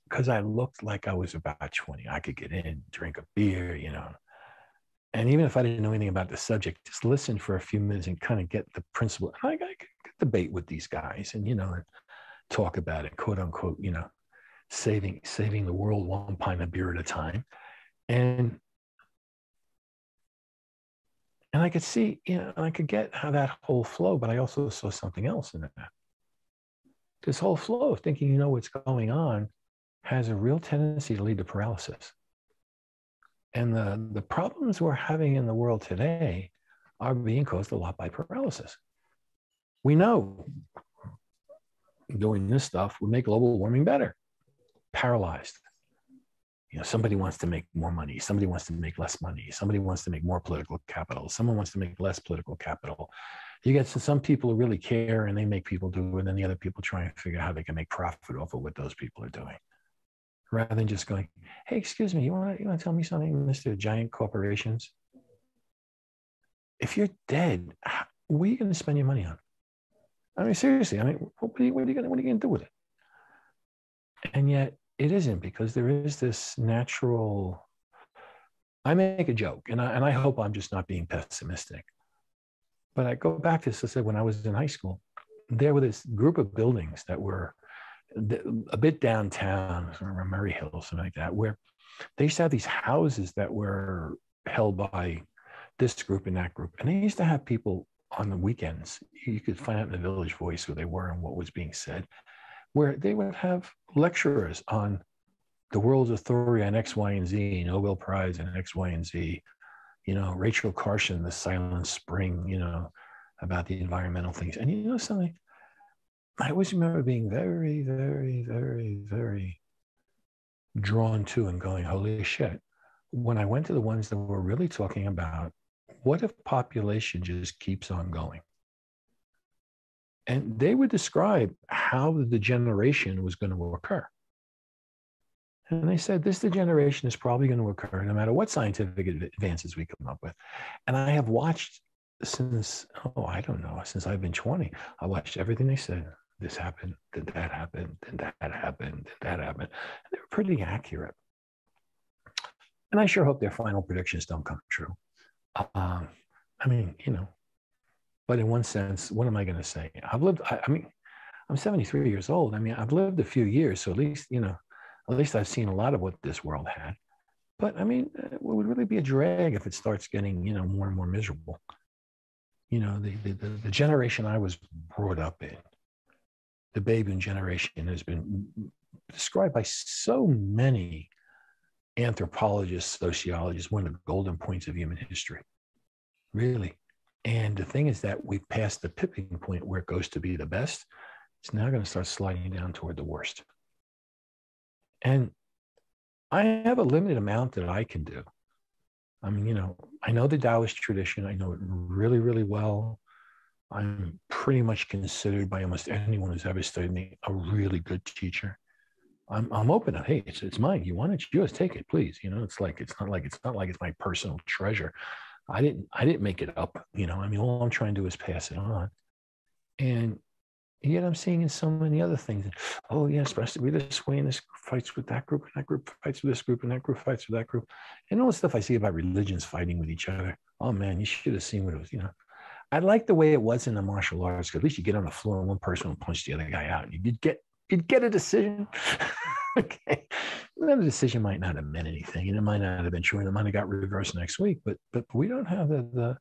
because I looked like I was about 20. I could get in, drink a beer, and even if I didn't know anything about the subject, just listen for a few minutes and kind of get the principle. I could debate with these guys and, and talk about it, quote unquote, saving the world one pint of beer at a time. And I could see, and I could get how that whole flow, but I also saw something else in that. This whole flow of thinking, what's going on has a real tendency to lead to paralysis. And the problems we're having in the world today are being caused a lot by paralysis. We know doing this stuff would make global warming better. Paralyzed. Somebody wants to make more money. Somebody wants to make less money. Somebody wants to make more political capital. Someone wants to make less political capital. You get some people who really care and they make people do it, and then the other people try and figure out how they can make profit off of what those people are doing, rather than just going, hey, excuse me, you want to tell me something, Mr. Giant Corporations? If you're dead, what are you going to spend your money on? I mean, seriously, what are you going to do with it? And yet it isn't, because there is this natural, I make a joke, and I hope I'm just not being pessimistic. But I go back to, as I said, when I was in high school, there were this group of buildings that were a bit downtown, around Murray Hill, something like that, where they used to have these houses that were held by this group and that group. And they used to have people on the weekends. You could find out in the Village Voice who they were and what was being said, where they would have lecturers on the world's authority on X, Y, and Z, Nobel Prize and X, Y, and Z, Rachel Carson, The Silent Spring, about the environmental things. And something, I always remember being very, very, very, very drawn to and going, holy shit, when I went to the ones that were really talking about what if population just keeps on going? And they would describe how the degeneration was going to occur. And they said, this degeneration is probably going to occur no matter what scientific advances we come up with. And I have watched since, since I've been 20, I watched everything they said. This happened, then that happened, then that happened, then that happened. And they were pretty accurate. And I sure hope their final predictions don't come true. I mean, but in one sense, what am I going to say? I've lived, I mean, I'm 73 years old. I mean, I've lived a few years, so at least I've seen a lot of what this world had. But I mean, it would really be a drag if it starts getting, more and more miserable. The generation I was brought up in, the baby boom generation, has been described by so many anthropologists, sociologists, one of the golden points of human history, really. And the thing is that we've passed the tipping point where it goes to be the best. It's now going to start sliding down toward the worst. And I have a limited amount that I can do. I mean, I know the Taoist tradition. I know it really, really well. I'm pretty much considered by almost anyone who's ever studied me a really good teacher. I'm open to, hey, it's mine. You want it, yours, take it, please. It's not like it's my personal treasure. I didn't make it up. I mean, all I'm trying to do is pass it on. And yet I'm seeing in so many other things. Oh, yeah, it's supposed to be this way, and this fights with that group, and that group fights with this group, and that group fights with that group. And all the stuff I see about religions fighting with each other. Oh man, you should have seen what it was, I like the way it was in the martial arts, because at least you get on the floor and one person will punch the other guy out. And you'd get a decision. Okay. Well, the decision might not have meant anything, and it might not have been true, and it might have got reversed next week. But we don't have the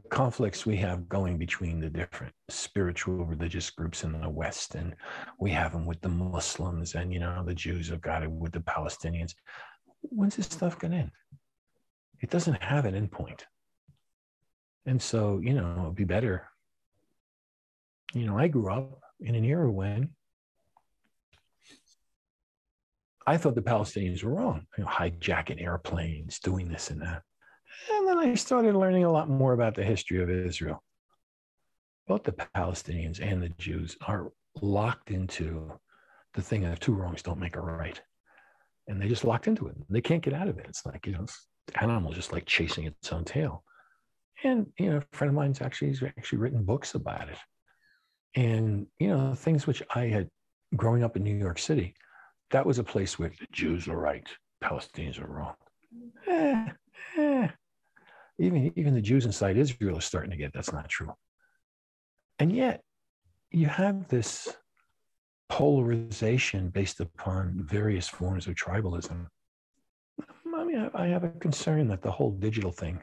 conflicts we have going between the different spiritual religious groups in the West, and we have them with the Muslims, and the Jews have got it with the Palestinians. When's this stuff gonna end? It doesn't have an endpoint. And so, it'd be better. I grew up in an era when I thought the Palestinians were wrong, hijacking airplanes, doing this and that. And then I started learning a lot more about the history of Israel. Both the Palestinians and the Jews are locked into the thing of two wrongs don't make a right. And they just locked into it. They can't get out of it. It's like, the animal just like chasing its own tail. And, a friend of mine's actually written books about it. And, things which I had growing up in New York City, that was a place where the Jews are right, Palestinians are wrong. Even the Jews inside Israel are starting to get that's not true. And yet you have this polarization based upon various forms of tribalism. I mean, I have a concern that the whole digital thing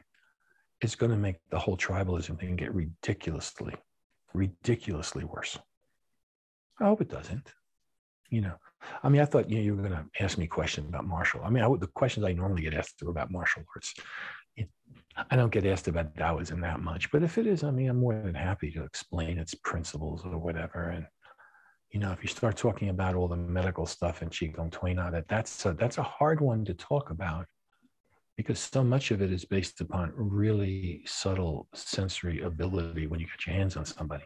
is going to make the whole tribalism thing get ridiculously worse. I hope it doesn't. I mean, I thought you were going to ask me questions about martial. I mean, the questions I normally get asked are about martial arts. I don't get asked about Taoism that much, but if it is, I mean, I'm more than happy to explain its principles or whatever. And if you start talking about all the medical stuff in Qigong Tuina, that's a hard one to talk about, because so much of it is based upon really subtle sensory ability when you get your hands on somebody.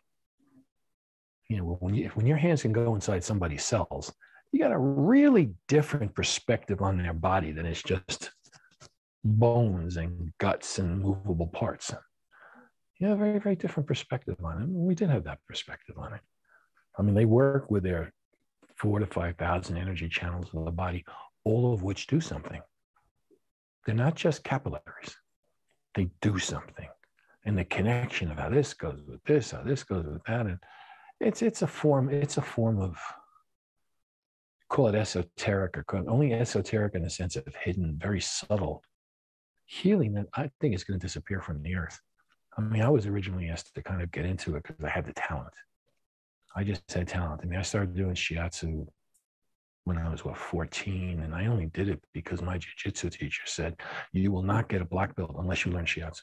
When your hands can go inside somebody's cells, you got a really different perspective on their body than it's just bones and guts and movable parts. A very, very different perspective on it. We did have that perspective on it. I mean, they work with their 4,000 to 5,000 energy channels of the body, all of which do something. They're not just capillaries. They do something. And the connection of how this goes with this, how this goes with that. And it's a form of, call it esoteric, or only esoteric in the sense of hidden, very subtle healing that I think is going to disappear from the earth. I mean, I was originally asked to kind of get into it because I had the talent. I just had talent. I mean, I started doing shiatsu when I was, 14, and I only did it because my jiu-jitsu teacher said, you will not get a black belt unless you learn shiatsu.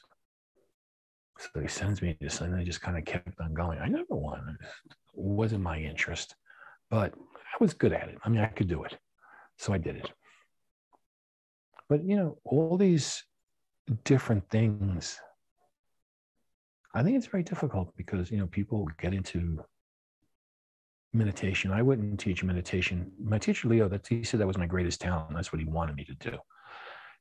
So he sends me this, and I just kind of kept on going. I never won. It wasn't my interest, but I was good at it. I mean, I could do it. So I did it. But, all these different things, I think it's very difficult because, people get into meditation. I wouldn't teach meditation. My teacher, Leo, he said that was my greatest talent. That's what he wanted me to do.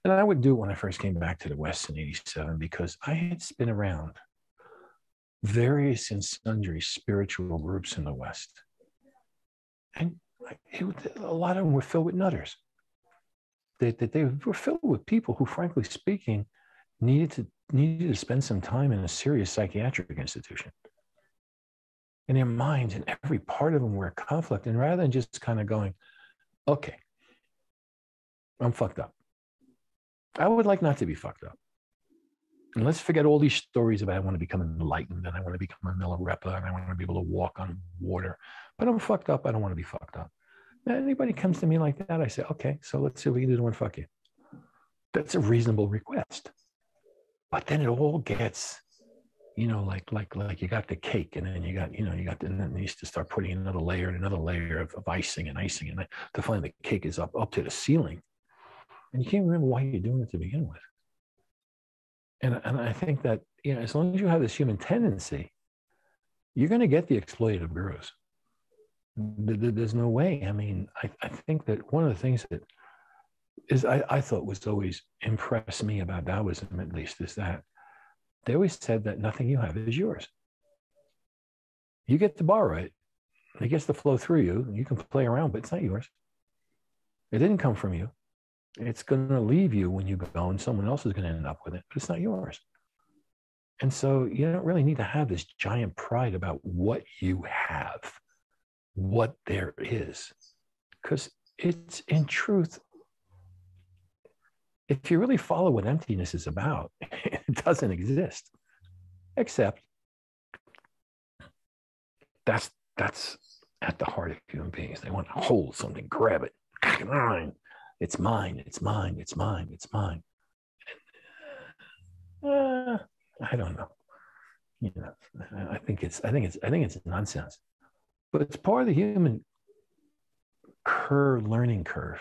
And I would do it when I first came back to the West in 87, because I had been around various and sundry spiritual groups in the West. And a lot of them were filled with nutters. They were filled with people who, frankly speaking, needed to spend some time in a serious psychiatric institution. And their minds and every part of them were a conflict. And rather than just kind of going, okay, I'm fucked up. I would like not to be fucked up. And let's forget all these stories about I want to become enlightened and I want to become a Milarepa and I want to be able to walk on water. But I'm fucked up. I don't want to be fucked up. Now, anybody comes to me like that, I say, okay, so let's see what we can do to unfuck you. That's a reasonable request. But then it all gets, you know, like you got the cake and then you got and then you used to start putting another layer and another layer of icing and to find the cake is up to the ceiling. And you can't remember why you're doing it to begin with. And I think that, you know, as long as you have this human tendency, you're going to get the exploitative gurus. There's no way. I mean, I think that one of the things that is I thought was always impressed me about Taoism, at least, is that they always said that nothing you have is yours. You get to borrow it. It gets to flow through you. You can play around, but it's not yours. It didn't come from you. It's going to leave you when you go, and someone else is going to end up with it, but it's not yours. And so you don't really need to have this giant pride about what you have, what there is, because it's in truth, if you really follow what emptiness is about, it doesn't exist, except that's at the heart of human beings. They want to hold something, grab it. It's mine, it's mine, it's mine, it's mine. I don't know. You know, I think it's nonsense. But it's part of the human learning curve.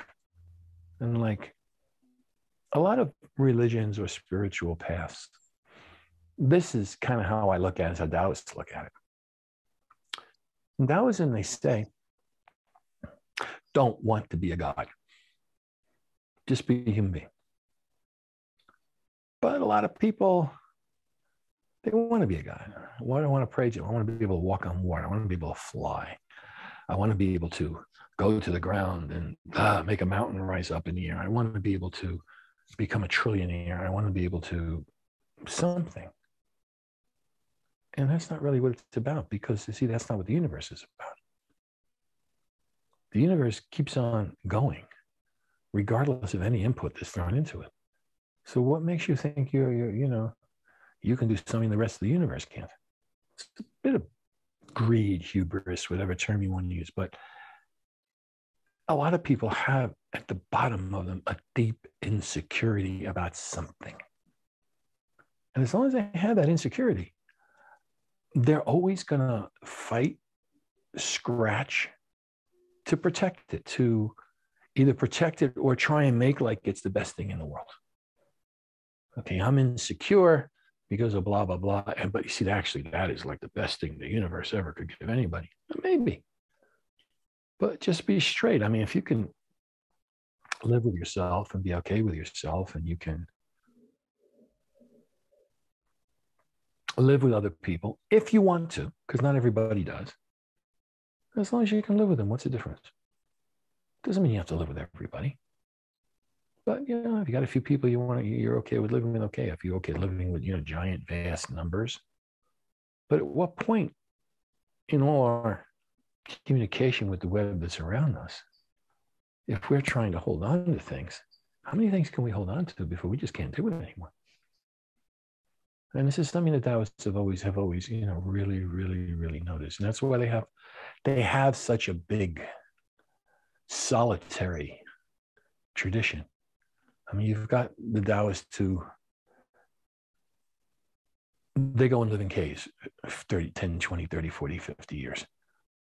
And like a lot of religions or spiritual paths, this is kind of how I look at it, how Taoists look at it. In Taoism, they say, don't want to be a god. Just be a human being. But a lot of people, they want to be a god. What do I want to pray to? I want to be able to walk on water. I want to be able to fly. I want to be able to go to the ground and make a mountain rise up in the air. I want to be able to become a trillionaire. I want to be able to something. And that's not really what it's about, because you see, that's not what the universe is about. The universe keeps on going, regardless of any input that's thrown into it. So what makes you think you can do something the rest of the universe can't? It's a bit of greed, hubris, whatever term you want to use. But a lot of people have at the bottom of them a deep insecurity about something. And as long as they have that insecurity, they're always going to fight, scratch to protect it, to either protect it or try and make like it's the best thing in the world. Okay, I'm insecure because of blah, blah, blah. But you see, actually, that is like the best thing the universe ever could give anybody. Maybe. But just be straight. I mean, if you can live with yourself and be okay with yourself, and you can live with other people if you want to, because not everybody does. As long as you can live with them, what's the difference? Doesn't mean you have to live with everybody. But, you know, if you got a few people you're okay with living with, okay. If you're okay living with, giant, vast numbers. But at what point in all our communication with the web that's around us, if we're trying to hold on to things, how many things can we hold on to before we just can't do it anymore? And this is something that Taoists have always, really, really, really noticed. And that's why they have such a big, solitary tradition. I mean, you've got the Taoists who, they go and live in caves 10, 20, 30, 40, 50 years.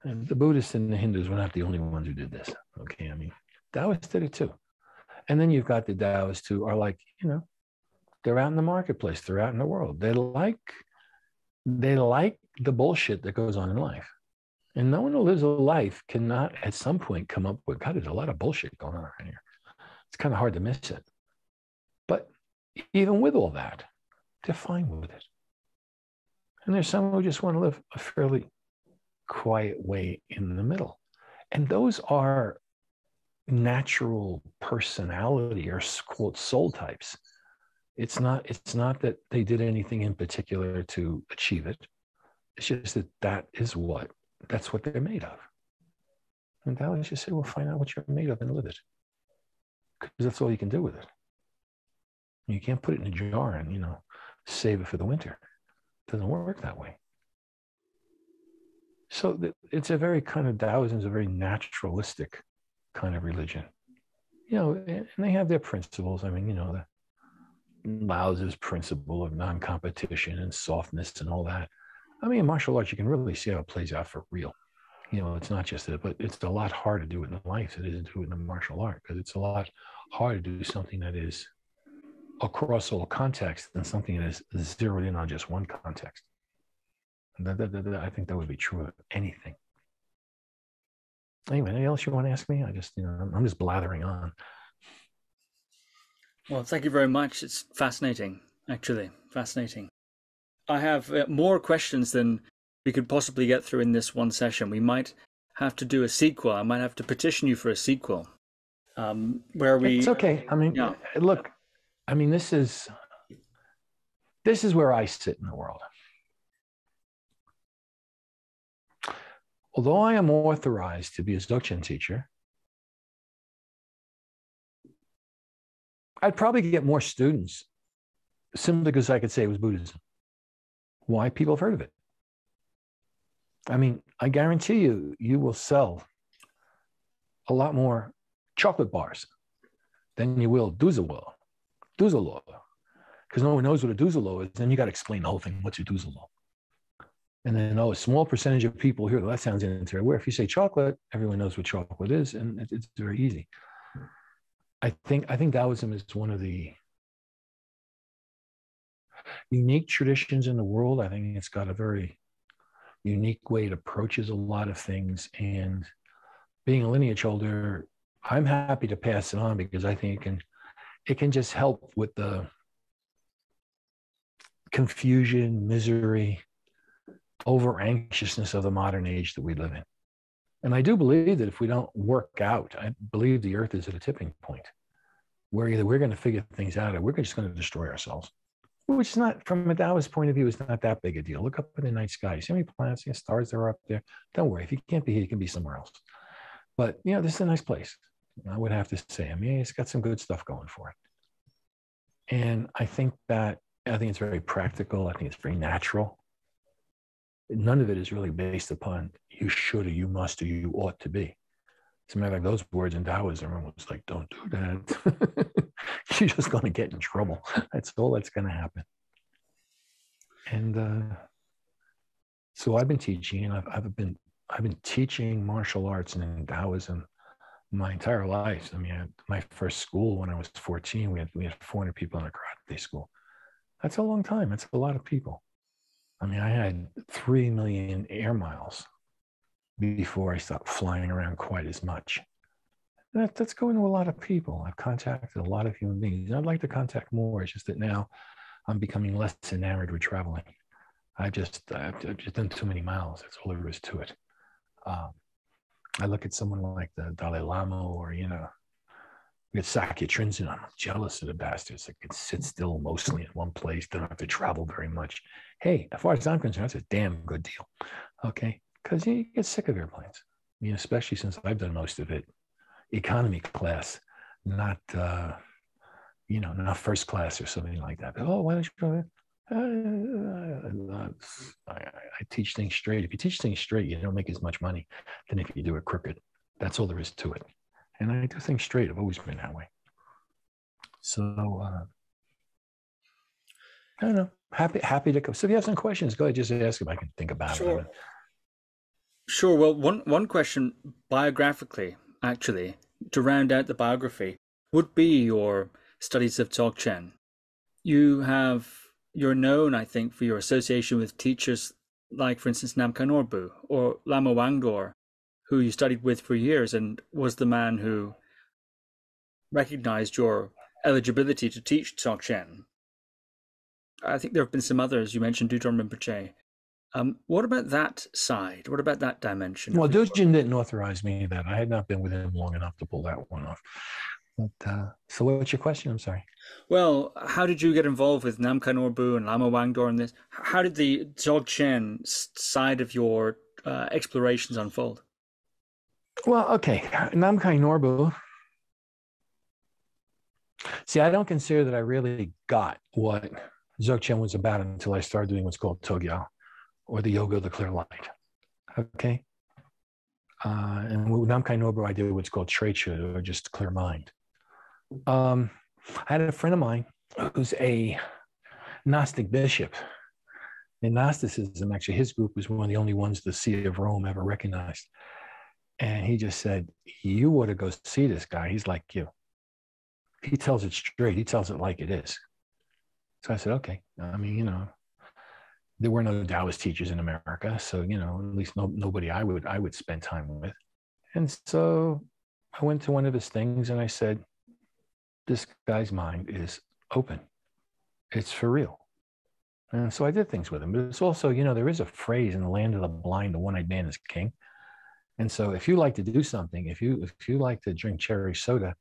And the Buddhists and the Hindus were not the only ones who did this. Okay, I mean, Taoists did it too. And then you've got the Taoists who are like, they're out in the marketplace, they're out in the world. They like the bullshit that goes on in life. And no one who lives a life cannot at some point come up with, God, there's a lot of bullshit going on around here. It's kind of hard to miss it. But even with all that, they're fine with it. And there's some who just want to live a fairly quiet way in the middle. And those are natural personality or quote soul types It's not that they did anything in particular to achieve it. It's just that that's what they're made of. And Taoists just say, well, find out what you're made of and live it. Because that's all you can do with it. You can't put it in a jar and, save it for the winter. It doesn't work that way. So it's a very kind of, Taoism is a very naturalistic kind of religion. And they have their principles. I mean, the Lao's principle of non-competition and softness and all that. I mean, in martial arts, you can really see how it plays out for real. It's not just that, but it's a lot harder to do it in life than it is to do it in a martial art, because it's a lot harder to do something that is across all contexts than something that is zeroed in on just one context. I think that would be true of anything. Anyway, anything else you want to ask me? I'm just blathering on. Well, thank you very much. It's fascinating, actually. Fascinating. I have more questions than we could possibly get through in this one session. We might have to do a sequel. I might have to petition you for a sequel. Where we... It's okay. I mean, look, this is where I sit in the world. Although I am authorized to be a Dzogchen teacher, I'd probably get more students simply because I could say it was Buddhism. Why? People have heard of it. I mean, I guarantee you will sell a lot more chocolate bars than you will Duzalo. Because no one knows what a Duzalo is, then you got to explain the whole thing. What's a Duzalo? And then, a small percentage of people hear, that sounds interesting. Where if you say chocolate, everyone knows what chocolate is, and it's very easy. I think Taoism is one of the unique traditions in the world. I think it's got a very unique way it approaches a lot of things. And being a lineage holder, I'm happy to pass it on because I think it can just help with the confusion, misery, over anxiousness of the modern age that we live in. And I do believe that if we don't work out, I believe the earth is at a tipping point where either we're going to figure things out or we're just going to destroy ourselves, which is not, from a Taoist point of view, is not that big a deal. Look up in the night sky. See how many planets and stars there are up there? Don't worry. If you can't be here, you can be somewhere else. But, this is a nice place, I would have to say. I mean, it's got some good stuff going for it. And I think it's very practical. I think it's very natural. None of it is really based upon you should or you must or you ought to be. As a matter of fact, those words in Taoism are almost like, don't do that. You're just going to get in trouble. That's all that's going to happen. And so I've been teaching, and I've been teaching martial arts and Taoism my entire life. I mean, my first school when I was 14, we had 400 people in a karate school. That's a long time. That's a lot of people. I mean, I had 3 million air miles before I stopped flying around quite as much. That's going to a lot of people. I've contacted a lot of human beings. I'd like to contact more. It's just that now I'm becoming less enamored with traveling. I've just done too many miles. That's all there is to it. I look at someone like the Dalai Lama or, we get Sakya Trinzen. I'm jealous of the bastards that can sit still mostly in one place. Don't have to travel very much. Hey, as far as I'm concerned, that's a damn good deal. Okay? Because you get sick of airplanes. I mean, especially since I've done most of it economy class, not first class or something like that. But, why don't you go there? I teach things straight. If you teach things straight, you don't make as much money than if you do it crooked. That's all there is to it. And I do things straight. I've always been that way. So I don't know. Happy to come. So if you have some questions, go ahead. Just ask if I can think about it. Sure. Well, one question biographically, actually, to round out the biography, would be your studies of Dzogchen. You're known, I think, for your association with teachers like, for instance, Namkhai Norbu or Lama Wangdor, who you studied with for years and was the man who recognized your eligibility to teach Dzogchen. I think there have been some others. You mentioned Dudjom Rinpoche. What about that side? What about that dimension? Well, Dudjom didn't authorize me that. I had not been with him long enough to pull that one off. But so what's your question? I'm sorry. Well, how did you get involved with Namkhai Norbu and Lama Wangdor in this? How did the Dzogchen side of your explorations unfold? Well, okay, Namkhai Norbu. See, I don't consider that I really got what Dzogchen was about until I started doing what's called Togyao, or the yoga of the clear light. Okay. And with Namkhai Norbu, I did what's called Trechud, or just clear mind. I had a friend of mine who's a Gnostic bishop. In Gnosticism, actually, his group was one of the only ones the See of Rome ever recognized. And he just said, you ought to go see this guy. He's like you. He tells it straight. He tells it like it is. So I said, okay. I mean, there were no Taoist teachers in America. So, at least nobody I would spend time with. And so I went to one of his things and I said, this guy's mind is open. It's for real. And so I did things with him. But it's also, there is a phrase in the land of the blind, the one-eyed man is king. And so if you like to do something, if you like to drink cherry soda,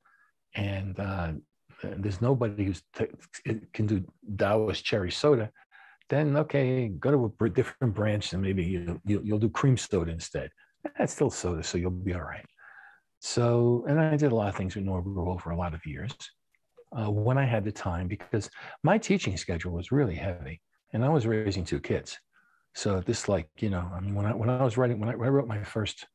and there's nobody who can do Taoist cherry soda, then okay, go to a different branch and maybe you'll do cream soda instead. That's still soda, so you'll be all right. So, and I did a lot of things with Norbu over a lot of years when I had the time, because my teaching schedule was really heavy, and I was raising 2 kids. So this, when I wrote my first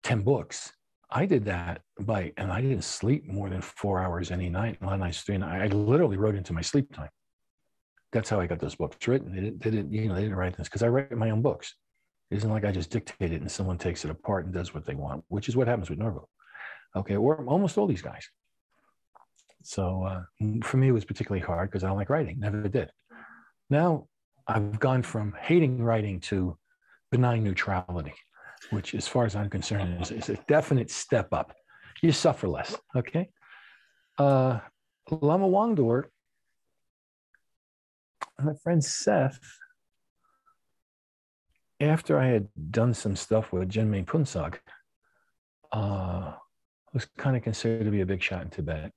10 books, I did that and I didn't sleep more than 4 hours any night. A lot of nights, 3 nights. I literally wrote into my sleep time. That's how I got those books written. They didn't write this because I write my own books. It isn't like I just dictate it and someone takes it apart and does what they want, which is what happens with Norbu. Okay, or almost all these guys. So for me, it was particularly hard because I don't like writing. Never did. Now I've gone from hating writing to benign neutrality, which, as far as I'm concerned, is a definite step up. You suffer less. Okay. Lama Wangdor, my friend Seth, after I had done some stuff with Jinmei Punsog, was kind of considered to be a big shot in Tibet.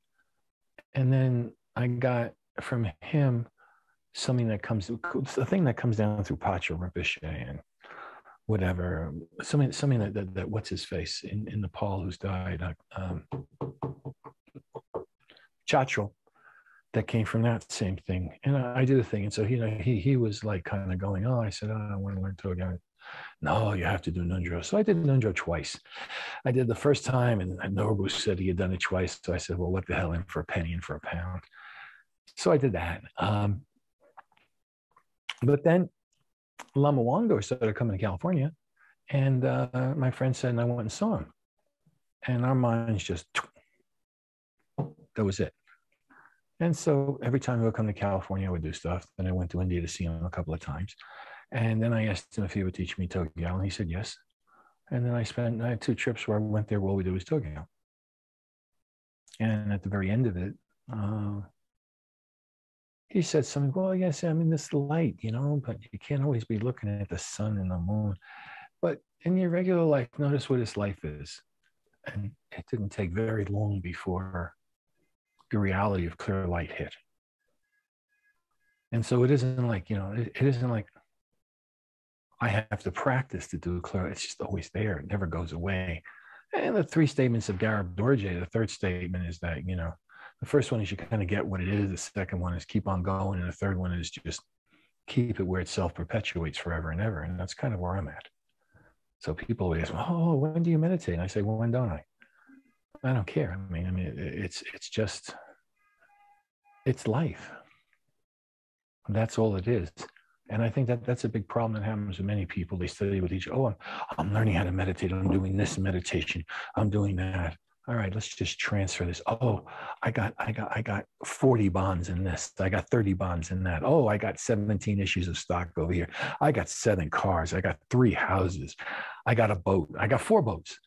And then I got from him something that comes, the thing that comes down through Pacho Rinpoche and whatever, something that what's his face in Nepal who's died, Chachro, that came from that same thing. And I did a thing. And so, he was like kind of going, oh, I said, oh, I want to learn Toga. No, you have to do Nundro. So I did Nundro twice. I did the first time, and Norbu said he had done it twice. So I said, well, what the hell, in for a penny and for a pound. So I did that. But then Lama Wangdor started coming to California, and my friend said, and I went and saw him. And our minds just, that was it. And so every time I would come to California, I would do stuff. Then I went to India to see him a couple of times. And then I asked him if he would teach me Togyao, and he said yes. And then I had 2 trips where I went there where all we did was Togyao. And at the very end of it, he said something, well, yes, I mean, this light, but you can't always be looking at the sun and the moon. But in your regular life, notice what this life is. And it didn't take very long before the reality of clear light hit. And so it isn't like, it isn't like I have to practice to do clear. It's just always there. It never goes away. And the 3 statements of Garib Dorje, the 3rd statement is that, the first one is you kind of get what it is. The second one is keep on going. And the 3rd one is just keep it where it self-perpetuates forever and ever. And that's kind of where I'm at. So people always ask, oh, when do you meditate? And I say, well, when don't I? I don't care. I mean, it's just, it's life. That's all it is. And I think that's a big problem that happens with many people. They study with each, I'm learning how to meditate. I'm doing this meditation. I'm doing that. All right, let's just transfer this. Oh, I got 40 bonds in this. I got 30 bonds in that. Oh, I got 17 issues of stock over here. I got 7 cars. I got 3 houses. I got a boat. I got 4 boats.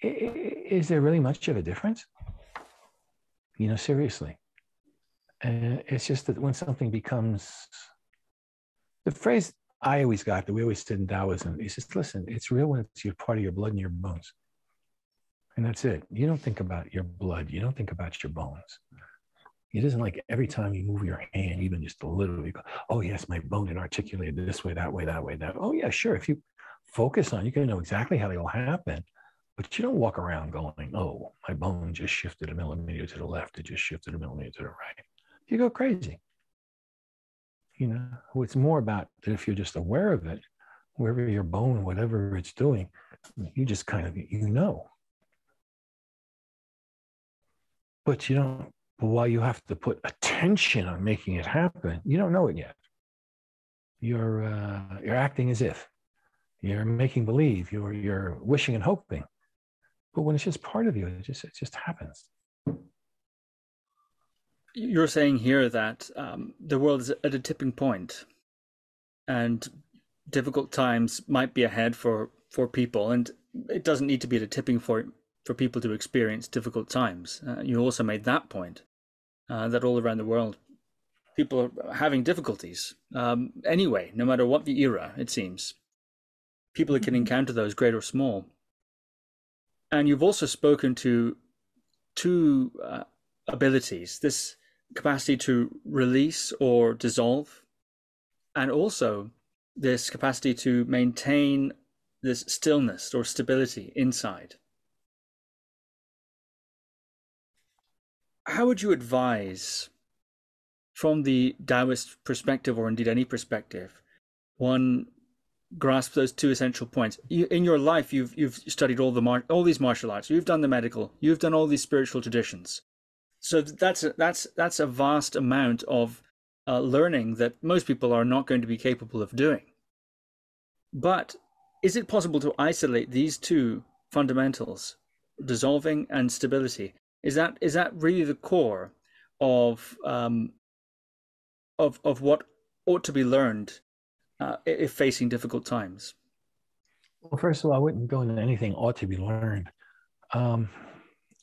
Is there really much of a difference? Seriously. It's just that when something becomes, the phrase I always got, that we always said in Taoism, is just, listen, it's real when it's part of your blood and your bones. And that's it. You don't think about your blood. You don't think about your bones. It isn't like every time you move your hand, even just a little, you go, oh yes, my bone is articulated this way, that way, that way, that. Oh yeah, sure. If you focus on, you can know exactly how they all happen, but you don't walk around going, oh, my bone just shifted a millimeter to the left, it just shifted a millimeter to the right. You go crazy. You know, it's more about that if you're just aware of it, wherever your bone, whatever it's doing, you just kind of, you know. But you don't, but while you have to put attention on making it happen, you don't know it yet. You're acting as if. You're making believe. You're wishing and hoping. But when it's just part of you, it just happens. You're saying here that the world is at a tipping point, and difficult times might be ahead for people, and it doesn't need to be at a tipping point for people to experience difficult times. You also made that point, that all around the world, people are having difficulties. Anyway, no matter what the era, it seems, people can encounter those, great or small. And you've also spoken to two abilities, this capacity to release or dissolve, and also this capacity to maintain this stillness or stability inside. How would you advise, from the Taoist perspective, or indeed any perspective, one grasp those two essential points? In your life, you've studied all these martial arts. You've done the medical. You've done all these spiritual traditions. So that's a vast amount of learning that most people are not going to be capable of doing. But is it possible to isolate these two fundamentals, dissolving and stability? Is that really the core of what ought to be learned if facing difficult times? Well, first of all, I wouldn't go into anything ought to be learned.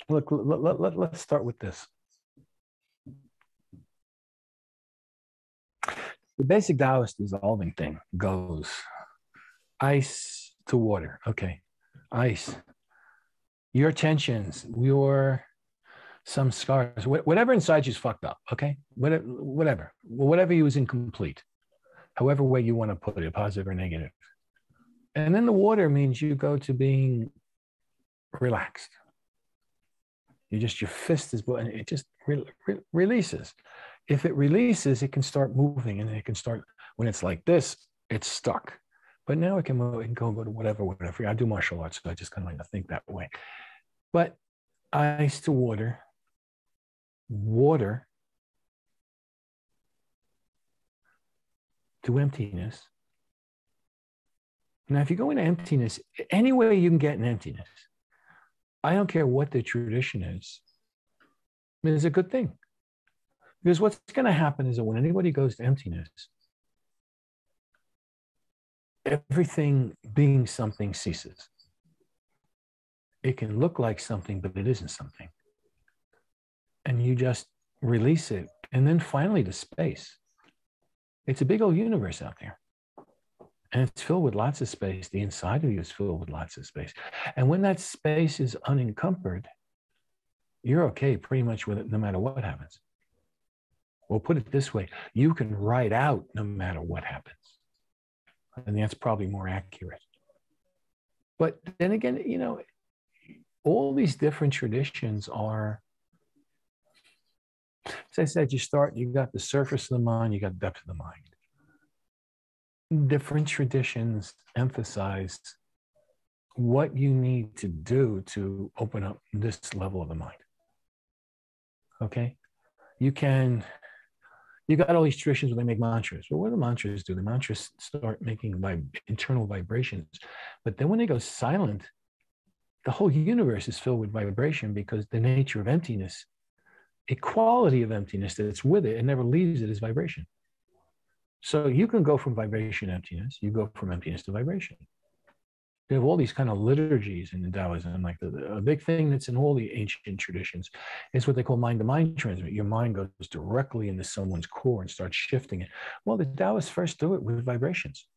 Look, let's start with this. The basic Taoist dissolving thing goes ice to water. Okay, ice. Your tensions, some scars, whatever inside you's fucked up. Okay, whatever you was incomplete, however way you want to put it, positive or negative. And then the water means you go to being relaxed. Your fist is, and it just releases. If it releases, it can start moving, and it can start, when it's like this, it's stuck. But now it can move, it can go to whatever. I do martial arts, so I just kind of like to think that way. But ice to water to emptiness. Now, if you go into emptiness, any way you can get in emptiness, I don't care what the tradition is, it's a good thing. Because what's going to happen is that when anybody goes to emptiness, everything being something ceases. It can look like something, but it isn't something. And you just release it. And then finally the space. It's a big old universe out there. And it's filled with lots of space. The inside of you is filled with lots of space. And when that space is unencumbered, you're okay pretty much with it no matter what happens. Well, put it this way, you can ride out no matter what happens. And that's probably more accurate. But then again, all these different traditions are, as I said, you got the surface of the mind, you got the depth of the mind. Different traditions emphasize what you need to do to open up this level of the mind. Okay? You got all these traditions where they make mantras. Well, what do the mantras do? The mantras start making internal vibrations. But then when they go silent, the whole universe is filled with vibration, because the nature of emptiness, a quality of emptiness that's with it and never leaves it, is vibration. So you can go from vibration to emptiness. You go from emptiness to vibration. You have all these kind of liturgies in Taoism, like a big thing that's in all the ancient traditions is what they call mind-to-mind transmit. Your mind goes directly into someone's core and starts shifting it. Well, the Taoists first do it with vibrations.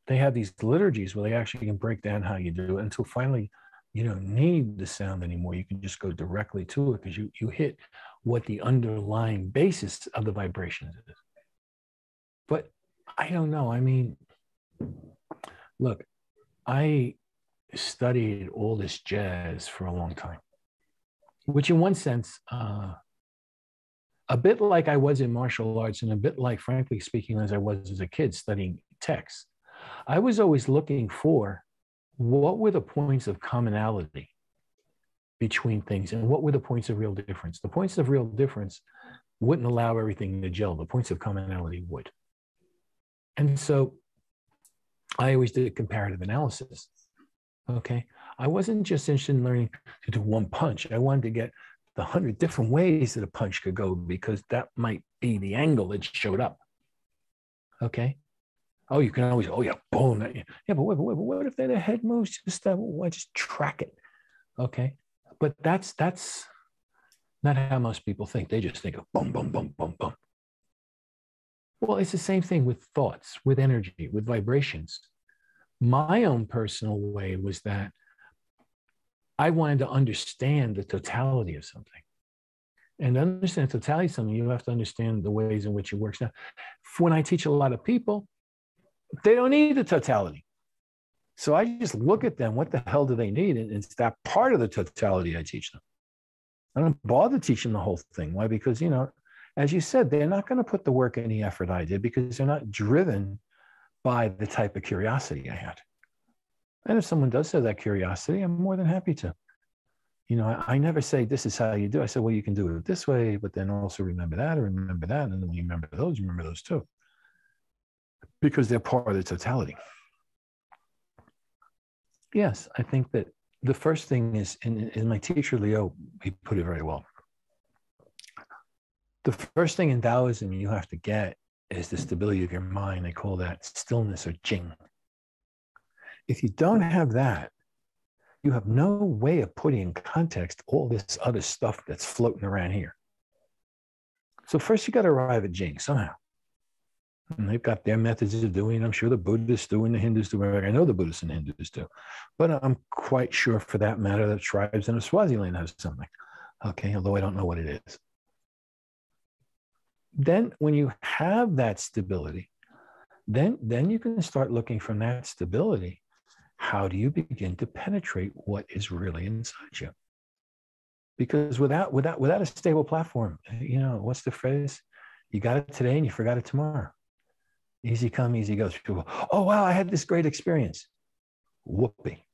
They have these liturgies where they actually can break down how you do it until finally you don't need the sound anymore. You can just go directly to it because you hit what the underlying basis of the vibrations is. But I don't know. I mean, look, I studied all this jazz for a long time, which in one sense, a bit like I was in martial arts and a bit like, frankly speaking, as I was as a kid studying texts, I was always looking for what were the points of commonality between things and what were the points of real difference. The points of real difference wouldn't allow everything to gel. The points of commonality would. And so I always did comparative analysis. Okay. I wasn't just interested in learning to do one punch. I wanted to get the 100 different ways that a punch could go, because that might be the angle that showed up. Okay. Oh, you can always, oh yeah, boom. Yeah, but what if the head moves just that? Why just track it? Okay. But that's not how most people think. They just think of boom, boom, boom, boom, boom. Well, it's the same thing with thoughts, with energy, with vibrations. My own personal way was that I wanted to understand the totality of something. And to understand the totality of something, you have to understand the ways in which it works. Now, when I teach a lot of people, they don't need the totality. So I just look at them, what the hell do they need? And it's that part of the totality I teach them. I don't bother teaching the whole thing. Why? Because, you know, as you said, they're not going to put the work and the effort I did, because they're not driven by the type of curiosity I had. And if someone does have that curiosity, I'm more than happy to. You know, I never say, this is how you do it. I say, well, you can do it this way, but then also remember that, or remember that. And then when you remember those too. Because they're part of the totality. Yes, I think that the first thing is, and my teacher, Liu, he put it very well. The first thing in Taoism you have to get is the stability of your mind. They call that stillness, or Jing. If you don't have that, you have no way of putting in context all this other stuff that's floating around here. So first you got to arrive at Jing somehow. And they've got their methods of doing it. I'm sure the Buddhists do and the Hindus do. I know the Buddhists and Hindus do. But I'm quite sure, for that matter, that tribes in Swaziland have something. Okay, although I don't know what it is. Then when you have that stability, then you can start looking from that stability. How do you begin to penetrate what is really inside you? Because without a stable platform, you know, what's the phrase? You got it today and you forgot it tomorrow. Easy come, easy go. People, oh wow, I had this great experience. Whoopee.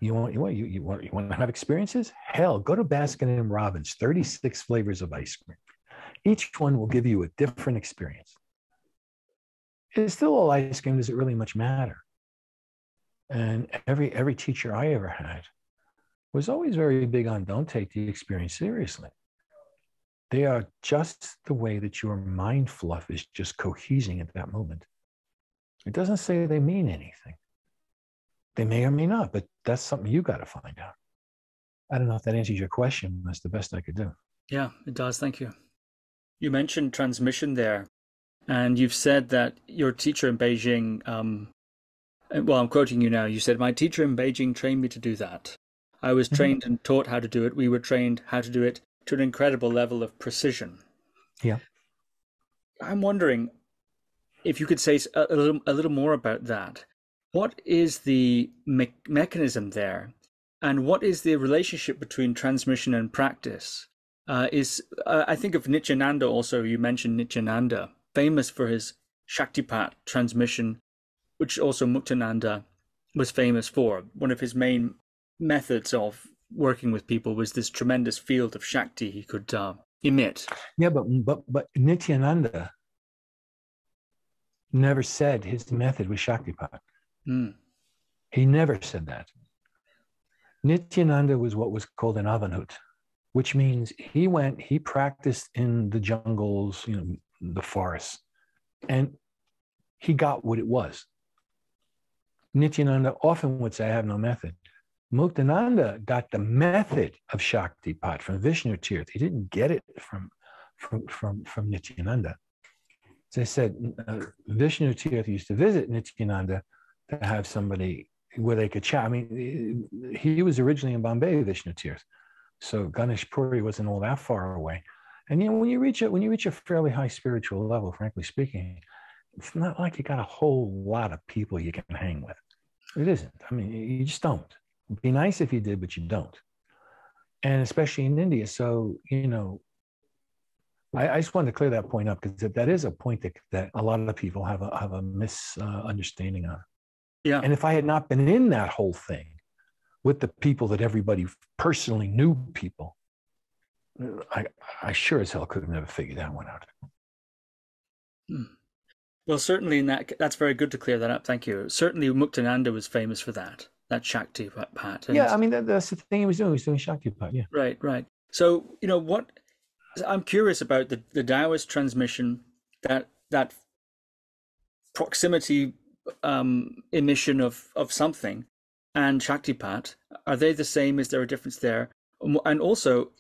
You want to have experiences? Hell, go to Baskin and Robbins. 36 flavors of ice cream. Each one will give you a different experience. It's still all ice cream. Does it really much matter? And every teacher I ever had was always very big on, don't take the experience seriously. They are just the way that your mind fluff is just cohesing at that moment. It doesn't say they mean anything. They may or may not, but that's something you got to find out. I don't know if that answers your question. That's the best I could do. Yeah, it does. Thank you. You mentioned transmission there, and you've said that your teacher in Beijing, well, I'm quoting you now. You said, my teacher in Beijing trained me to do that. I was trained and taught how to do it. We were trained how to do it to an incredible level of precision. Yeah. I'm wondering if you could say a little more about that. What is the mechanism there? And what is the relationship between transmission and practice? I think of Nityananda also. You mentioned Nityananda, famous for his Shaktipat transmission, which also Muktananda was famous for. One of his main methods of working with people was this tremendous field of Shakti he could emit. Yeah, but Nityananda never said his method was Shaktipat. He never said that. Nityananda was what was called an avanut, which means he practiced in the jungles, you know, the forests, and he got what it was. Nityananda often would say, I have no method. Muktananda got the method of Shaktipat from Vishnu Tirth. He didn't get it from Nityananda. As I said, Vishnu Tirth used to visit Nityananda to have somebody where they could chat. I mean, he was originally in Bombay, Vishnu Tirth, So Ganesh Puri wasn't all that far away. And when you reach a fairly high spiritual level, frankly speaking, it's not like you got a whole lot of people you can hang with. It isn't. I mean, you just don't. It'd be nice if you did, but you don't. And especially in India. So, I just wanted to clear that point up, because that is a point that a lot of people have a misunderstanding on. Yeah. And if I had not been in that whole thing with the people that everybody personally knew people, I sure as hell could have never figured that one out. Well, certainly that's very good to clear that up. Thank you. Certainly Muktananda was famous for that Shakti Pat. Yeah, I mean, that's the thing he was doing. He was doing Shakti Pat, yeah. Right. So, what I'm curious about the Taoist transmission, that proximity emission of something, and Shaktipat. Are they the same? Is there a difference there? And also,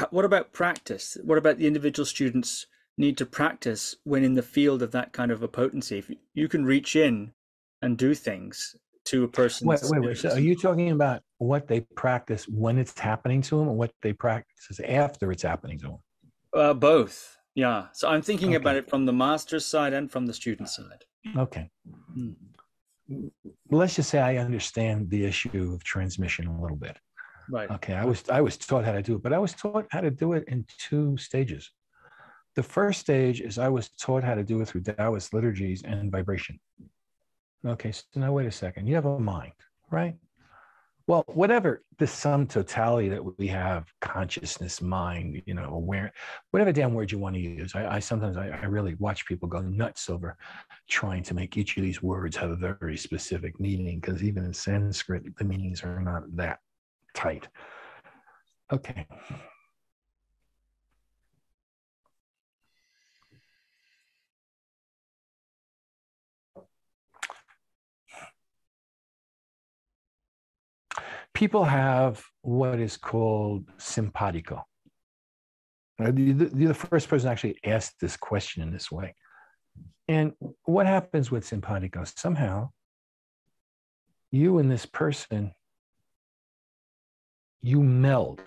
what about practice? What about the individual students need to practice when in the field of that kind of a potency? If you can reach in and do things to a person. Wait. So are you talking about what they practice when it's happening to them, or what they practice after it's happening to them? Both. Yeah. So I'm thinking about it from the master's side and from the student side. Okay. Let's just say I understand the issue of transmission a little bit. Right. Okay. I was taught how to do it, but I was taught how to do it in 2 stages. The first stage is I was taught how to do it through Taoist liturgies and vibration. Okay. So now wait a second. You have a mind, right? Well, whatever the sum totality that we have, consciousness, mind, aware, whatever damn word you want to use. I sometimes really watch people go nuts over trying to make each of these words have a very specific meaning, because even in Sanskrit, the meanings are not that tight. Okay. People have what is called simpatico. You're the first person actually asked this question in this way. And what happens with simpatico? Somehow, you and this person, you meld.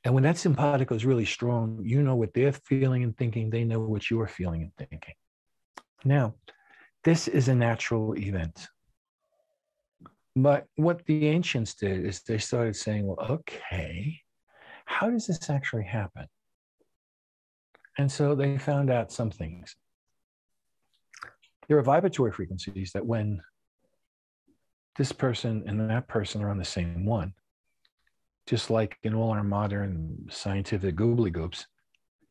And when that simpatico is really strong, you know what they're feeling and thinking, they know what you're feeling and thinking. Now, this is a natural event. But what the ancients did is they started saying, well, okay, how does this actually happen? And so they found out some things. There are vibratory frequencies that when this person and that person are on the same one, just like in all our modern scientific goobly-goobs,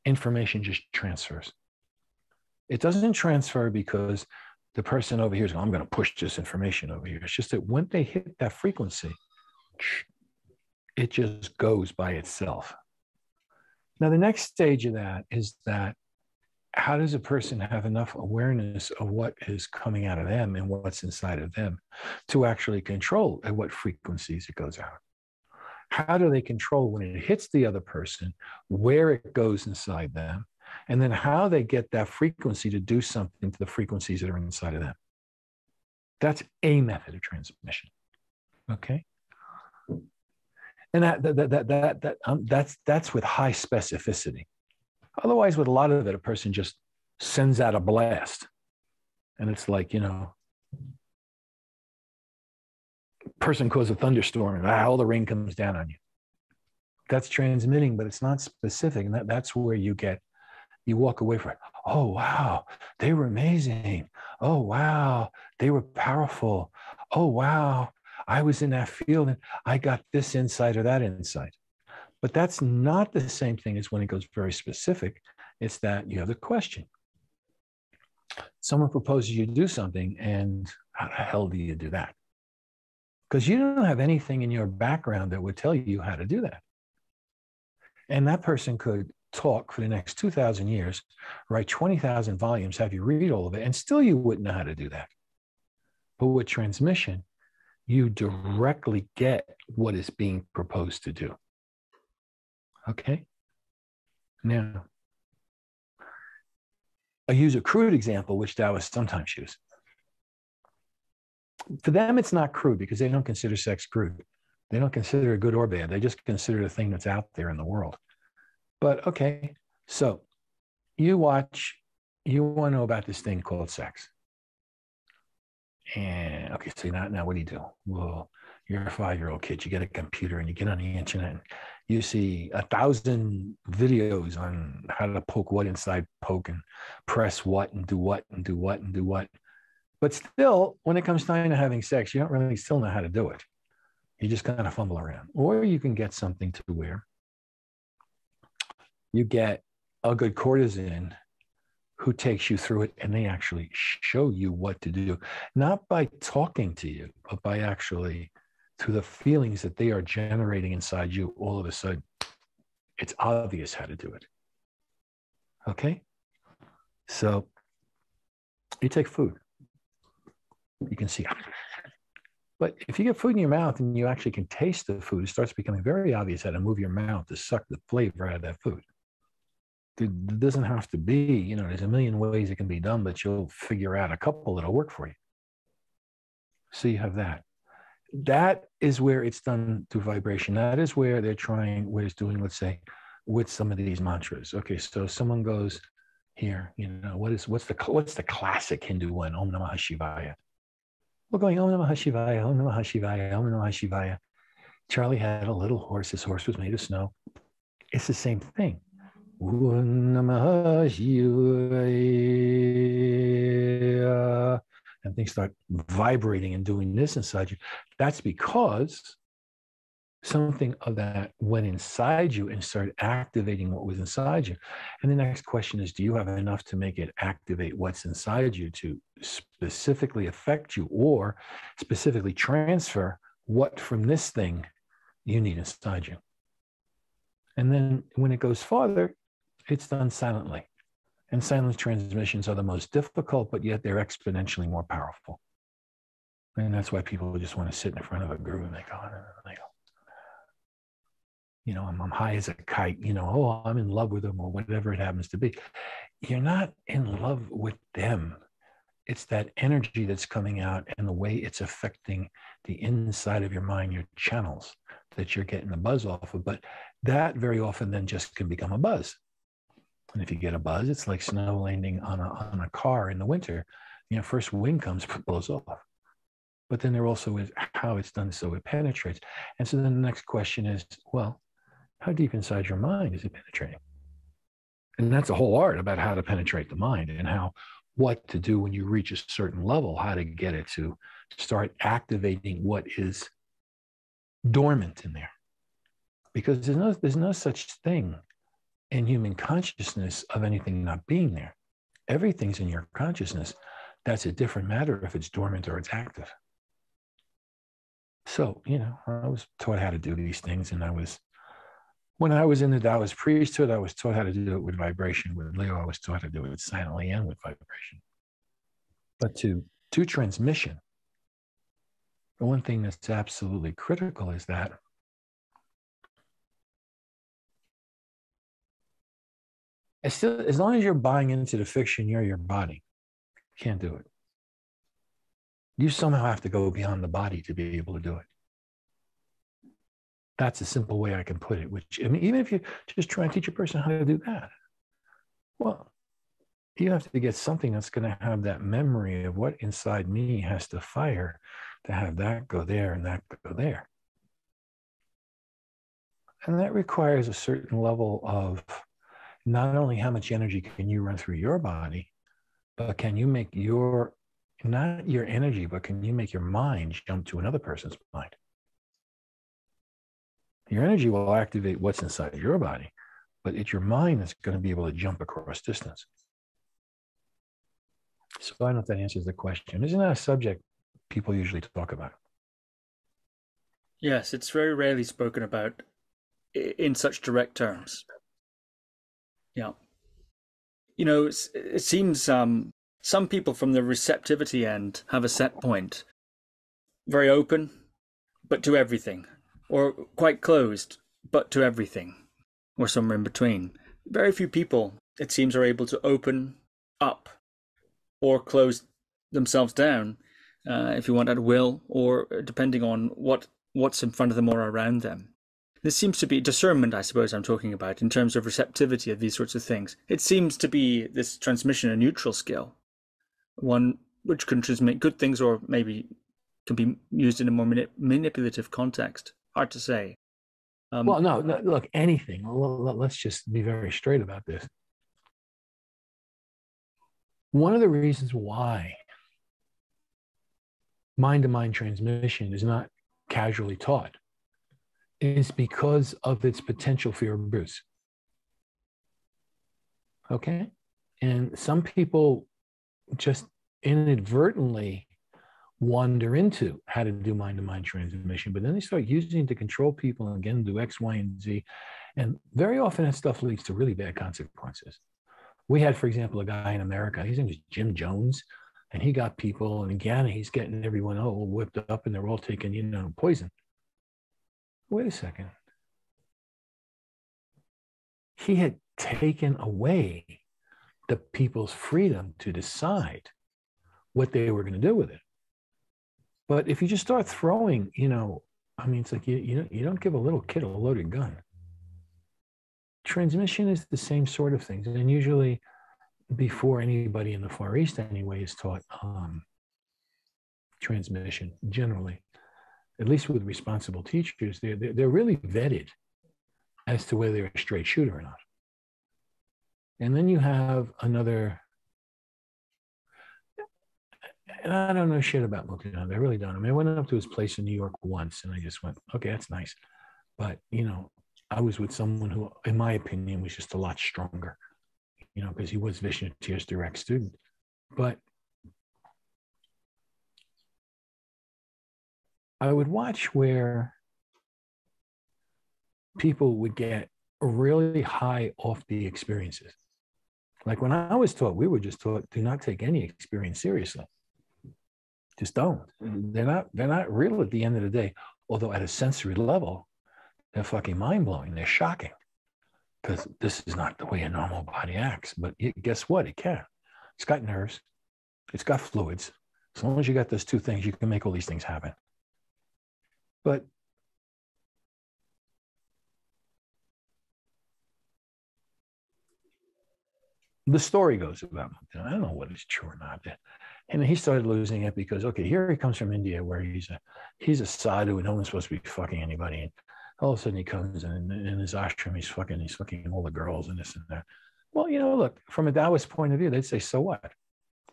information just transfers. It doesn't transfer because the person over here is going, I'm going to push this information over here. It's just that when they hit that frequency, it just goes by itself. Now, the next stage of that is that how does a person have enough awareness of what is coming out of them and what's inside of them to actually control at what frequencies it goes out? How do they control when it hits the other person, where it goes inside them, and then how they get that frequency to do something to the frequencies that are inside of them? That's a method of transmission. Okay. And that's with high specificity. Otherwise, with a lot of it, a person just sends out a blast. And it's like, person caused a thunderstorm and all the rain comes down on you. That's transmitting, but it's not specific. And that's where you walk away from it. Oh, wow, they were amazing. Oh, wow, they were powerful. Oh, wow, I was in that field and I got this insight or that insight. But that's not the same thing as when it goes very specific. It's that you have the question. Someone proposes you do something, and how the hell do you do that? Because you don't have anything in your background that would tell you how to do that. And that person could talk for the next 2,000 years, write 20,000 volumes, have you read all of it, and still you wouldn't know how to do that. But with transmission, you directly get what is being proposed to do. Okay? Now, I use a crude example, which Taoists sometimes use. For them, it's not crude because they don't consider sex crude. They don't consider it good or bad. They just consider the thing that's out there in the world. But okay, so you want to know about this thing called sex. And okay, so now what do? Well, you're a 5-year-old kid. You get a computer and you get on the internet and you see 1,000 videos on how to poke what inside poke and press what and do what and do what and do what. But still, when it comes time to having sex, you don't really still know how to do it. You just kind of fumble around. Or you can get something to where you get a good courtesan who takes you through it, and they actually show you what to do, not by talking to you, but by actually through the feelings that they are generating inside you. All of a sudden, it's obvious how to do it. Okay? So you take food. You can see. But if you get food in your mouth and you actually can taste the food, it starts becoming very obvious how to move your mouth to suck the flavor out of that food. It doesn't have to be, there's a million ways it can be done, but you'll figure out a couple that'll work for you. So you have that. That is where it's done through vibration. That is where where it's doing, let's say, with some of these mantras. Okay, so someone goes here, what's the classic Hindu one? Om Namah Shivaya. We're going Om Namah Shivaya, Om Namah Shivaya, Om Namah Shivaya. Charlie had a little horse. His horse was made of snow. It's the same thing. Om Namah Shivaya. And things start vibrating and doing this inside you. That's because something of that went inside you and started activating what was inside you. And the next question is, do you have enough to make it activate what's inside you to specifically affect you or specifically transfer what from this thing you need inside you? And then when it goes farther, it's done silently. And silent transmissions are the most difficult, but yet they're exponentially more powerful. And that's why people just want to sit in front of a guru and they go, I'm high as a kite, I'm in love with them or whatever it happens to be. You're not in love with them. It's that energy that's coming out and the way it's affecting the inside of your mind, your channels that you're getting the buzz off of. But that very often then just can become a buzz. And if you get a buzz, it's like snow landing on a car in the winter. First wind comes, blows off. But then there also is how it's done so it penetrates. And so then the next question is, well, how deep inside your mind is it penetrating? And that's a whole art about how to penetrate the mind and what to do when you reach a certain level, how to get it to start activating what is dormant in there. Because there's no such thing in human consciousness of anything not being there. Everything's in your consciousness. That's a different matter if it's dormant or it's active. So, I was taught how to do these things. And when I was in the Taoist priesthood, I was taught how to do it with vibration. With Leo, I was taught to do it silently and with vibration. But to transmission, the one thing that's absolutely critical is that as long as you're buying into the fiction, you're your body. You can't do it. You somehow have to go beyond the body to be able to do it. That's a simple way I can put it, even if you just try and teach a person how to do that, well, you have to get something that's going to have that memory of what inside me has to fire to have that go there and that go there. And that requires a certain level of not only how much energy can you run through your body, but can you make not your energy, but can you make your mind jump to another person's mind? Your energy will activate what's inside your body, but it's your mind that's going to be able to jump across distance. So I don't know if that answers the question. Isn't that a subject people usually talk about? Yes, it's very rarely spoken about in such direct terms. Yeah. It seems some people from the receptivity end have a set point. Very open, but to everything. Or quite closed, but to everything. Or somewhere in between. Very few people, it seems, are able to open up or close themselves down, if you want, at will, or depending on what what's in front of them or around them. This seems to be discernment, I suppose I'm talking about, in terms of receptivity of these sorts of things. It seems to be this transmission a neutral skill, one which can transmit good things or maybe can be used in a more manipulative context. Hard to say. Well, no, look, anything. Let's just be very straight about this. One of the reasons why mind-to-mind transmission is not casually taught is because of its potential fear of Bruce. Okay? And some people just inadvertently wander into how to do mind-to-mind transmission, but then they start using it to control people and again do X, Y, and Z. And very often that stuff leads to really bad consequences. We had, for example, a guy in America, his name was Jim Jones, and he got people, and again, he's getting everyone all whipped up and they're all taking, poison. Wait a second. He had taken away the people's freedom to decide what they were going to do with it. But if you just start throwing, it's like you don't give a little kid a loaded gun. Transmission is the same sort of things. And usually before anybody in the Far East anyway is taught transmission, generally, at least with responsible teachers, they're really vetted as to whether they're a straight shooter or not. And then you have another, and I don't know shit about Okinawa. I really don't. I mean, I went up to his place in New York once and I just went, okay, that's nice. But, I was with someone who, in my opinion, was just a lot stronger, because he was Vishnu Tir's direct student. But I would watch where people would get really high off the experiences. Like when I was taught, we were just taught, do not take any experience seriously. Just don't. They're not real at the end of the day. Although at a sensory level, they're fucking mind-blowing. They're shocking. Because this is not the way a normal body acts. But guess what? It can. It's got nerves. It's got fluids. As long as you got those two things, you can make all these things happen. But the story goes about, I don't know what is true or not. And he started losing it because, okay, here he comes from India where he's a sadhu and no one's supposed to be fucking anybody. And all of a sudden he comes and in his ashram, he's fucking all the girls and this and that. Well, look, from a Taoist point of view, they'd say, so what?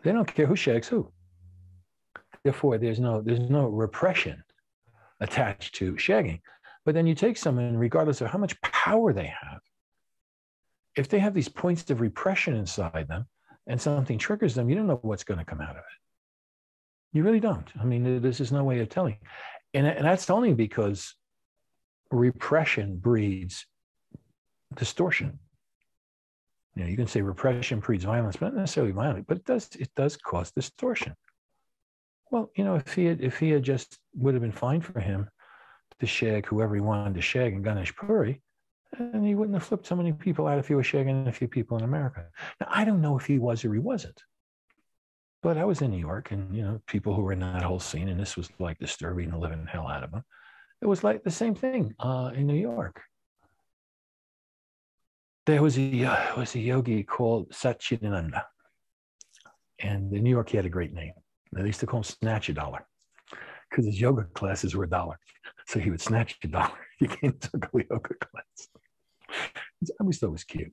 They don't care who shags who. Therefore, there's no repression attached to shagging. But then you take someone, regardless of how much power they have, if they have these points of repression inside them and something triggers them, you don't know what's going to come out of it. You really don't. I mean, there's just no way of telling. And that's only because repression breeds distortion. You can say repression breeds violence, but not necessarily violent, but it does cause distortion. Well, if he had just would have been fine for him to shag whoever he wanted to shag in Ganesh Puri, and he wouldn't have flipped so many people out if he was shagging a few people in America. Now, I don't know if he was or he wasn't. But I was in New York and, people who were in that whole scene, and this was like disturbing the living hell out of them. It was like the same thing in New York. There was a yogi called Satchidananda. And in New York, he had a great name. They used to call him Snatch a Dollar because his yoga classes were $1. So he would snatch $1. He came to a yoga class. I always thought it was cute.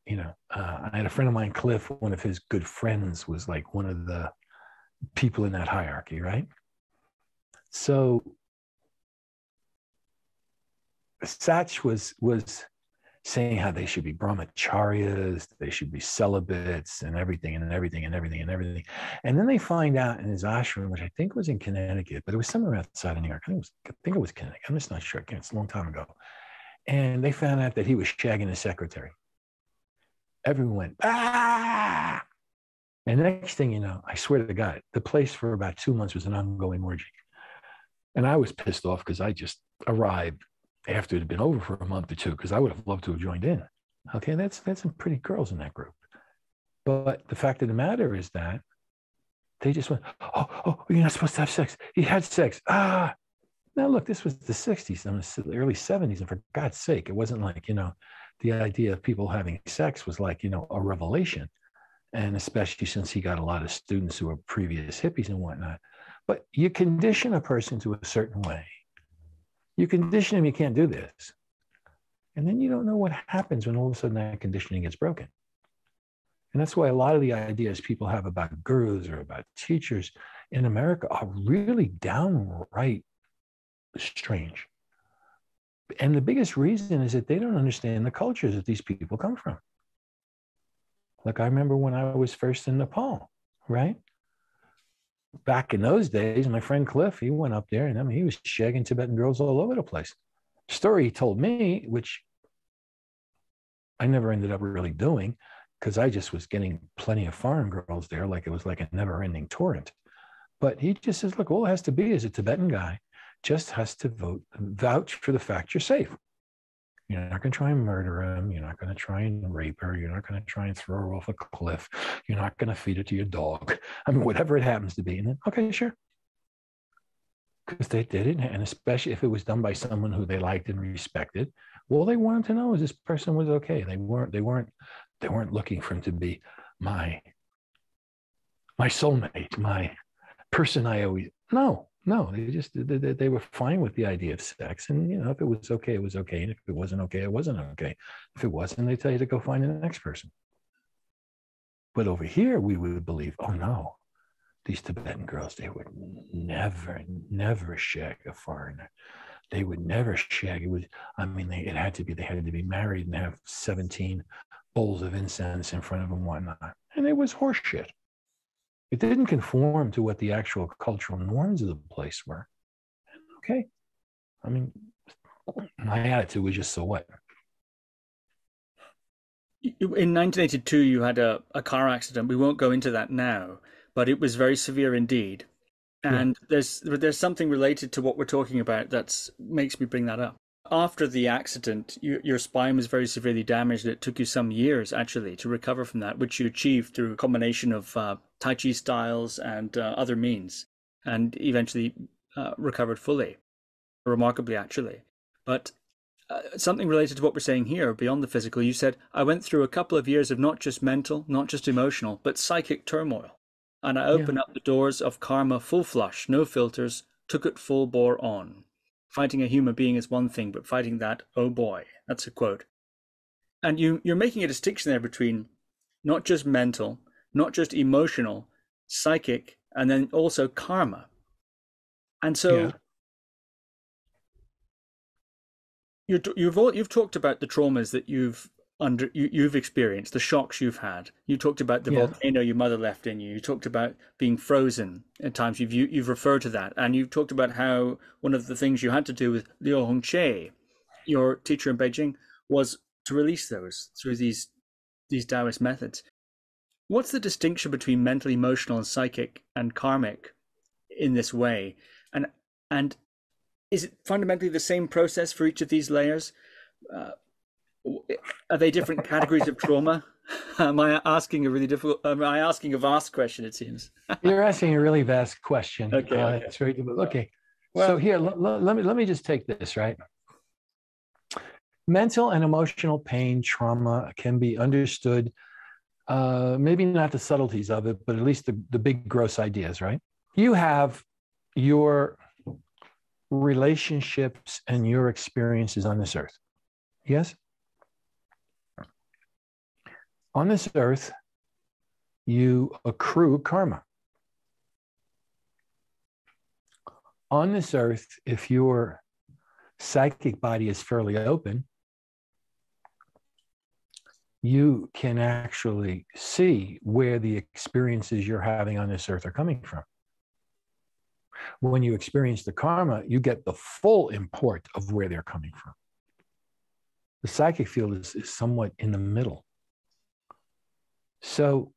I had a friend of mine, Cliff, one of his good friends was like one of the people in that hierarchy, right? So Satch was saying how they should be brahmacharyas, they should be celibates and everything. And then they find out in his ashram, which I think was in Connecticut, but it was somewhere outside of New York. I think it was Connecticut. I'm just not sure. It's a long time ago. And they found out that he was shagging his secretary. Everyone went, ah! And the next thing you know, I swear to God, the place for about 2 months was an ongoing orgy. And I was pissed off because I just arrived after it had been over for a month or two, because I would have loved to have joined in. Okay, that's some pretty girls in that group. But the fact of the matter is that they just went, oh, you're not supposed to have sex. He had sex. Ah. Now, look, this was the 60s and the early 70s. And for God's sake, it wasn't like, the idea of people having sex was like, a revelation. And especially since he got a lot of students who were previous hippies and whatnot. But you condition a person to a certain way. You condition them, you can't do this. And then you don't know what happens when all of a sudden that conditioning gets broken. And that's why a lot of the ideas people have about gurus or about teachers in America are really downright strange. And the biggest reason is that they don't understand the cultures that these people come from. Like I remember when I was first in Nepal, right? Back in those days, my friend Cliff, he went up there and I mean, he was shagging Tibetan girls all over the place. Story he told me, which I never ended up really doing because I just was getting plenty of foreign girls there, like it was like a never-ending torrent. But he just says, look, all it has to be is a Tibetan guy just has to vouch for the fact you're safe. You're not going to try and murder him. You're not going to try and rape her. You're not going to try and throw her off a cliff. You're not going to feed it to your dog. I mean, whatever it happens to be. And then, okay, sure. Because they did it. And especially if it was done by someone who they liked and respected, all they wanted to know is this person was okay. They weren't looking for him to be my soulmate, my person I always, no, they were fine with the idea of sex. And, if it was okay, it was okay. And if it wasn't okay, it wasn't okay. If it wasn't, they tell you to go find the next person. But over here, we would believe, oh no, these Tibetan girls, they would never shag a foreigner. They would never shag. They had to be married and have 17 bowls of incense in front of them and whatnot. And it was horseshit. It didn't conform to what the actual cultural norms of the place were. Okay. I mean, my attitude was just, so what? In 1982, you had a car accident. We won't go into that now, but it was very severe indeed. And there's something related to what we're talking about that makes me bring that up. After the accident, your spine was very severely damaged. It took you some years, actually, to recover from that, which you achieved through a combination of Tai Chi styles and other means, and eventually recovered fully, remarkably, actually. But something related to what we're saying here, beyond the physical, you said, I went through a couple of years of not just mental, not just emotional, but psychic turmoil. And I opened up the doors of karma full flush, no filters, took it full bore on. Fighting a human being is one thing, but fighting that, oh boy, that's a quote. And you're making a distinction there between not just mental, not just emotional, psychic, and then also karma. And so you've talked about the traumas that you've experienced, the shocks you've had. You talked about the volcano your mother left in you. You talked about being frozen at times. You've referred to that, and you've talked about how one of the things you had to do with Liu Hung Cheh, your teacher in Beijing, was to release those through these Taoist methods. What's the distinction between mental, emotional, and psychic and karmic in this way? And is it fundamentally the same process for each of these layers? Are they different categories of trauma? Am I asking a vast question, it seems? You're asking a really vast question. Okay. It's very good. Okay. Well, so here, let me just take this, right? Mental and emotional pain, trauma can be understood, maybe not the subtleties of it, but at least the big gross ideas, right? You have your relationships and your experiences on this earth. Yes? On this earth, you accrue karma. On this earth, if your psychic body is fairly open, you can actually see where the experiences you're having on this earth are coming from. When you experience the karma, you get the full import of where they're coming from. The psychic field is somewhat in the middle. So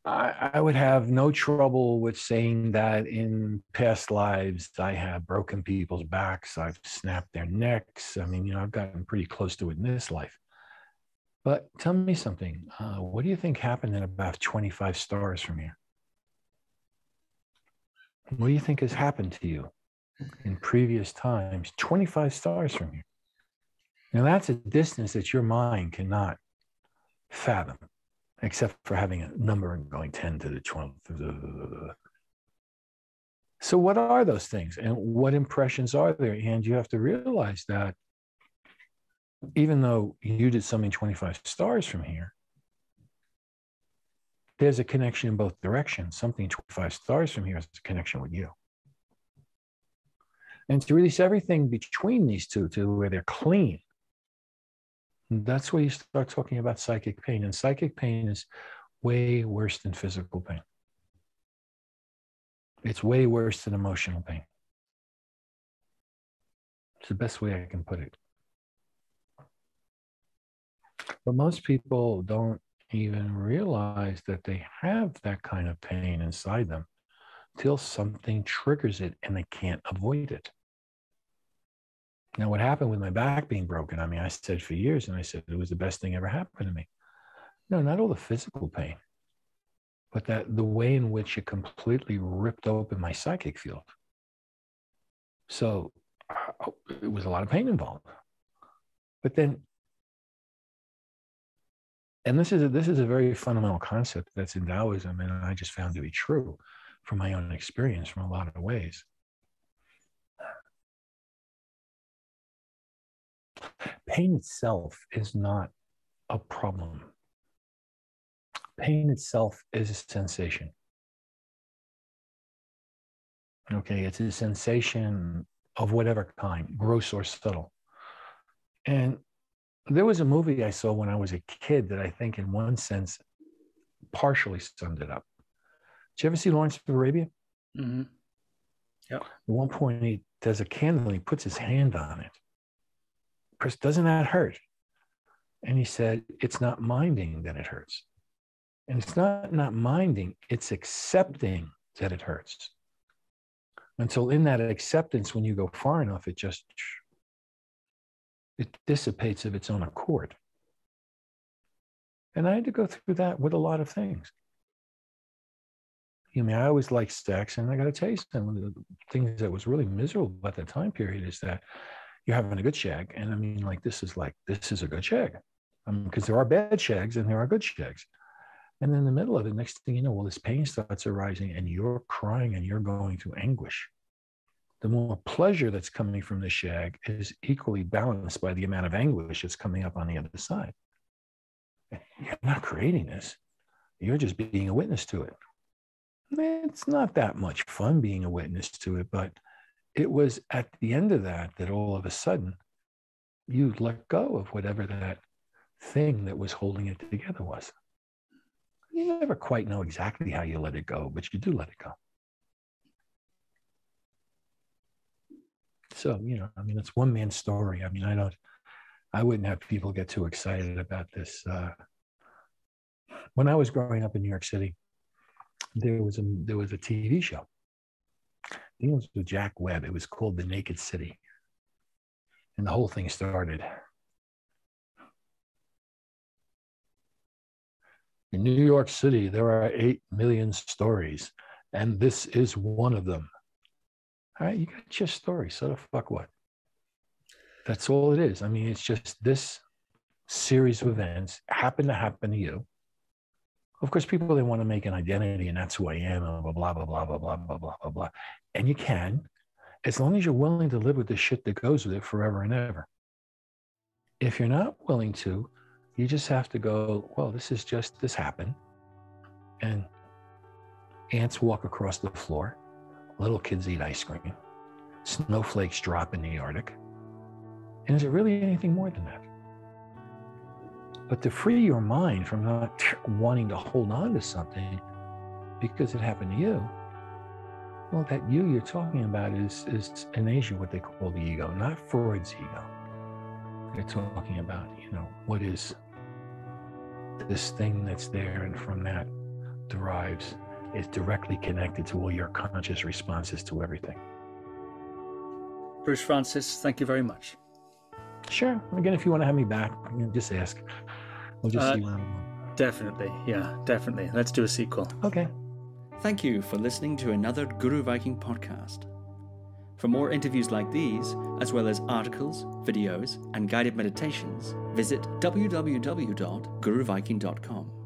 I would have no trouble with saying that in past lives, I have broken people's backs, I've snapped their necks. I mean, I've gotten pretty close to it in this life. But tell me something. What do you think happened in about 25 stars from here? What do you think has happened to you in previous times, 25 stars from here? Now, that's a distance that your mind cannot fathom, except for having a number and going 10 to the 12th. So what are those things? And what impressions are there? And you have to realize that even though you did something 25 stars from here, there's a connection in both directions. Something 25 stars from here is a connection with you. And to release everything between these two to where they're clean, that's where you start talking about psychic pain. And psychic pain is way worse than physical pain. It's way worse than emotional pain. It's the best way I can put it. But most people don't even realize that they have that kind of pain inside them till something triggers it and they can't avoid it. Now, what happened with my back being broken? I mean, I said for years, and I said it was the best thing ever happened to me. No, not all the physical pain, but that the way in which it completely ripped open my psychic field. So it was a lot of pain involved. But then, and this is a very fundamental concept that's in Taoism, and I just found to be true from my own experience from a lot of ways. Pain itself is not a problem. Pain itself is a sensation. Okay, it's a sensation of whatever kind, gross or subtle. And there was a movie I saw when I was a kid that I think in one sense partially summed it up. Did you ever see Lawrence of Arabia? Mm-hmm. Yep. At one point he does a candle and he puts his hand on it. Chris, doesn't that hurt? And he said, it's not minding that it hurts. And it's not minding, it's accepting that it hurts. Until in that acceptance, when you go far enough, it dissipates of its own accord. And I had to go through that with a lot of things. I mean, I always liked sex, and I got to tell you something, one of the things that was really miserable about that time period is that you're having a good shag. And I mean, this is a good shag. I mean, because there are bad shags and there are good shags. And in the middle of it, next thing you know, well, this pain starts arising and you're crying and you're going through anguish. The more pleasure that's coming from the shag is equally balanced by the amount of anguish that's coming up on the other side. You're not creating this. You're just being a witness to it. It's not that much fun being a witness to it, but it was at the end of that all of a sudden you let go of whatever that thing that was holding it together was. You never quite know exactly how you let it go, but you do let it go. So, I mean, it's one man's story. I mean, I wouldn't have people get too excited about this. When I was growing up in New York City, there was a TV show. I think it was with Jack Webb. It was called The Naked City. And the whole thing started. In New York City, there are 8 million stories, and this is one of them. All right, you got your story. So the fuck what? That's all it is. I mean, it's just this series of events happen to happen to you. Of course, people, they want to make an identity, and that's who I am, blah, blah, blah, blah, blah, blah, blah, blah, blah, blah. And you can, as long as you're willing to live with the shit that goes with it forever and ever. If you're not willing to, you just have to go, well, this happened. And ants walk across the floor. Little kids eat ice cream. Snowflakes drop in the Arctic. And is it really anything more than that? But to free your mind from not wanting to hold on to something because it happened to you, well, that you're talking about is in Asia what they call the ego, not Freud's ego. They're talking about, what is this thing that's there, and from that derives, is directly connected to all your conscious responses to everything. Bruce Frantzis, thank you very much. Sure. Again, if you want to have me back, just ask. We'll just see where we're going. Definitely. Yeah, definitely. Let's do a sequel. Okay. Thank you for listening to another Guru Viking podcast. For more interviews like these, as well as articles, videos, and guided meditations, visit www.guruviking.com.